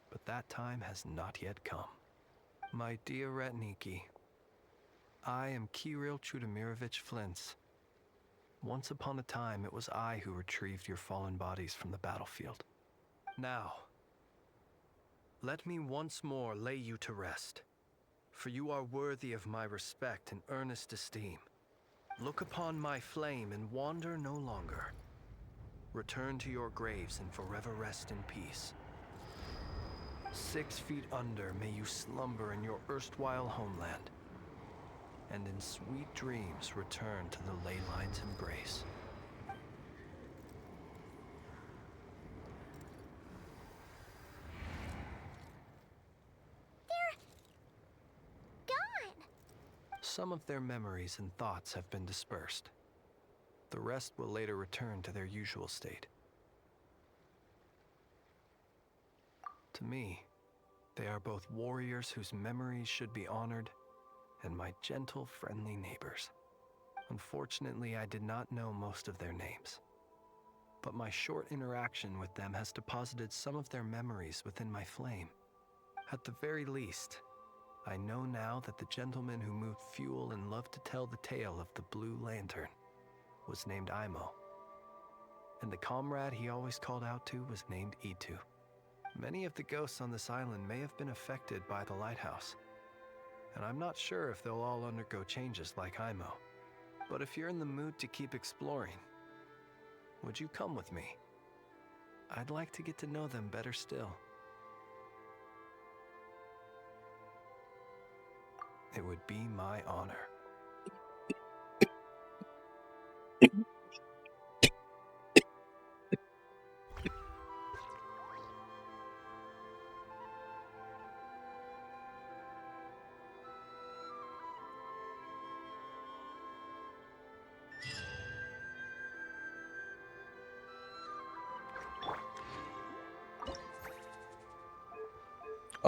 But that time has not yet come. My dear Retniki, I am Kirill Trudamirovich Flintz. Once upon a time, it was I who retrieved your fallen bodies from the battlefield. Now, let me once more lay you to rest, for you are worthy of my respect and earnest esteem. Look upon my flame and wander no longer. Return to your graves and forever rest in peace. 6 feet under may you slumber in your erstwhile homeland, and in sweet dreams return to the ley line's embrace. Gone! Some of their memories and thoughts have been dispersed. The rest will later return to their usual state. To me, they are both warriors whose memories should be honored, and my gentle, friendly neighbors. Unfortunately, I did not know most of their names, but my short interaction with them has deposited some of their memories within my flame. At the very least, I know now that the gentleman who moved fuel and loved to tell the tale of the Blue Lantern was named Imo. and the comrade he always called out to was named Itu. Many of the ghosts on this island may have been affected by the lighthouse, and I'm not sure if they'll all undergo changes like Imo. But if you're in the mood to keep exploring, would you come with me? I'd like to get to know them better still. It would be my honor.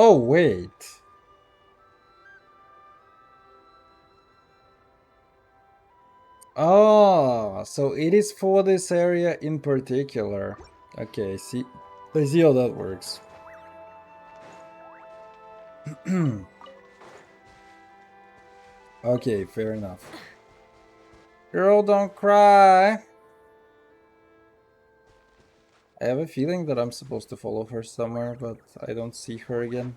Oh, wait. Oh, so it is for this area in particular. Okay, I see how that works. Okay, fair enough. Girl, don't cry. I have a feeling that I'm supposed to follow her somewhere, but I don't see her again.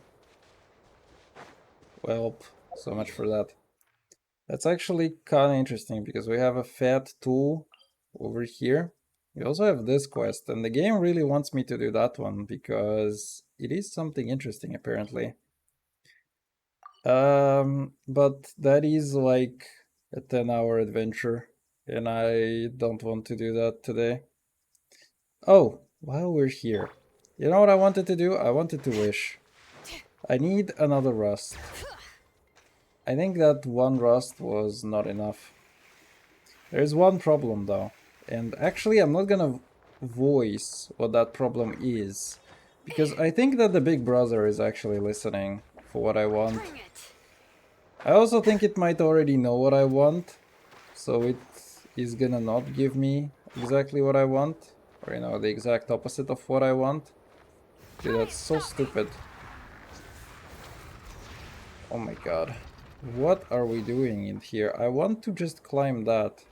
Well, so much for that. That's actually kind of interesting because we have a fat tool over here. We also have this quest, and the game really wants me to do that one because it is something interesting apparently. But that is like a 10-hour adventure, and I don't want to do that today. Oh, while we're here, you know what I wanted to do? I wanted to wish. I need another rust. I think that one rust was not enough. There's one problem though, and actually I'm not gonna voice what that problem is, because I think that the big brother is actually listening for what I want. I also think it might already know what I want, so it is gonna not give me exactly what I want, or you know, the exact opposite of what I want. Dude, that's so stupid. Oh my god. What are we doing in here? I want to just climb that.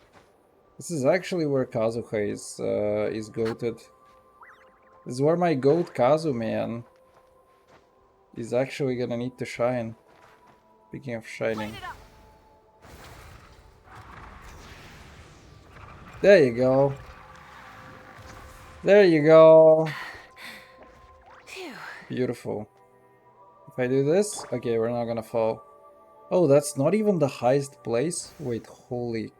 This is actually where Kazuha is goated. This is where my goat Kazu man is actually gonna need to shine. Speaking of shining. There you go. There you go. Beautiful. If I do this, okay, we're not gonna fall. Oh, that's not even the highest place? Wait, holy.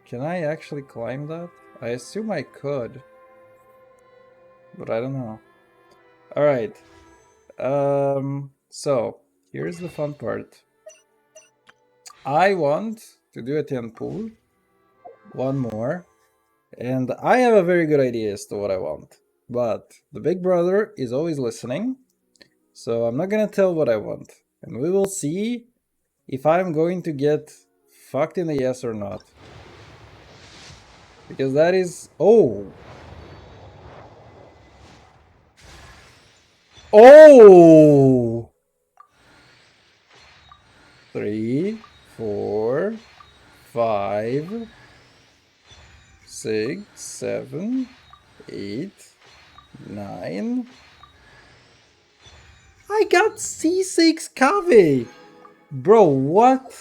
Can I actually climb that? I assume I could. But I don't know. Alright. So, here's the fun part. I want to do a 10 pool. One more. And I have a very good idea as to what I want. But the big brother is always listening. So I'm not gonna tell what I want. And we will see if I'm going to get fucked in the yes or not. Because that is... Oh! Oh! 3, 4, 5, 6, 7, 8, 9. I got C6 Cave! Bro, what?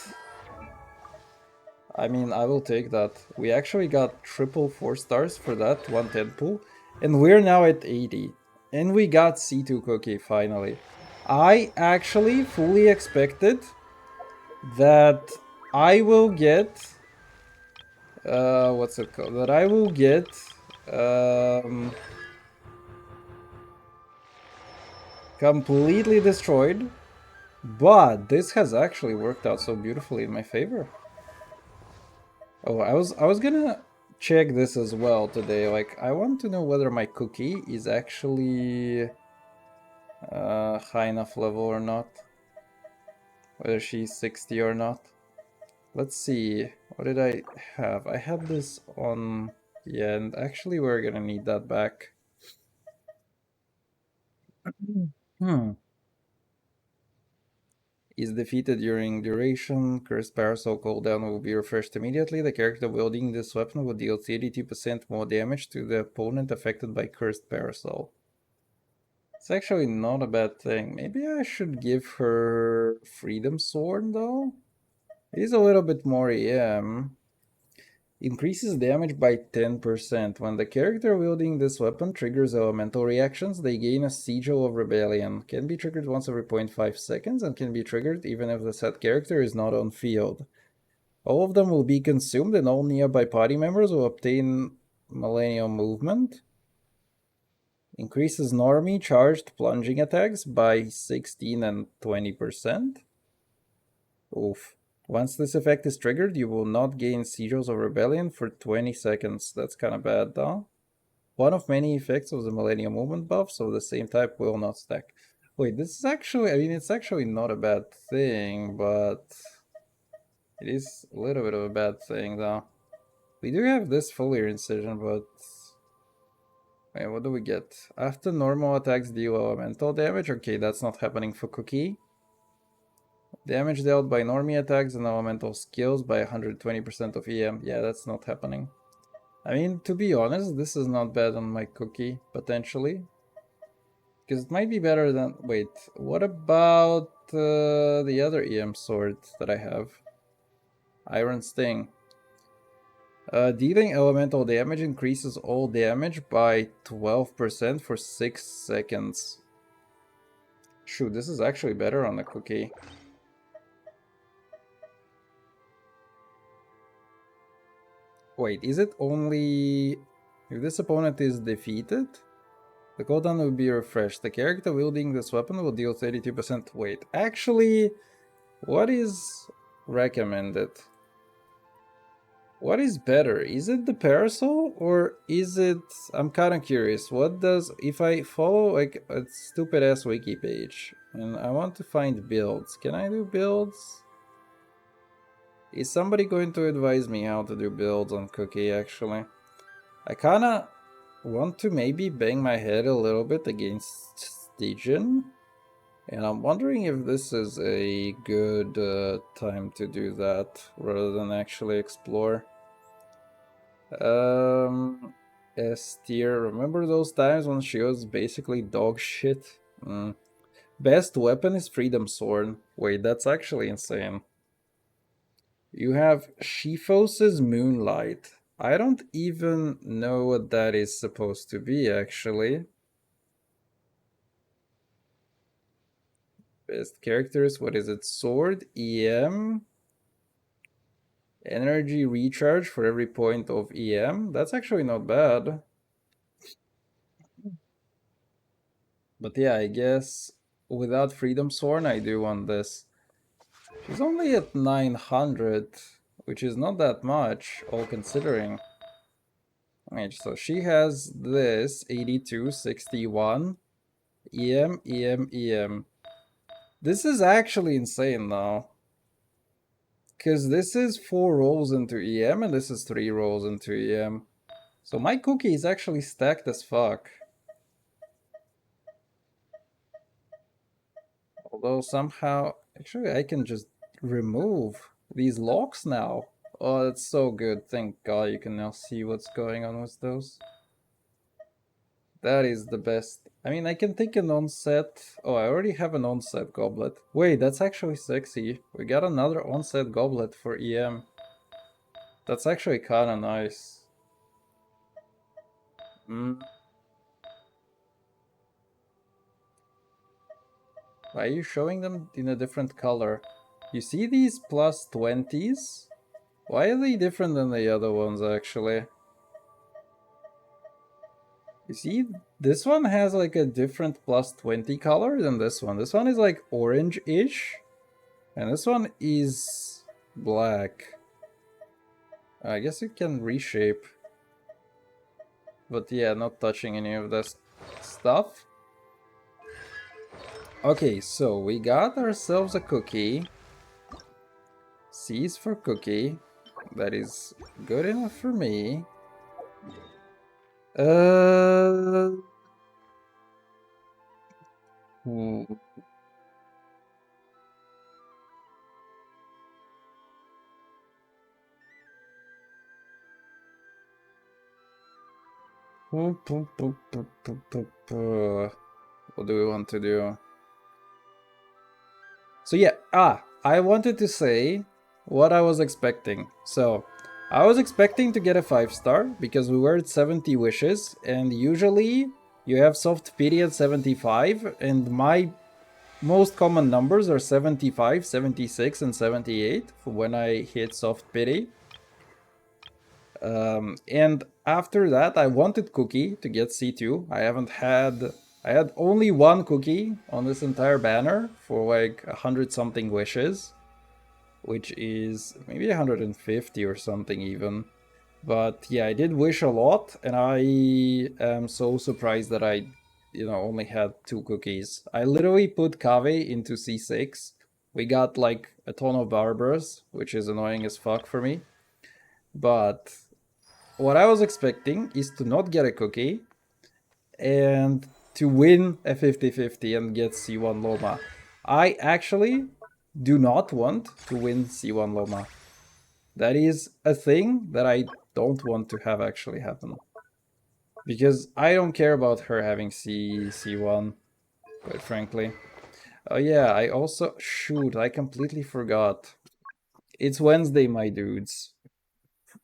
I mean, I will take that. We actually got triple 4 stars for that 110 pool. And we're now at 80. And we got C2 Cookie finally. I actually fully expected that I will get... what's it called? That I will get... completely destroyed. But this has actually worked out so beautifully in my favor. Oh, I was gonna check this as well today. Like, I want to know whether my cookie is actually high enough level or not. Whether she's 60 or not. Let's see. What did I have? I had this on... Yeah, and actually we're gonna need that back. Hmm. is defeated during duration. Cursed Parasol cooldown will be refreshed immediately. The character wielding this weapon will deal 32% more damage to the opponent affected by Cursed Parasol. It's actually not a bad thing. Maybe I should give her Freedom Sword though? It is a little bit more EM. Increases damage by 10%. When the character wielding this weapon triggers elemental reactions, they gain a Sigil of Rebellion. Can be triggered once every 0.5 seconds and can be triggered even if the set character is not on field. All of them will be consumed and all nearby party members will obtain Millennial Movement. Increases normie charged plunging attacks by 16 and 20%. Oof. Once this effect is triggered, you will not gain Sigils of Rebellion for 20 seconds. That's kind of bad, though. One of many effects of the Millennium Movement buff, so the same type will not stack. Wait, this is actually, I mean, it's actually not a bad thing, but it is a little bit of a bad thing, though. We do have this Foliar Incision, but... Wait, what do we get? After normal attacks deal elemental damage? Okay, that's not happening for Cookie. Damage dealt by normie attacks and elemental skills by 120% of EM. Yeah, that's not happening. I mean, to be honest, this is not bad on my Cookie, potentially. Because it might be better than... Wait, what about the other EM sword that I have? Iron Sting. Dealing elemental damage increases all damage by 12% for 6 seconds. Shoot, this is actually better on the Cookie. Wait, is it only... If this opponent is defeated, the cooldown will be refreshed. The character wielding this weapon will deal 32% weight. Actually, what is recommended? What is better? Is it the Parasol or is it... I'm kind of curious. What does... If I follow like a stupid ass wiki page and I want to find builds, can I do builds? Is somebody going to advise me how to do builds on Cookie, actually? I kinda want to maybe bang my head a little bit against Stygian. And I'm wondering if this is a good time to do that, rather than actually explore. S tier, remember those times when she was basically dog shit? Best weapon is Freedom Sword. Wait, that's actually insane. You have Shifos' Moonlight. I don't even know what that is supposed to be, actually. Best characters, what is it? Sword, EM, energy recharge for every point of EM. That's actually not bad. But yeah, I guess without Freedom Sword, I do want this. She's only at 900, which is not that much, all considering. Wait, so she has this 82, 61, EM, EM, EM. This is actually insane now. Because this is 4 rolls into EM and this is 3 rolls into EM. So my Cookie is actually stacked as fuck. Although somehow... Actually, I can just remove these locks now. Oh, that's so good. Thank God you can now see what's going on with those. That is the best. I mean, I can take an onset. Oh, I already have an onset goblet. Wait, that's actually sexy. We got another onset goblet for EM. That's actually kinda nice. Why are you showing them in a different color? You see these plus 20s? Why are they different than the other ones, actually? You see, this one has like a different plus 20 color than this one. This one is like orange-ish, and this one is black. I guess it can reshape. But yeah, not touching any of this stuff. Okay, so we got ourselves a Cookie. C is for Cookie. That is good enough for me. Hmm. What do we want to do? So yeah, I wanted to say what I was expecting. So I was expecting to get a 5-star because we were at 70 wishes, and usually you have soft pity at 75, and my most common numbers are 75, 76, and 78 for when I hit soft pity. And after that, I wanted Cookie to get C2. I had only one Cookie on this entire banner for like 100 something wishes, which is maybe 150 or something even. But yeah, I did wish a lot, and I am so surprised that I, only had 2 cookies. I literally put Kave into C6. We got like a ton of Barbaras, which is annoying as fuck for me. But what I was expecting is to not get a cookie and to win a 50-50 and get C1 Loma. I actually do not want to win C1 Loma. That is a thing that I don't want to have actually happen. Because I don't care about her having C1, quite frankly. Oh yeah, I also... Shoot, I completely forgot. It's Wednesday, my dudes.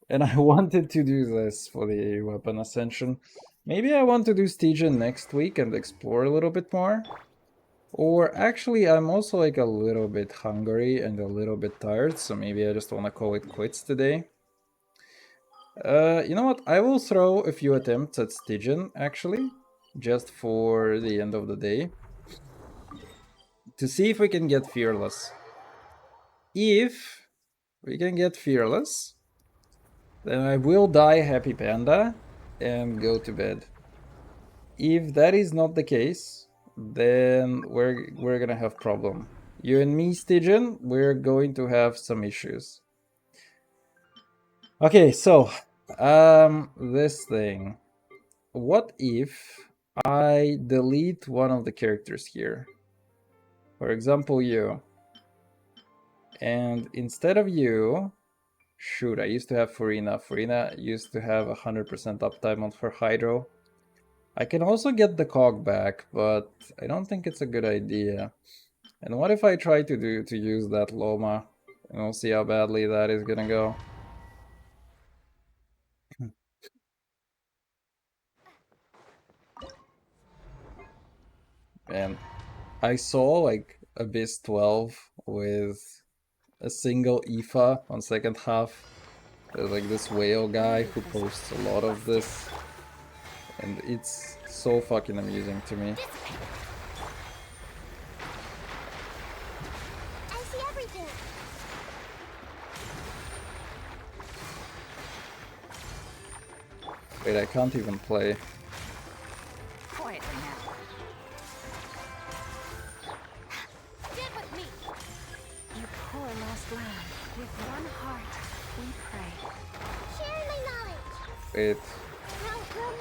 And I wanted to do this for the weapon ascension. Maybe I want to do Stygian next week and explore a little bit more. Or actually, I'm also like a little bit hungry and a little bit tired, so maybe I just want to call it quits today. You know what? I will throw a few attempts at Stygian, actually, just for the end of the day. To see if we can get Fearless. If we can get Fearless, then I will die Happy Panda and go to bed. If that is not the case, then we're gonna have problem. You and me, Stygian, we're going to have some issues. Okay, so this thing. What if I delete one of the characters here? For example, you. And instead of you, shoot, I used to have Furina. Furina used to have 100% uptime on her Hydro. I can also get the cog back, but I don't think it's a good idea. And what if I try to use that Loma? And we'll see how badly that is gonna go. Man, I saw like Abyss 12 with a single IFA on second half. There's like this whale guy who posts a lot of this. And it's so fucking amusing to me. I see everything. Wait, I can't even play. Quietly now. Get with me. You poor lost lamb. With one heart, we pray. Share my knowledge. Wait. How come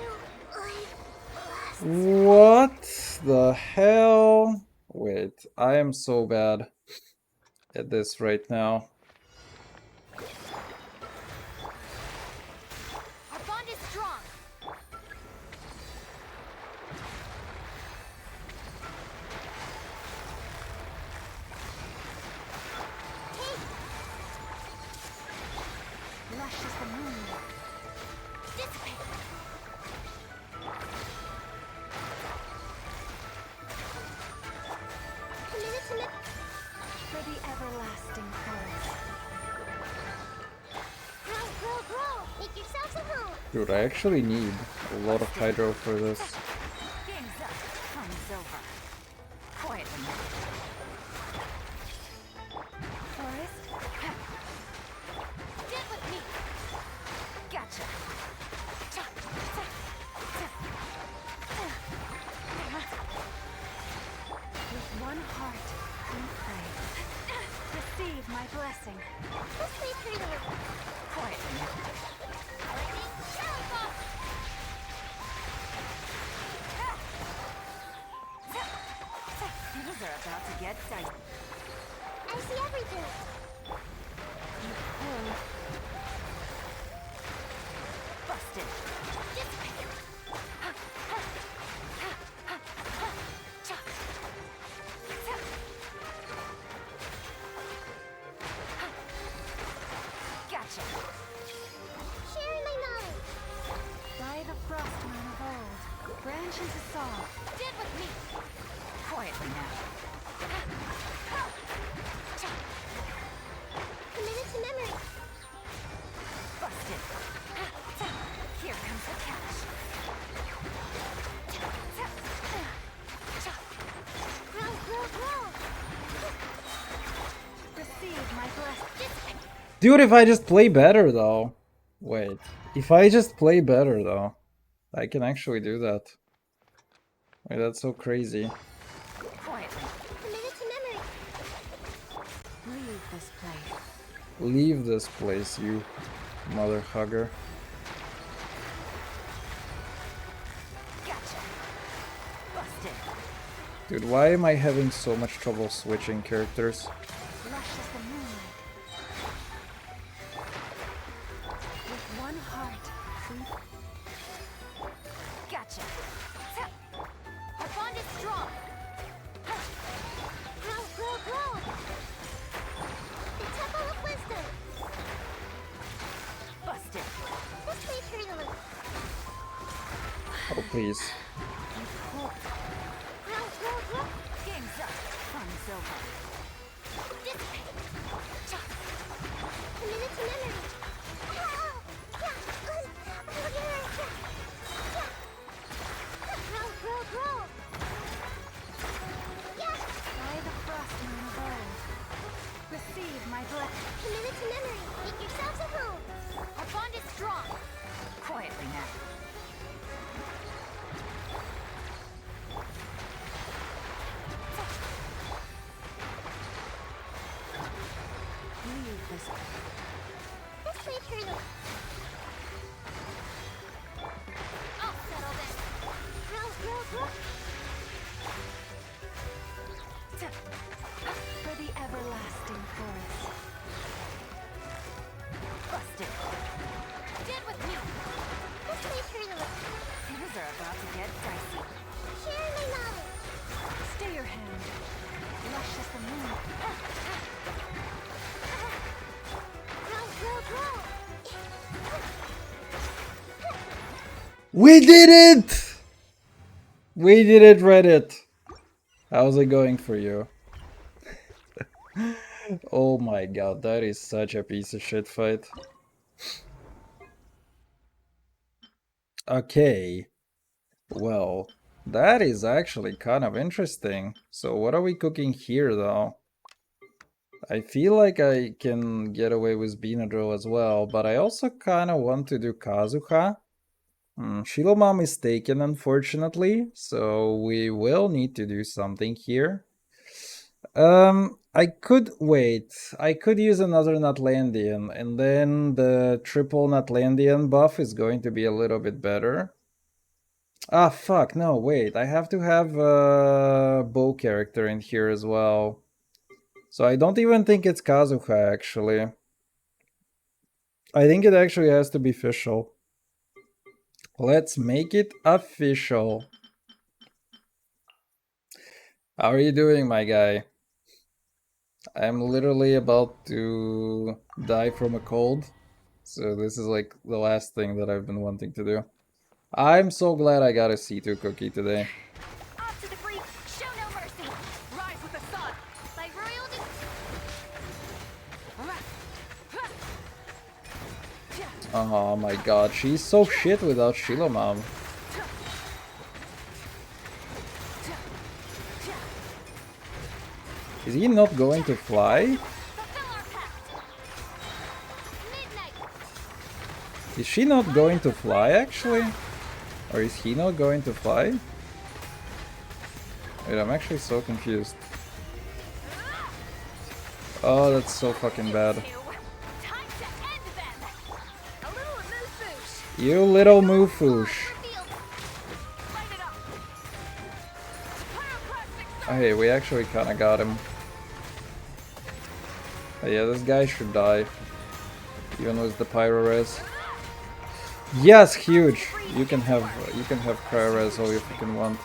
What the hell? Wait, I am so bad at this right now. our bond is strong. Lush as the moon. Dissipate. Commit. For the everlasting chorus. Grow. Make yourselves a home. Dude, I actually need a lot of Hydro for this. Game's up. Fun's over. Quietly now. Forest? Get with me. Gotcha. With one heart, we pray. Receive my blessing. Let's play pretty little. Quietly now. Lightning shower ball. Things are about to get dicey. I see everything. Busted. Dissipate. Attention to Saw. Did with me. Quietly now. Committed to memory. Busted. Here comes the catch. Growl. Receive my blessing. Dude, if I just play better though. Wait. If I just play better though, I can actually do that. Wait, that's so crazy. Quietly. Committed to memory. Leave this place. Leave this place, you mother hugger. Gotcha. Busted. Dude, why am I having so much trouble switching characters? Lush as the moonlight. With one heart, we Gotcha. Our bond is strong. Growl. The Temple of Wisdom. Busted. This way, Turtle. Oh, please. Growl. Game's up. Fun's over. This way. Committed to memory. Growl. by the frost moon of old. Receive my blessing. Committed to memory. Make yourselves at home. Our bond is strong. Quietly now. Leave this. This way, Turtle. I'll settle this. Growl. For the everlasting forest. Busted. Did with me. This way, Turtle. Things are about to get dicey. Share my knowledge. Stay your hand. Lush as the moon. Growl. We did it! We did it, Reddit! How's it going for you? Oh my god, that is such a piece of shit fight. Okay. Well, that is actually kind of interesting. So what are we cooking here though? I feel like I can get away with Benadryl as well, but I also kind of want to do Kazuha. Shilomam is taken, unfortunately, so we will need to do something here. I could wait. I could use another Natlandian, and then the triple Natlandian buff is going to be a little bit better. Ah, fuck, no, wait. I have to have a bow character in here as well. So I don't even think it's Kazuha, actually. I think it actually has to be official. Let's make it official. How are you doing, my guy? I'm literally about to die from a cold. So this is like the last thing that I've been wanting to do. I'm so glad I got a C2 cookie today. Off to the breach. Show no mercy. Rise with the sun. By royal Oh my god, she's so shit without Shilomam. Is he not going to fly? Is she not going to fly, actually? Or is he not going to fly? Wait, I'm actually so confused. Oh, that's so fucking bad. You little moofoosh. Oh, hey, we actually kinda got him. Oh, yeah, this guy should die. Even with the pyro res. Yes, huge! You can have cryo res all you fucking want.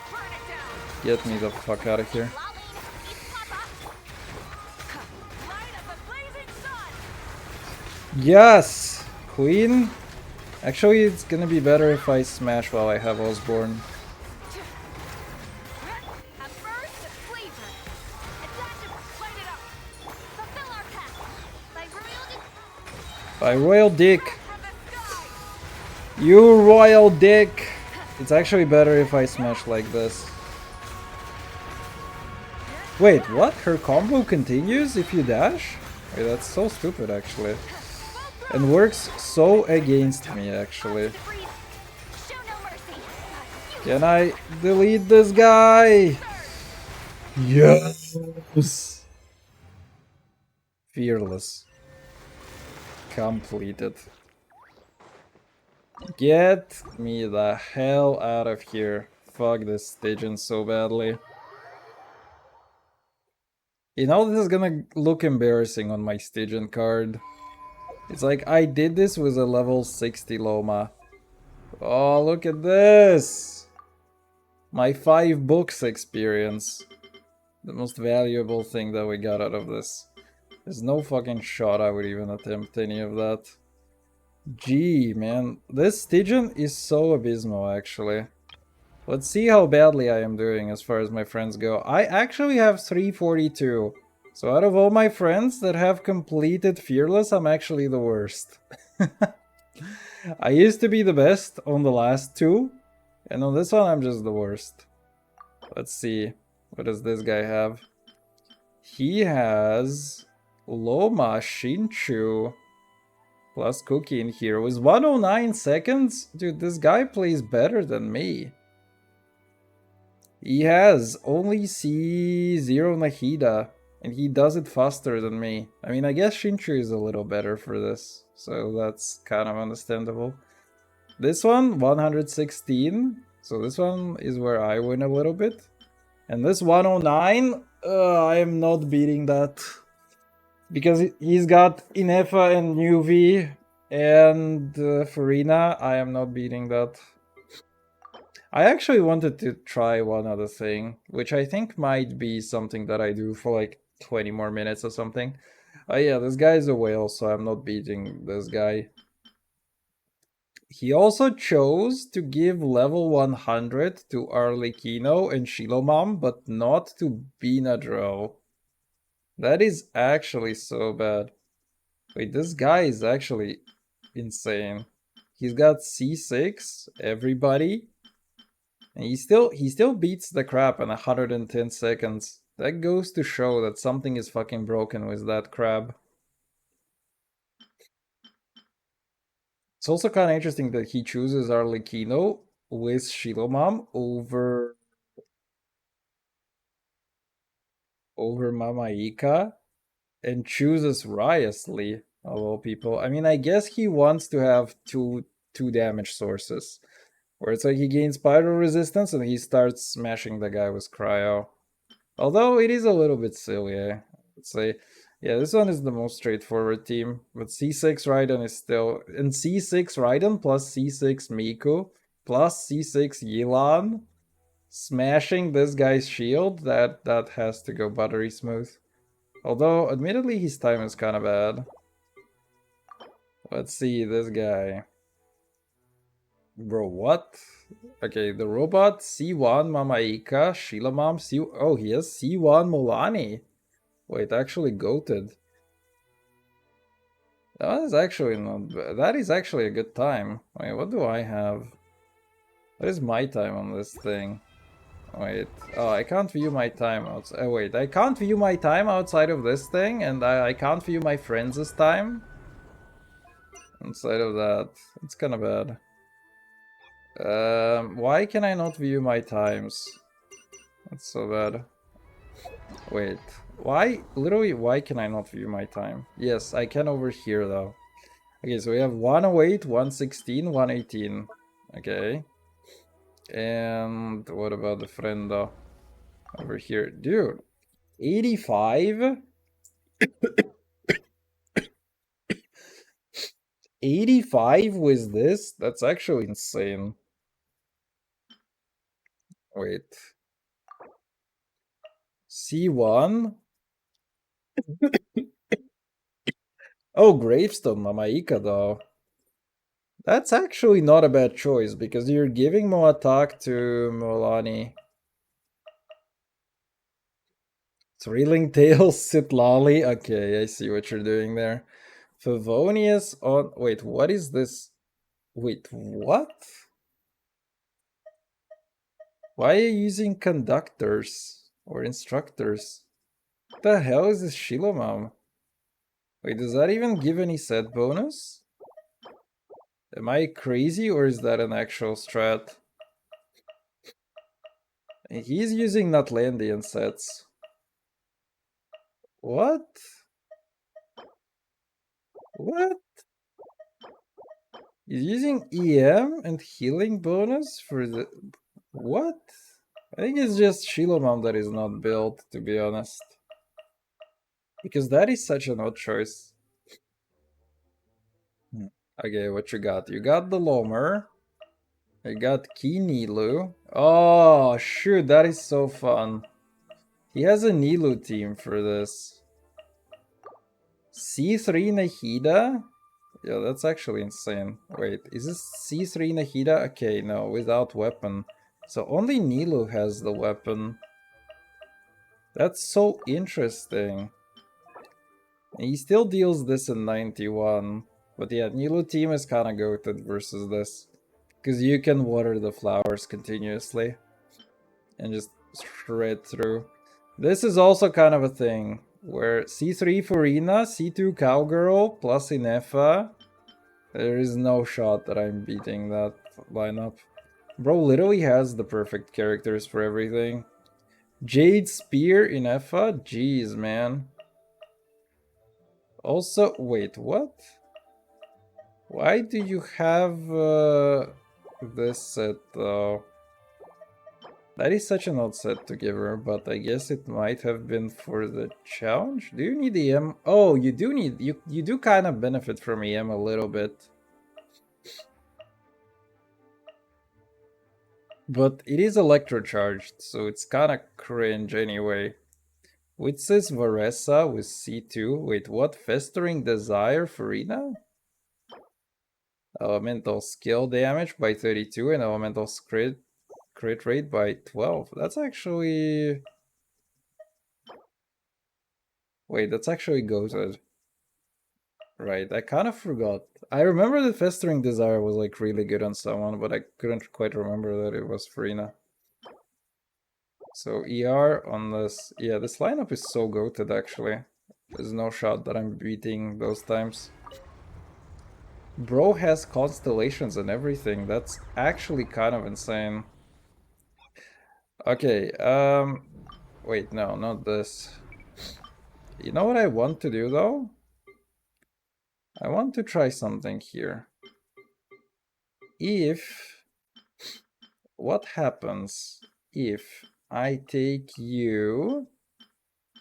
Get me the fuck out of here. Yes! Queen? Actually, it's gonna be better if I smash while I have Osborne. By Royal Dick. You Royal Dick. It's actually better if I smash like this. Wait, what? Her combo continues if you dash? Wait, that's so stupid actually. And works so against me actually. Can I delete this guy? Yes! Fearless. Completed. Get me the hell out of here. Fuck this Stygian so badly. You know, this is gonna look embarrassing on my Stygian card. It's like, I did this with a level 60 Loma. Oh, look at this! My 5 books experience. The most valuable thing that we got out of this. There's no fucking shot I would even attempt any of that. Gee, man. This Stygian is so abysmal, actually. Let's see how badly I am doing as far as my friends go. I actually have 342. So out of all my friends that have completed Fearless, I'm actually the worst. I used to be the best on the last two, and on this one I'm just the worst. Let's see. What does this guy have? He has Loma Shinchu plus Cookie in here. With 109 seconds? Dude, this guy plays better than me. He has only C0 Nahida, and he does it faster than me. I mean, I guess Shinchu is a little better for this, so that's kind of understandable. This one, 116, so this one is where I win a little bit. And this 109, I am not beating that. Because he's got Inefa and Nuvi and Farina, I am not beating that. I actually wanted to try one other thing, which I think might be something that I do for like 20 more minutes or something. Yeah, this guy is a whale, so I'm not beating this guy. He also chose to give level 100 to Arlecchino and Shilomam, but not to Binadro. That is actually so bad. Wait, this guy is actually insane. He's got C6, everybody. And he still beats the crap in 110 seconds. That goes to show that something is fucking broken with that crab. It's also kind of interesting that he chooses Arlecchino with Shilomam over Mama Ika and chooses Riously of all people. I mean, I guess he wants to have two damage sources. Where it's like he gains pyro resistance and he starts smashing the guy with cryo. Although it is a little bit silly, I'd say. Yeah, this one is the most straightforward team. But C6 Raiden is still... And C6 Raiden plus C6 Miku plus C6 Yilan smashing this guy's shield, that has to go buttery smooth. Although, admittedly, his time is kind of bad. Let's see, this guy. Bro, what? Okay, the robot, C1 Mamaika, Shilamam, C... Oh, he has C1 Molani. Wait, actually goated. That is actually not bad. That is actually a good time. Wait, what do I have? What is my time on this thing? Wait, oh, I can't view my time outside. Wait, I can't view my time outside of this thing, and I can't view my friends' time inside of that. It's kind of bad. Why can I not view my times? That's so bad. Wait, why? Literally, why can I not view my time? Yes, I can over here though. Okay, so we have 108, 116, 118. Okay. And what about the friend though? Over here. Dude, 85? 85 with this? That's actually insane. Wait. C1? Oh, Gravestone Mamaika though. That's actually not a bad choice, because you're giving more attack to Molani. Thrilling Tales, Sitlali. Okay, I see what you're doing there. Favonius on... Wait, what is this? Wait, what? Why are you using conductors or instructors? What the hell is this Shilomam? Wait, does that even give any set bonus? Am I crazy or is that an actual strat? He's using Nutlandian sets. What? What? He's using EM and healing bonus for the... What? I think it's just Shilomam that is not built, to be honest. Because that is such an odd choice. Okay, what you got? You got the Lomer. I got Key Nilu. Oh, shoot, that is so fun. He has a Nilu team for this. C3 Nahida? Yeah, that's actually insane. Wait, is this C3 Nahida? Okay, no, without weapon. So only Nilu has the weapon. That's so interesting. And he still deals this in 91. But yeah, Nilu team is kinda goated versus this. Because you can water the flowers continuously. And just shred through. This is also kind of a thing. Where C3 Furina, C2 Cowgirl, plus Inefa. There is no shot that I'm beating that lineup. Bro literally has the perfect characters for everything. Jade Spear Inefa? Jeez, man. Also, wait, what? Why do you have this set though? That is such an odd set to give her, but I guess it might have been for the challenge. Do you need EM? Oh, you do need, you do kind of benefit from EM a little bit. But it is electrocharged, so it's kind of cringe anyway. Which says Varesa with C2. Wait, what? Festering Desire Farina? Elemental skill damage by 32 and elemental crit rate by 12. That's actually... Wait, that's actually goated. Right, I kind of forgot. I remember that Festering Desire was like really good on someone, but I couldn't quite remember that it was Farina. So ER on this... Yeah, this lineup is so goated actually. There's no shot that I'm beating those times. Bro has constellations and everything. That's actually kind of insane. Okay, wait, no, not this. You know what I want to do though? I want to try something here. What happens if I take you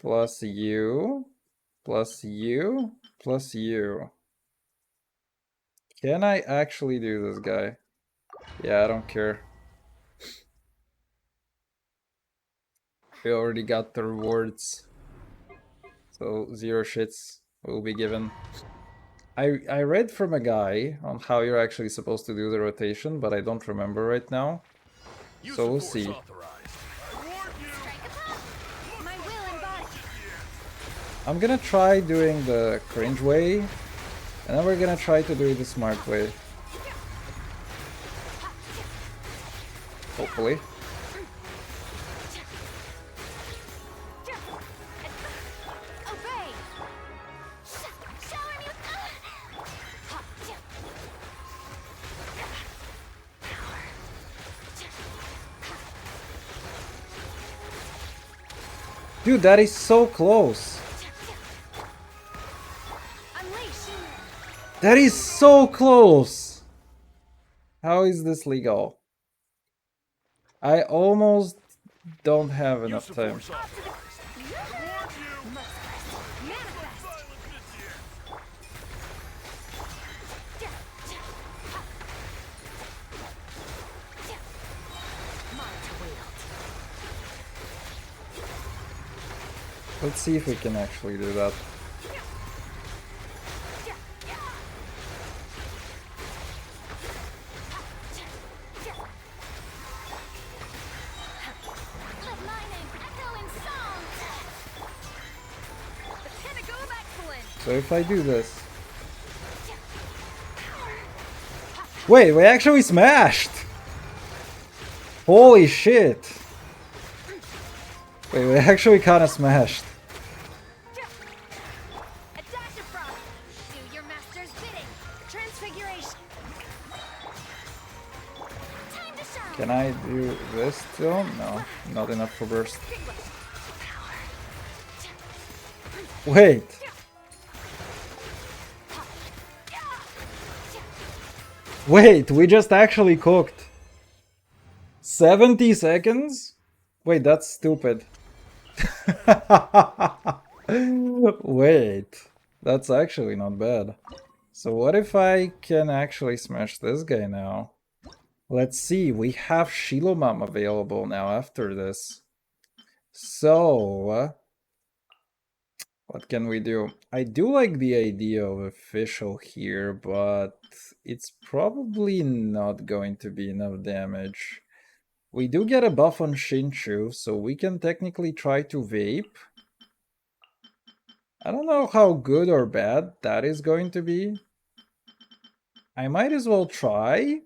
plus you plus you plus you? Can I actually do this, guy? Yeah, I don't care. We already got the rewards. So 0 shits will be given. I read from a guy on how you're actually supposed to do the rotation, but I don't remember right now. So we'll see. I'm gonna try doing the cringe way, and then we're gonna try to do it the smart way. Hopefully. Dude, that is so close. That is so close. How is this legal? I almost don't have enough time. Let's see if we can actually do that. So if I do this, Wait, we actually smashed! Holy shit! Wait, we actually kinda smashed. A dash of frost. Do your master's bidding. Transfiguration. Time to shine. Can I do this still? No, not enough for burst. Wait! Wait, we just actually cooked. 70 seconds? Wait, that's stupid. Wait, that's actually not bad. So what if I can actually smash this guy now? Let's see, we have Shilomam available now after this. So, what can we do? I do like the idea of official here, but it's probably not going to be enough damage. We do get a buff on Shinchu, so we can technically try to vape. I don't know how good or bad that is going to be. I might as well try.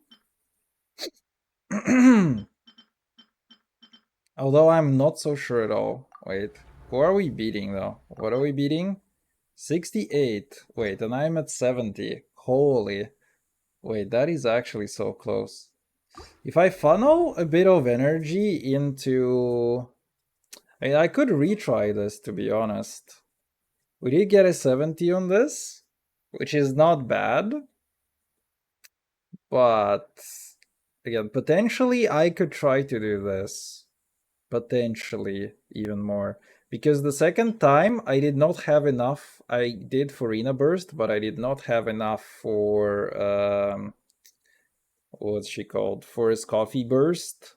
Although I'm not so sure at all. Wait, who are we beating though? What are we beating? 68. Wait, and I'm at 70. Holy. Wait, that is actually so close. If I funnel a bit of energy into... I mean, I could retry this, to be honest. We did get a 70 on this, which is not bad. But, again, potentially I could try to do this. Potentially, even more. Because the second time, I did not have enough. I did Farina Burst, but I did not have enough for... what's she called? For his Coffee Burst.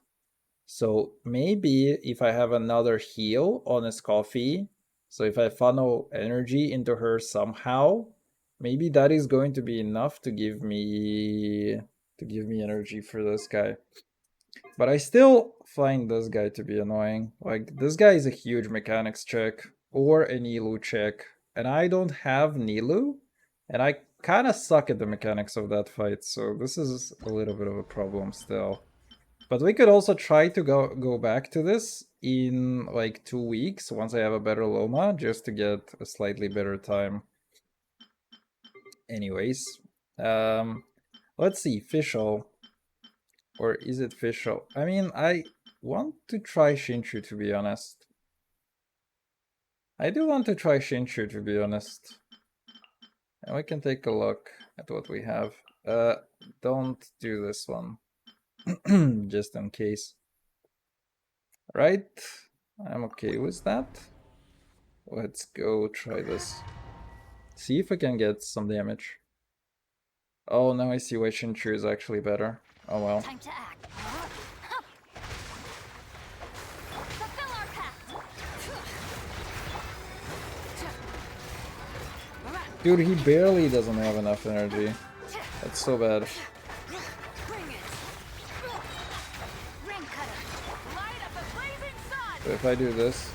So maybe if I have another heal on his Coffee, so if I funnel energy into her somehow, maybe that is going to be enough to give me energy for this guy. But I still find this guy to be annoying. Like, this guy is a huge mechanics check or a Nilu check, and I don't have Nilu, and I kind of suck at the mechanics of that fight, so this is a little bit of a problem still. But we could also try to go back to this in like 2 weeks once I have a better Loma, just to get a slightly better time. Anyways, let's see, Fischl. Or is it Fischl? I mean, I want to try Shinchu, to be honest. I do want to try Shinchu, to be honest. And we can take a look at what we have. Don't do this one. Just in case. Right? I'm okay with that. Let's go try this. See if I can get some damage. Oh, now I see why Shinchu is actually better. Oh well. Time to act. Fulfill our pact. Dude, he barely doesn't have enough energy. That's so bad. So if I do this...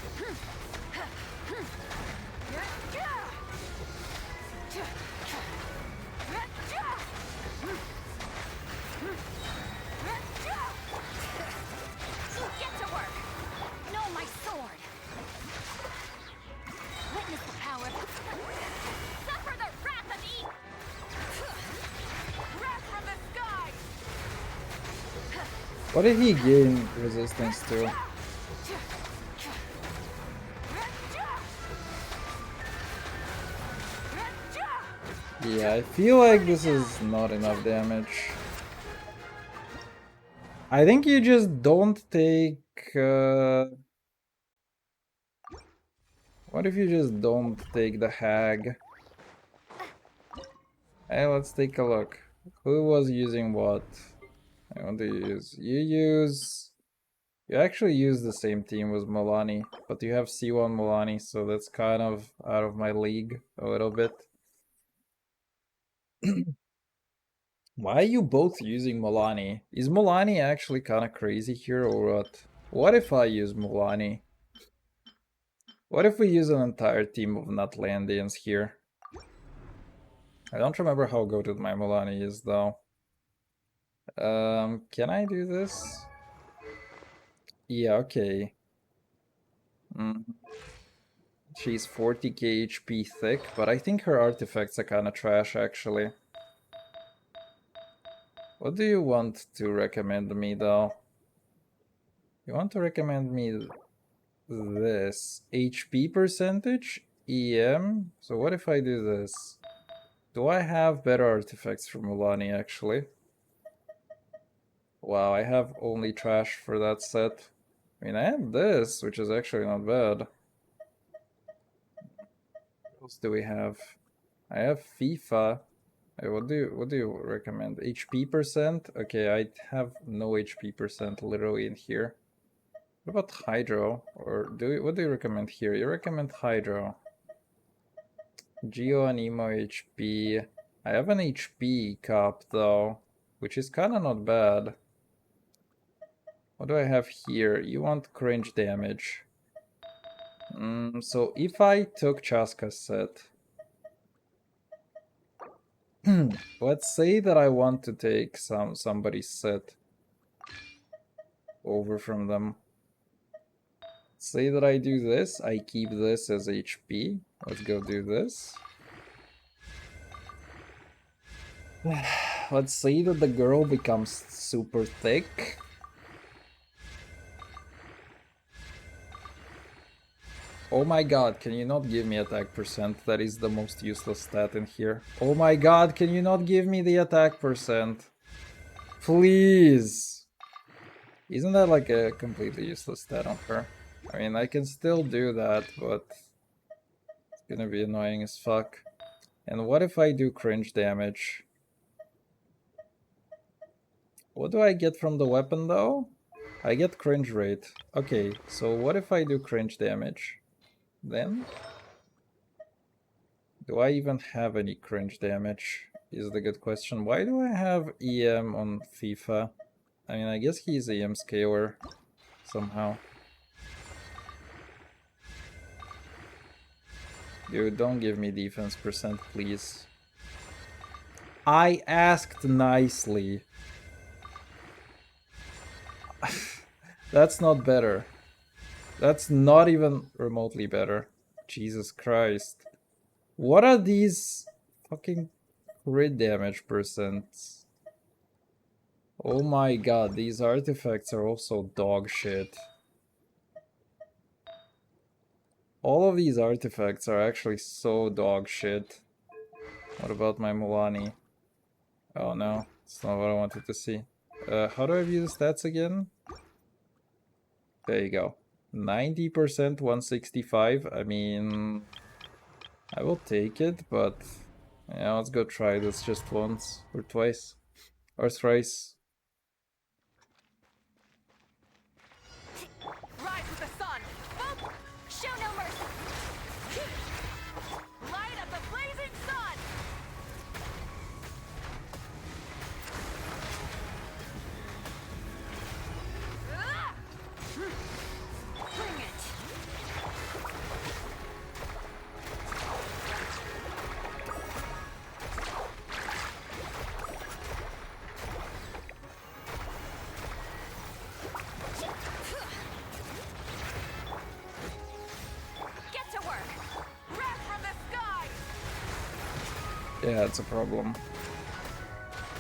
Get to work. Know my sword. Witness the power. Suffer the wrath of E. Wrath from the sky. What did he gain resistance to? Yeah, I feel like this is not enough damage. I think you just don't take... What if you just don't take the hag? Hey, let's take a look. Who was using what? What do you use? You actually use the same team with Milani, but you have C1 Milani, so that's kind of out of my league a little bit. Why are you both using Milani? Is Milani actually kind of crazy here or what? What if I use Milani? What if we use an entire team of Nutlandians here? I don't remember how goated my Milani is though. Can I do this? Yeah, okay. She's 40k HP thick, but I think her artifacts are kinda trash, actually. What do you want to recommend me, though? You want to recommend me this? HP percentage? EM? So what if I do this? Do I have better artifacts for Mulani, actually? Wow, I have only trash for that set. I mean, I have this, which is actually not bad. What else do we have? I have FIFA. What do you recommend? HP percent? Okay, I have no HP percent literally in here. What about Hydro? Or what do you recommend here? You recommend Hydro. Geo and Emo HP. I have an HP cup though, which is kinda not bad. What do I have here? You want cringe damage. So if I took Chaska's set, let's say that I want to take somebody's set over from them. Say that I do this, I keep this as HP. Let's go do this. Let's say that the girl becomes super thick. Oh my god, can you not give me attack percent? That is the most useless stat in here. Oh my god, can you not give me the attack percent? Please! Isn't that like a completely useless stat on her? I mean, I can still do that, but it's gonna be annoying as fuck. And what if I do cringe damage? What do I get from the weapon though? I get cringe rate. Okay, so what if I do cringe damage? Then? Do I even have any cringe damage? Is the good question. Why do I have EM on FIFA? I mean, I guess he's EM scaler somehow. Dude, don't give me defense percent, please. I asked nicely. That's not better. That's not even remotely better. Jesus Christ. What are these fucking crit damage percents? Oh my god, these artifacts are also dog shit. All of these artifacts are actually so dog shit. What about my Mulani? Oh no, it's not what I wanted to see. How do I view the stats again? There you go. 90%, 165. I mean, I will take it, but yeah, let's go try this just once or twice or thrice. Rise with the sun! Boop! Show no mercy! Light up the blazing sun! Ah! Bring it! Get to work! Wrath from the sky! Yeah, it's a problem.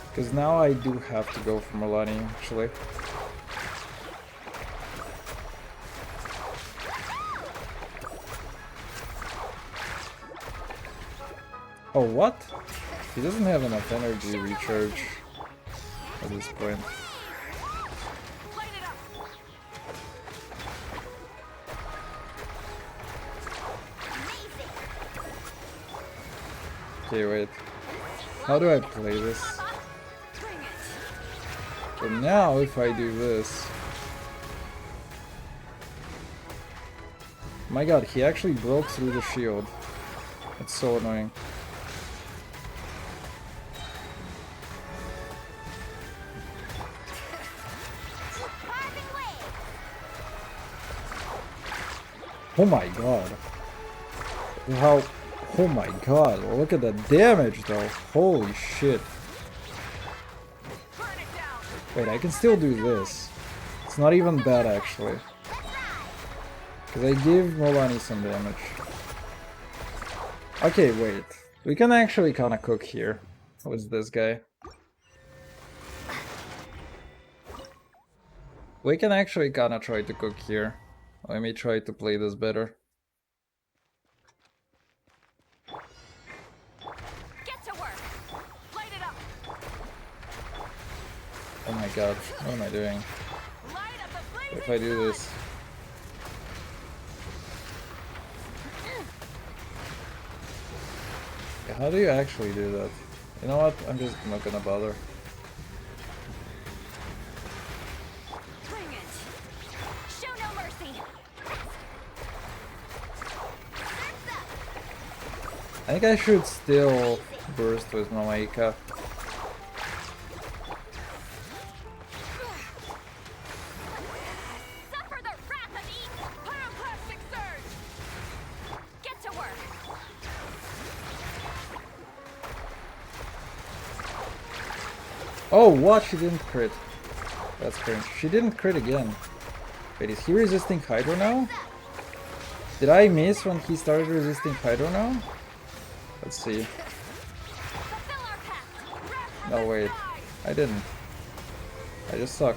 Because now I do have to go for Milani, actually. Oh, what? He doesn't have enough energy recharge at this point. Light it up! Okay, wait. How do I play this? Bring it! So now, if I do this... My god, he actually broke through the shield. It's so annoying. Oh my god. How... Oh my god, look at the damage though. Holy shit. Burn it down! Wait, I can still do this. It's not even bad actually. Because I give Molani some damage. Okay, wait. We can actually kinda cook here with this guy. We can actually kinda try to cook here. Let me try to play this better. Get to work. Light it up. Oh my god, what am I doing? Light up the blazing If I do sun. this... Yeah, how do you actually do that? You know what? I'm just not gonna bother. Bring it. Show no mercy. I think I should still burst with Malaika. Suffer the wrath of Eden. Pyroclastic surge. Get to work. Oh, what? She didn't crit. That's cringe. She didn't crit again. Wait, is he resisting Hydro now? Did I miss when he started resisting Hydro now? Let's see. Fulfill our pact. Wrath from No, the wait. skies. I didn't. I just suck.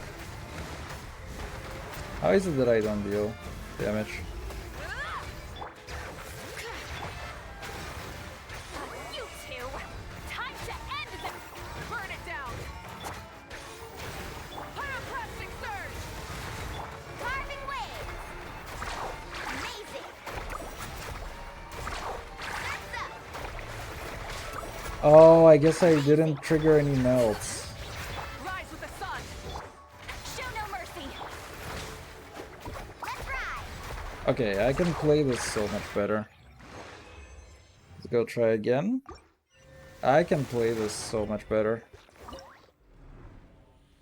How is it that I don't deal damage? You two. Time to end this. Burn it down. Pyroclastic surge. Carving waves. Amazing. Oh, I guess I didn't trigger any melts. Rise with the sun. Show no mercy. Let's ride. Okay, I can play this so much better. Let's go try again. I can play this so much better.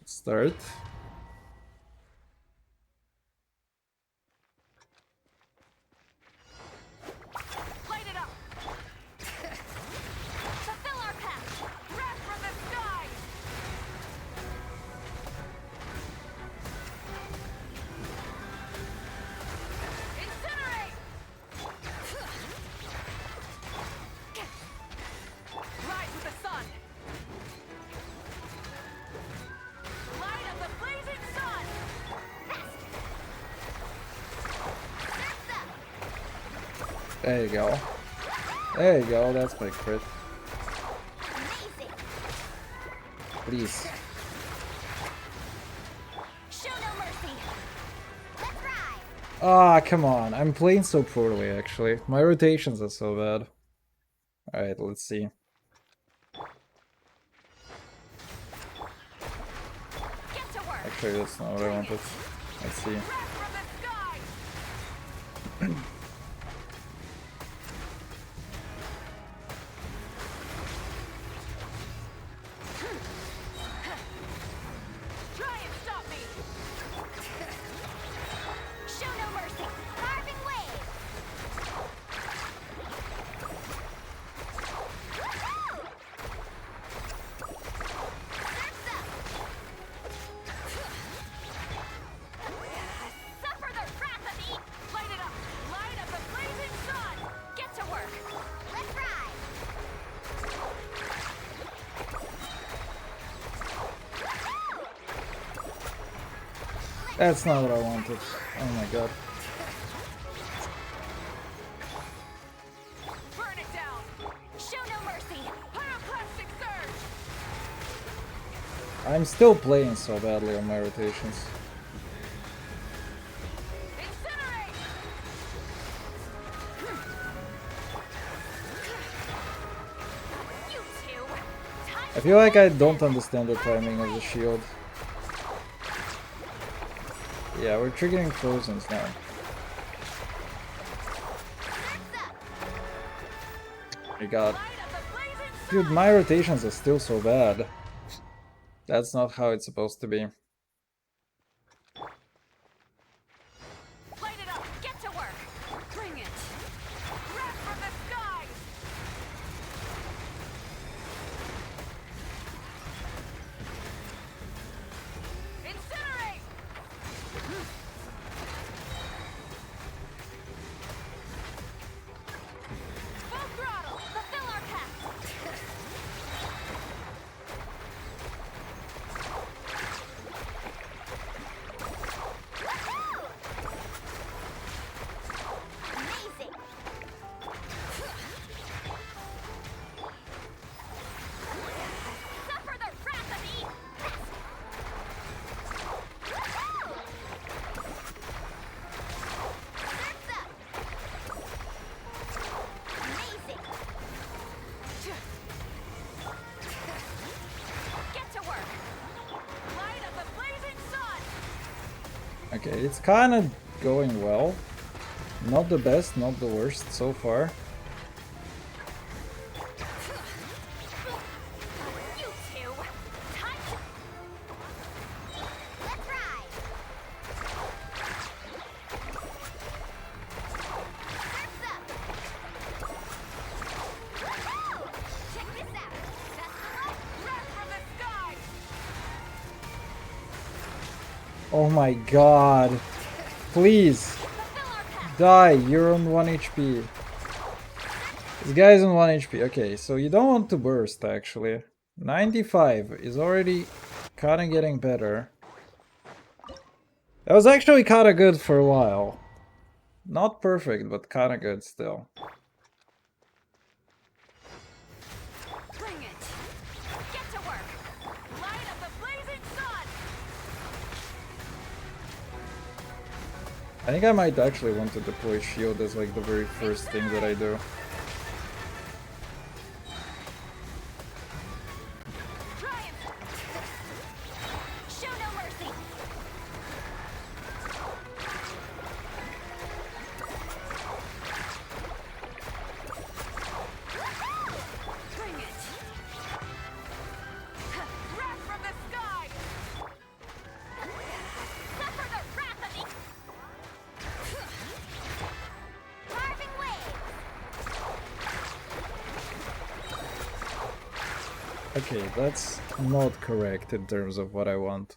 Let's start. Light it up. Fulfill our pact. Wrath from the skies. Incinerate. Rise with the sun. Light of the blazing sun. There you go. There you go, that's my crit. Amazing. Please. Show no mercy. Let's ride. Ah, come on. I'm playing so poorly, actually. My rotations are so bad. Alright, let's see. Get to work. Actually, that's not what I wanted. Let's see. Wrath from the skies. Try and stop me. Show no mercy. Carving waves. Woohoo! Surf's up. Suffer the wrath of Eden. Light it up. Light of the blazing sun. Get to work. Let's ride. That's not what I wanted. Oh my god. Burn it down. Show no mercy. Pyroclastic surge. I'm still playing so badly on my rotations. Incinerate. You two. Time I feel like I don't understand the timing of the shield. Yeah, we're triggering Frozens now. Oh my god. light of the blazing sun. Dude, my rotations are still so bad. That's not how it's supposed to be. Light it up. Get to work. Bring it. Wrath from the skies. Okay, it's kind of going well. Not the best, not the worst so far. You two! Time to... Let's ride! Surf's up! Woohoo! Check this out! Festival, run from the sky! Oh my god. Please. Fulfill our path! Die, you're on 1 HP. This guy's on 1 HP. Okay, so you don't want to burst actually. 95 is already kinda getting better. That was actually kinda good for a while. Not perfect, but kinda good still. Bring it! Get to work! Light up the blazing sun! I think I might actually want to deploy shield as like the very first thing that I do. Triumph! Show no mercy! Woohoo! Bring it! Wrath from the sky! Suffer the wrath of the... Carving waves! Okay, that's not correct in terms of what I want.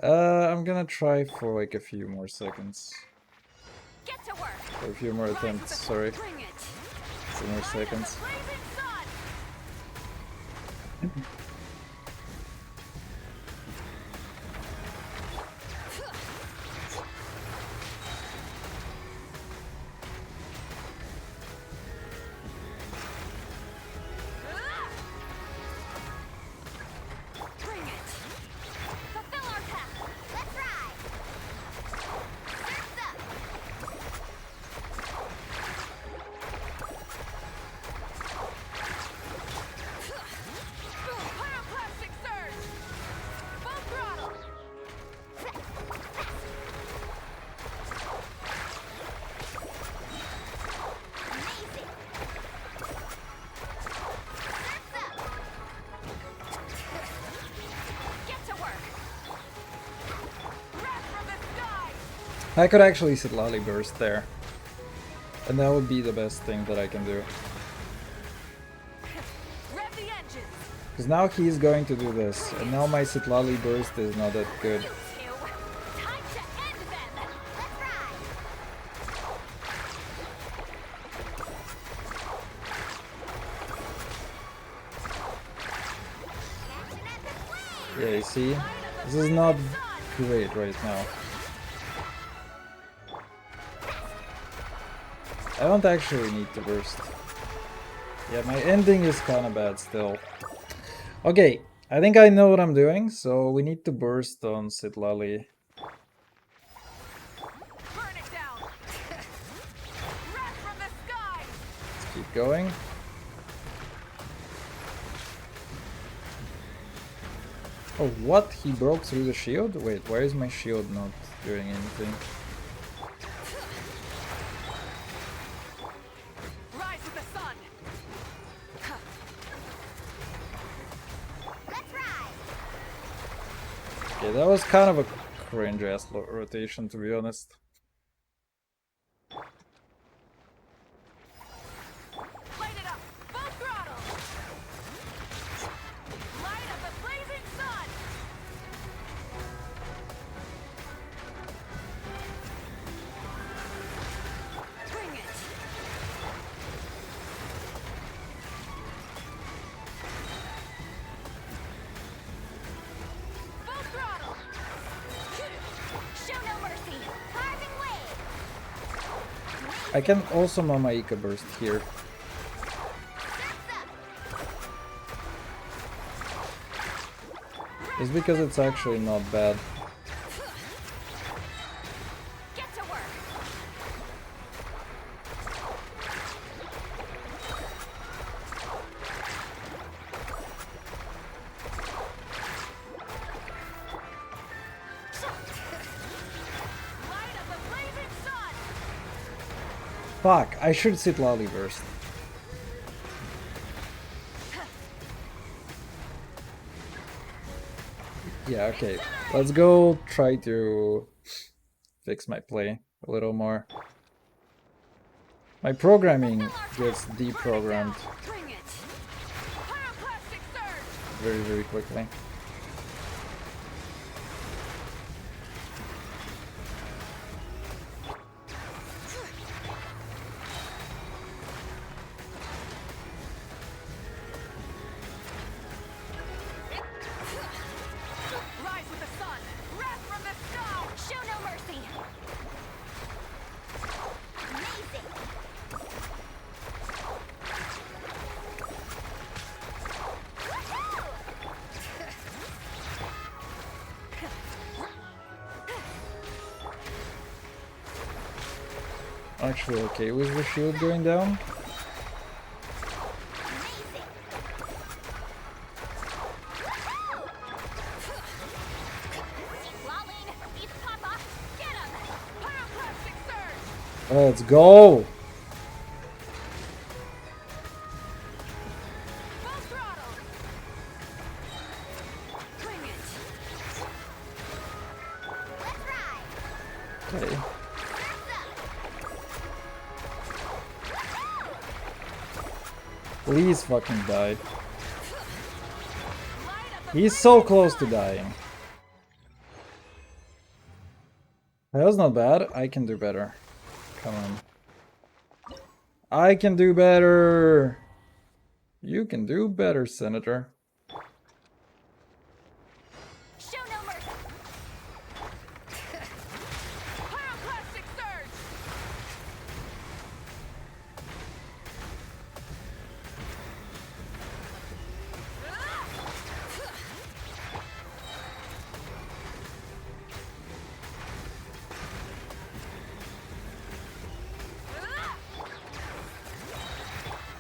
I'm gonna try for like a few more seconds. Get to work! Or a few more attempts, sorry. Bring it! Few more seconds. Blazing sun! Bring it! Fulfill our path! Let's ride! Surf's up! Pyroclastic surge! Full throttle! Amazing! Surf's up! Get to work! Wrath from the sky! I could actually sit Lally Burst there. And that would be the best thing that I can do. Rev the engines! Because now he's going to do this, and now my Sitlali Burst is not that good. You two! Time to end them! Let's ride! Action at the flames! Yeah, you see? This is not great right now. I don't actually need to burst. Yeah, my ending is kinda bad still. Okay, I think I know what I'm doing, so we need to burst on Sitlali. Burn it down! Wrath from the sky! Let's keep going. Oh, what? He broke through the shield? Wait, why is my shield not doing anything? Rise with the sun! Let's ride! Okay, that was kind of a cringe-ass rotation, to be honest. Light it up! Full throttle! Light up the blazing sun! Bring it! Full throttle! Show no mercy! Carving waves! I can also Mamaika burst here. Surf's up! It's because it's actually not bad. Get to work! Fuck, I should sit Lolly first. Yeah, okay. Let's go try to fix my play a little more. My programming gets deprogrammed very, very quickly. Rise with the sun! Wrath from the sky! Show no mercy! Amazing! Actually, okay, with the shield going down. Let's go! Okay. Please fucking die. He's so close to dying. That was not bad. I can do better. Come on. I can do better! You can do better, Senator. Show no mercy! Pyroclastic surge!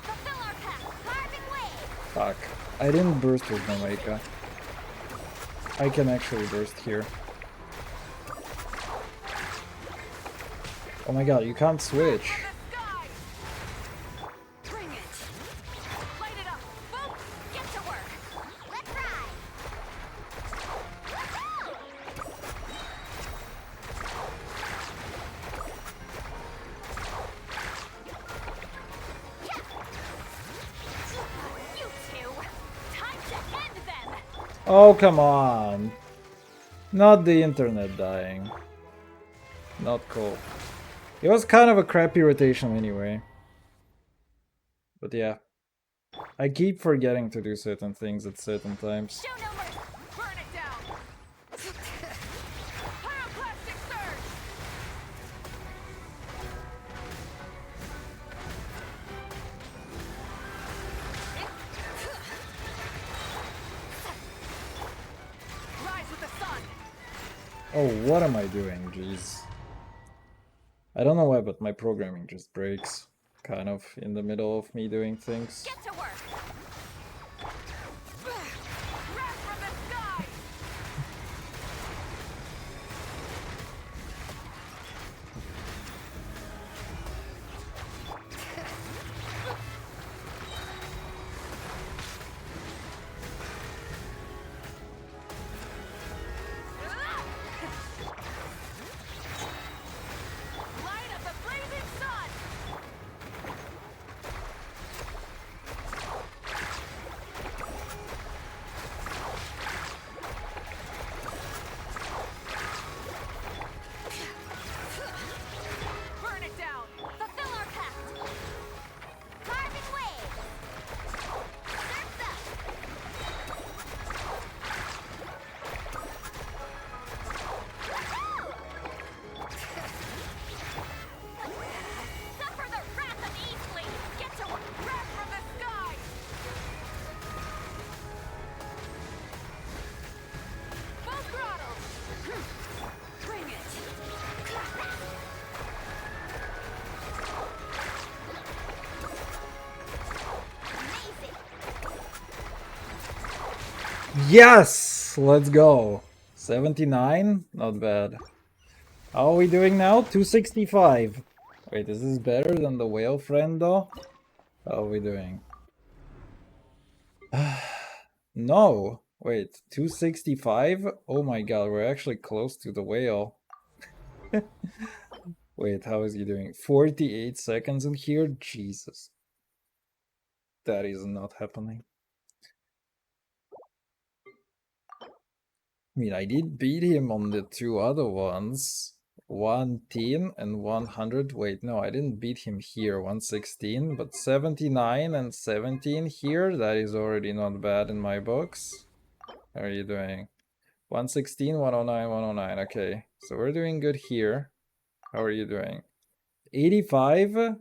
Fulfill our path! Carving wave! Fuck. I didn't burst with my Mecha. I can actually burst here. Oh my god, you can't switch. Bring it! Light it up! Boom! Get to work! Let's ride! You two! Time to end them! Oh, come on. Not the internet dying. Not cool. It was kind of a crappy rotation anyway. But yeah. I keep forgetting to do certain things at certain times. Show no mercy! Burn it down! Pyroclastic surge! Rise with the sun! Oh, what am I doing? Jeez. I don't know why, but my programming just breaks. Kind of in the middle of me doing things. Get to work! Wrath from the sky! Light of the blazing sun! Burn it down! Fulfill our pact! Carving wave! Surf's up! Suffer the wrath of Eastleaf! Get to work! Wrath from the sky! Full throttle! Bring it! Amazing! Yes! Let's go. 79? Not bad. How are we doing now? 265. Wait, is this better than the whale friend though? How are we doing? No! Wait, 265? Oh my god, we're actually close to the whale. Wait, how is he doing? 48 seconds in here? Jesus. That is not happening. I mean, I did beat him on the two other ones. 110 and 100. Wait, no, I didn't beat him here. 116, but 79 and 17 here. That is already not bad in my books. How are you doing? 116, 109, 109. Okay, so we're doing good here. How are you doing? 85,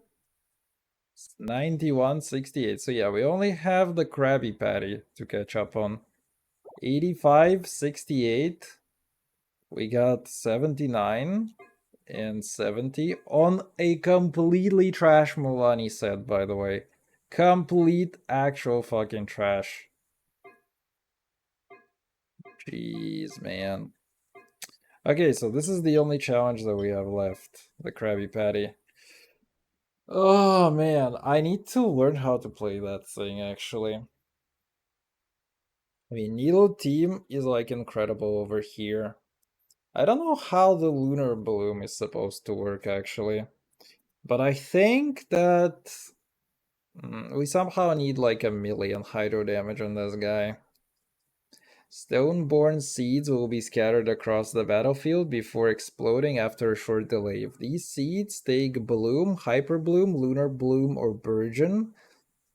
91, 68. So yeah, we only have the Krabby Patty to catch up on. 85, 68. We got 79 and 70 on a completely trash Mulani set, by the way. Complete actual fucking trash. Jeez, man. Okay, so this is the only challenge that we have left. The Krabby Patty. Oh man, I need to learn how to play that thing actually. I mean, Needle Team is like incredible over here. I don't know how the Lunar Bloom is supposed to work actually. But I think that we somehow need like 1,000,000 hydro damage on this guy. Stoneborn seeds will be scattered across the battlefield before exploding after a short delay. If these seeds take Bloom, Hyper Bloom, Lunar Bloom, or Burgeon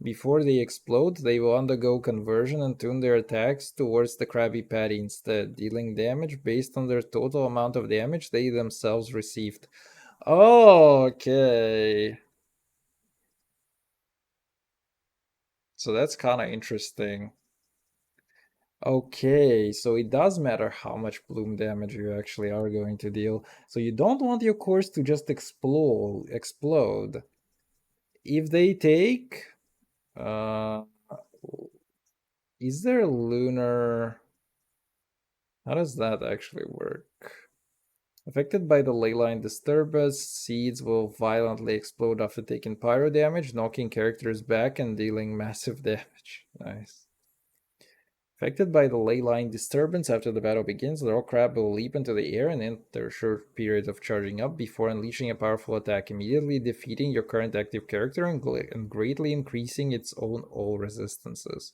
before they explode, they will undergo conversion and tune their attacks towards the Krabby Patty instead, dealing damage based on their total amount of damage they themselves received. Okay. So that's kind of interesting. Okay, so it does matter how much bloom damage you actually are going to deal. So you don't want your cores to just explode. If they take uh is there lunar, how does that actually work? Affected by the leyline disturbance, seeds will violently explode after taking pyro damage, knocking characters back and dealing massive damage. Nice. Affected by the ley line disturbance after the battle begins, the rock crab will leap into the air and enter a short period of charging up before unleashing a powerful attack, immediately defeating your current active character and greatly increasing its own all resistances.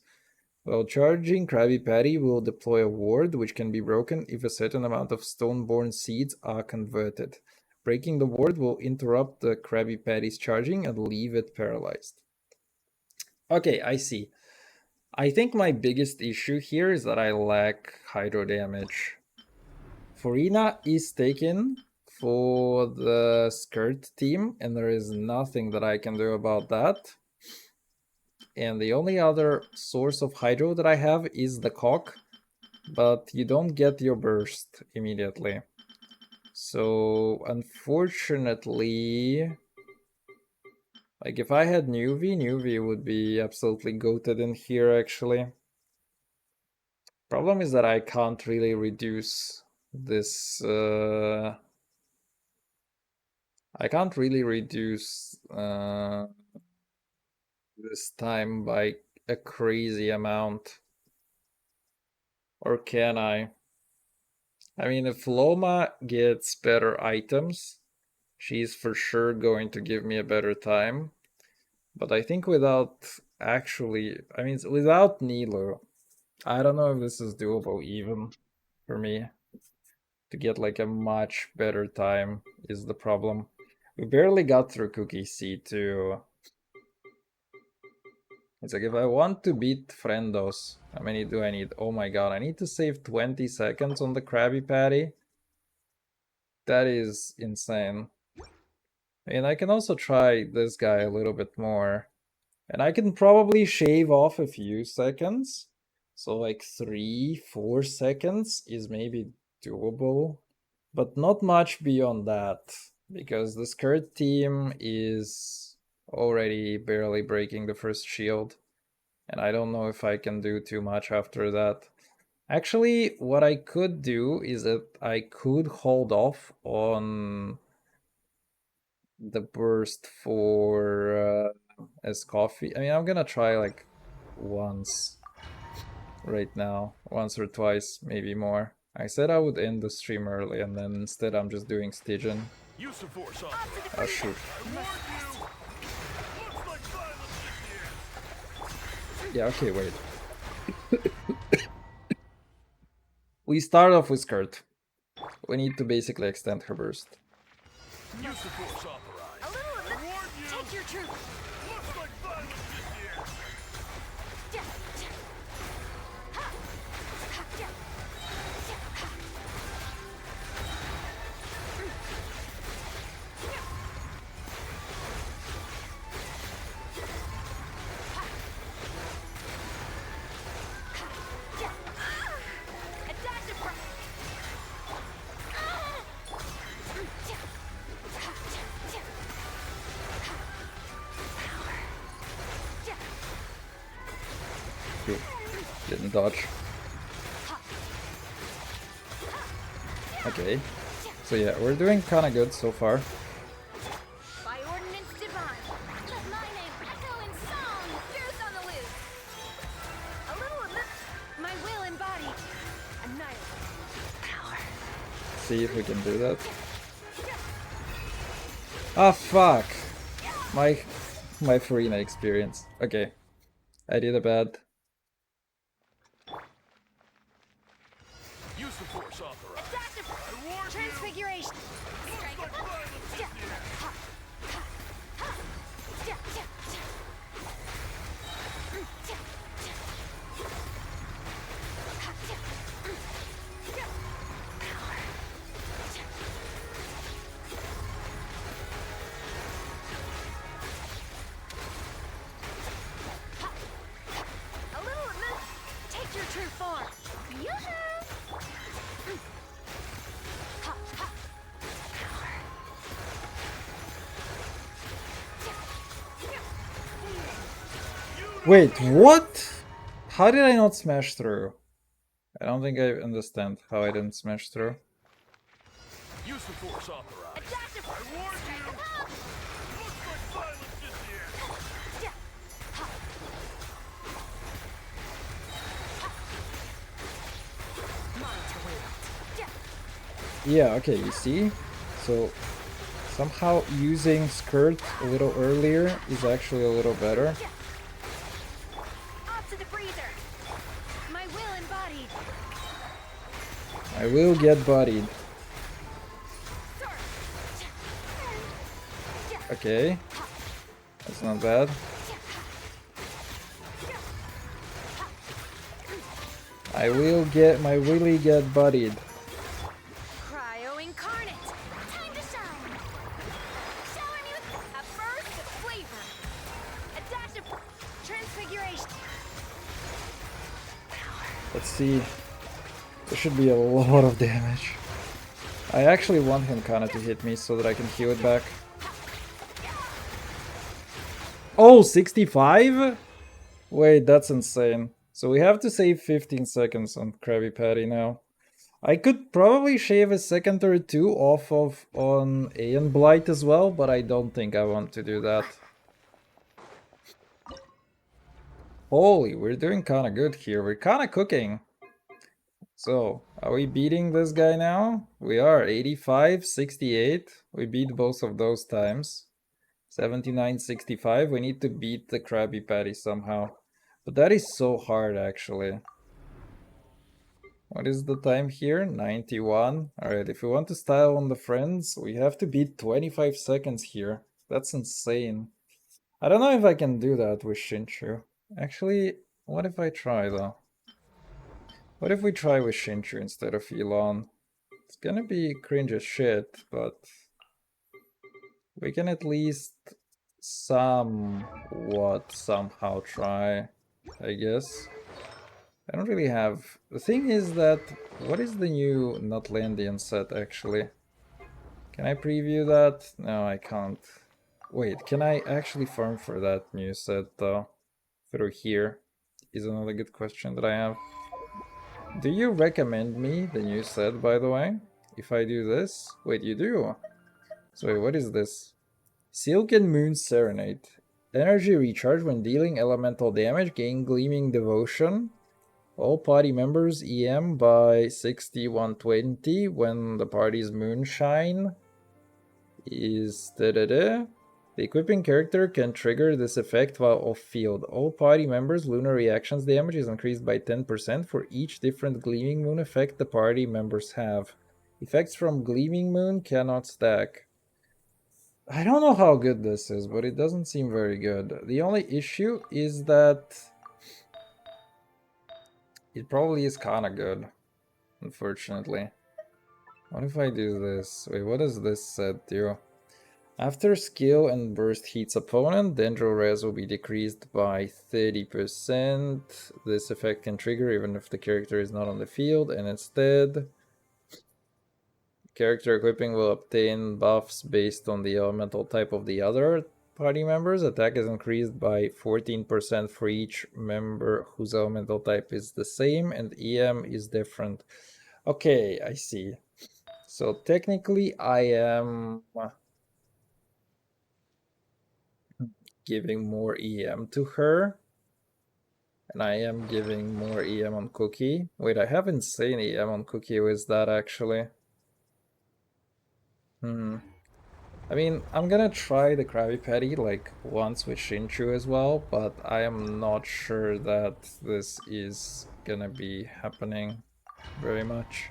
While charging, Krabby Patty will deploy a ward, which can be broken if a certain amount of Stoneborn seeds are converted. Breaking the ward will interrupt the Krabby Patty's charging and leave it paralyzed. Okay, I see. I think my biggest issue here is that I lack hydro damage. Furina is taken for the skirt team, and there is nothing that I can do about that. And the only other source of hydro that I have is the cock, but you don't get your burst immediately. So unfortunately, like if I had Nuvi would be absolutely goated in here actually. Problem is that I can't really reduce this I can't really reduce this time by a crazy amount. Or can I? I mean, if Loma gets better items, she's for sure going to give me a better time. But I think without actually, I mean, without Nilo, I don't know if this is doable even for me. To get like a much better time is the problem. We barely got through Cookie Seed too. It's like if I want to beat Friendos, how many do I need? Oh my god, I need to save 20 seconds on the Krabby Patty. That is insane. And I can also try this guy a little bit more. And I can probably shave off a few seconds. So like 3-4 seconds is maybe doable. But not much beyond that. Because the skirt team is already barely breaking the first shield. And I don't know if I can do too much after that. Actually, what I could do is that I could hold off on the burst for as coffee. I mean, I'm gonna try like once right now, once or twice, maybe more. I said I would end the stream early, and then instead I'm just doing Stygian. Use the force Oh shoot. Yeah, okay, wait. We start off with Skirt. We need to basically extend her burst. Use the force authorized. A little of this. Take your truth. Looks like violence is here. Cool. Didn't dodge. Okay. So yeah, we're doing kinda good so far. By ordinance divine, let my name echo in song. Truth on the loose. A little of this. My will embodied. Annihilate. Power. See if we can do that. Ah, fuck. My Farina experience. Okay. I did a bad. Use the force authorized. Adaptive I warn transfiguration. you. Looks like violence is here. A little of this. Take your true form. Yoo-hoo! Wait, what? How did I not smash through? I don't think I understand how I didn't smash through. Use the force authorized. Adaptive. I warn you. Looks like violence is here. Yeah, okay, you see? So somehow using Skirt a little earlier is actually a little better. Up to the breather. My will embodied. I will get bodied. Okay. That's not bad. I will get bodied. Cryo incarnate. Time to shine. Shower me with a burst of flavor. Adaptive transfiguration. Let's see. There should be a lot of damage. I actually want him kinda to hit me so that I can heal it back. Oh, 65? Wait, that's insane. So we have to save 15 seconds on Krabby Patty now. I could probably shave a second or two off of on Aeon Blight as well, but I don't think I want to do that. Holy, we're doing kinda good here. We're kinda cooking. So, are we beating this guy now? We are. 85, 68. We beat both of those times. 79, 65. We need to beat the Krabby Patty somehow. But that is so hard, actually. What is the time here? 91. Alright, if we want to style on the friends, we have to beat 25 seconds here. That's insane. I don't know if I can do that with Shinchu. Actually, what if I try, though? What if we try with Shinchu instead of Elon? It's gonna be cringe as shit, but we can at least somewhat somehow try, I guess. I don't really have... The thing is that... What is the new Nutlandian set, actually? Can I preview that? No, I can't. Wait, can I actually farm for that new set, though? Through here? Is another good question that I have. Do you recommend me the new set, by the way? If I do this? Wait, you do? So wait, what is this? Silken Moon Serenade. Energy recharge when dealing elemental damage. Gain Gleaming Devotion. All party members EM by 6120 when the party's moonshine is The equipping character can trigger this effect while off field. All party members' lunar reactions damage is increased by 10% for each different Gleaming Moon effect the party members have. Effects from Gleaming Moon cannot stack. I don't know how good this is, but it doesn't seem very good. The only issue is that it probably is kinda good, unfortunately. What if I do this? Wait, what does this set do? After skill and burst hits opponent, Dendro Res will be decreased by 30%. This effect can trigger even if the character is not on the field, and instead, character equipping will obtain buffs based on the elemental type of the other party members. Attack is increased by 14% for each member whose elemental type is the same, and EM is different. Okay, I see. So technically I am giving more EM to her. And I am giving more EM on Cookie. Wait, I have insane EM on Cookie with that actually. I mean, I'm gonna try the Krabby Patty like once with Shinchu as well, but I am not sure that this is gonna be happening very much.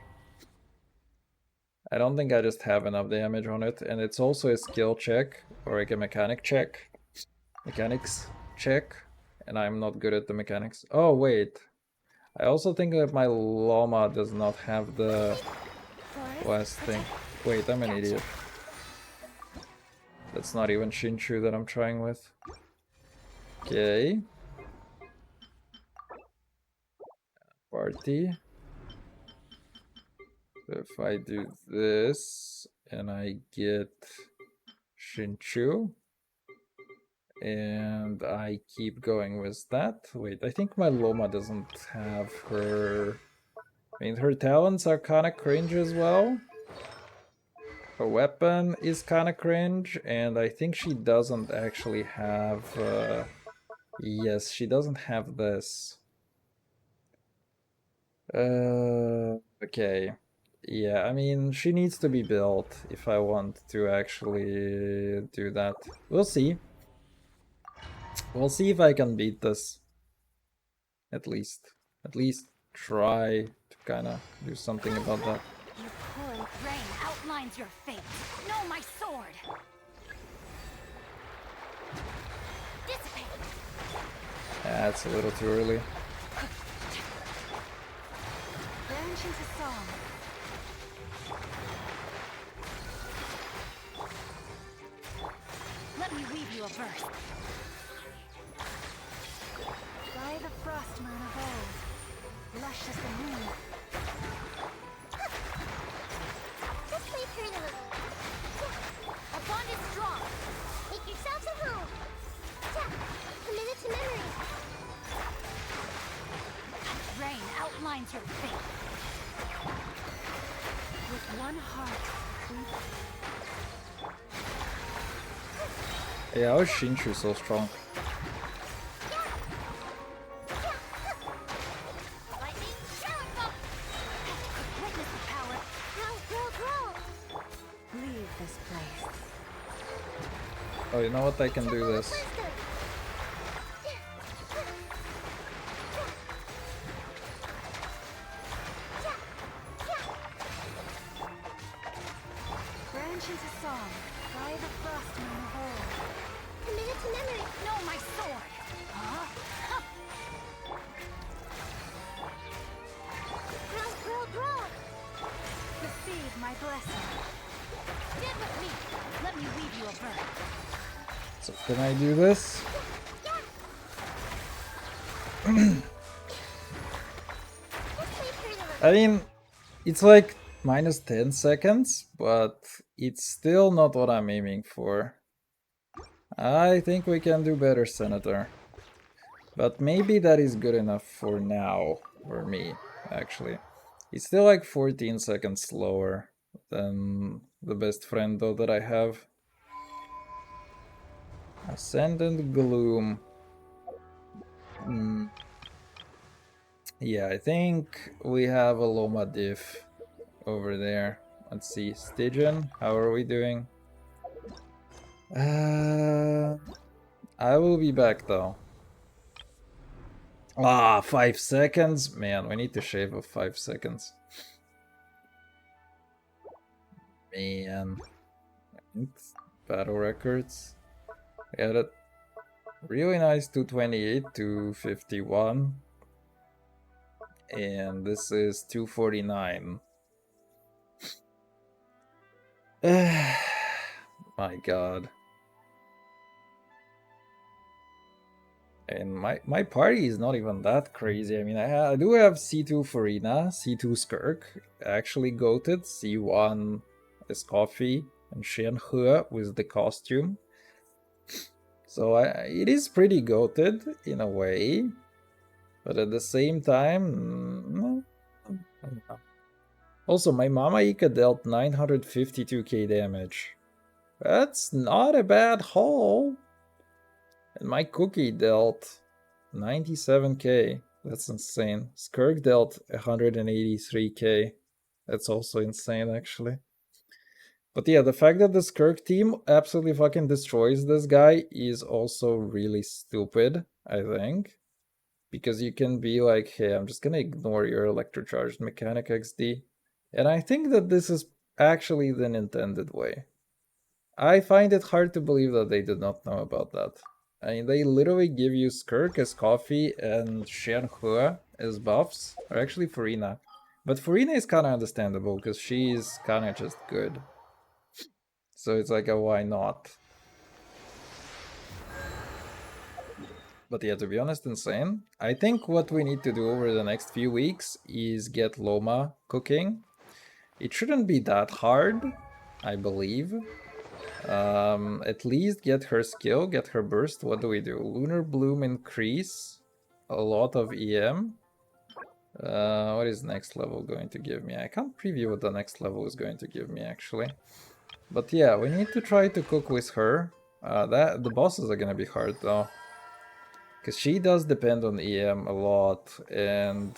I don't think I just have enough damage on it, and it's also a skill check, or like a mechanics check, and I'm not good at the mechanics. Oh wait, I also think that my llama does not have the last thing. Wait, I'm an idiot. That's not even Shinchu that I'm trying with. Okay. Party. So if I do this and I get Shinchu and I keep going with that. Wait, I think my llama doesn't have her. I mean, her talents are kind of cringe as well. Her weapon is kind of cringe, and I think she doesn't actually have. Yes, she doesn't have this. Okay. Yeah, I mean, she needs to be built if I want to actually do that. We'll see. We'll see if I can beat this. At least. At least try to kind of do something about that. Your pouring rain outlines your fate. Know my sword. Dissipate. That's a little too early. Branch into song. Let me weave you a verse. By the frost moon of old, lush as the moon. Just play pretty little. Our bond is strong. Make yourselves at home. Commit it to memory. Rain outlines your fate. With one heart, Yeah, how is Shinchu so strong? Lightning, shower. witness the power. Grow. Leave this place. Oh, you know what? I can do this. Branch into song. By the frost moon of old. Commit it to memory. Know my sword. Huh? Grow. Receive my blessing. Get with me. Let me weave you a bird. So can I do this? I mean, it's like minus 10 seconds, but it's still not what I'm aiming for. I think we can do better, Senator. But maybe that is good enough for now, for me, actually. It's still like 14 seconds slower than the best friend though that I have. Ascendant Gloom. Yeah, I think we have a Loma diff over there. Let's see, Stygian, how are we doing? I will be back though. 5 seconds? Man, we need to shave off 5 seconds. Man. Battle records. We had a really nice 228 to 51. And this is 249. My god. And my party is not even that crazy. I mean, I do have C2 Farina, C2 Skirk, actually goated, C1 is Coffee, and Shen He with the costume. So it is pretty goated in a way, but at the same time, I don't know. Also, my Mama Ika dealt 952k damage. That's not a bad haul. And my Cookie dealt 97k. That's insane. Skirk dealt 183k. That's also insane, actually. But yeah, the fact that the Skirk team absolutely fucking destroys this guy is also really stupid, I think. Because you can be like, hey, I'm just gonna ignore your electrocharged mechanic XD. And I think that this is actually the intended way. I find it hard to believe that they did not know about that. I mean, they literally give you Skirk as coffee and Shenhua as buffs, or actually Farina. But Farina is kind of understandable because she's kind of just good. So it's like a why not? But yeah, to be honest, insane. I think what we need to do over the next few weeks is get Loma cooking. It shouldn't be that hard, I believe. At least get her skill, get her burst. What do we do? Lunar Bloom increase. A lot of EM. What is next level going to give me? I can't preview what the next level is going to give me, actually. But yeah, we need to try to cook with her. The bosses are gonna be hard, though. Because she does depend on EM a lot, and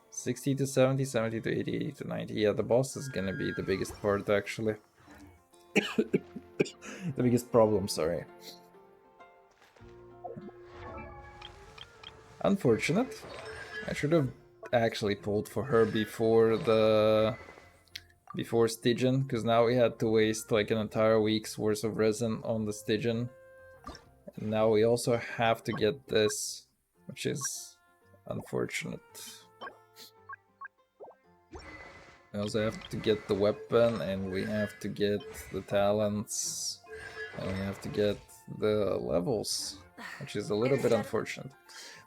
60 to 70, 70 to 80, 80 to 90. Yeah, the boss is gonna be the biggest part, actually. The biggest problem, sorry. Unfortunate. I should have actually pulled for her before Stygian, because now we had to waste like an entire week's worth of resin on the Stygian. And now we also have to get this, which is unfortunate. We also have to get the weapon, and we have to get the talents, and we have to get the levels, which is a little bit unfortunate.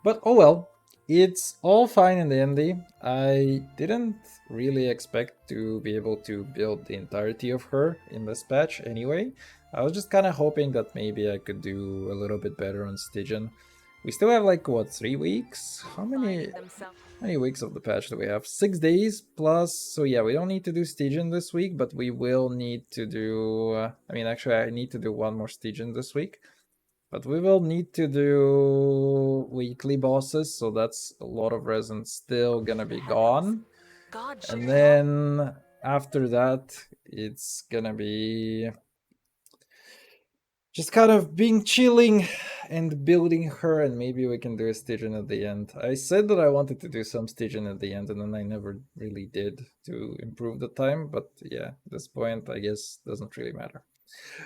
But oh well, it's all fine in the end. I didn't really expect to be able to build the entirety of her in this patch anyway. I was just kind of hoping that maybe I could do a little bit better on Stygian. We still have like, what, 3 weeks? How many weeks of the patch do we have? 6 days plus, so yeah, we don't need to do Stygian this week, but we will need to do... I mean, actually, I need to do one more Stygian this week. But we will need to do weekly bosses, so that's a lot of resin still gonna be gone. And then after that, it's gonna be just kind of being chilling and building her, and maybe we can do a Stygian at the end. I said that I wanted to do some Stygian at the end, and then I never really did to improve the time, but yeah, at this point, I guess doesn't really matter.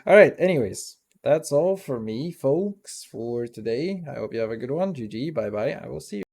Alright, anyways, that's all for me, folks, for today. I hope you have a good one. GG, bye bye, I will see you.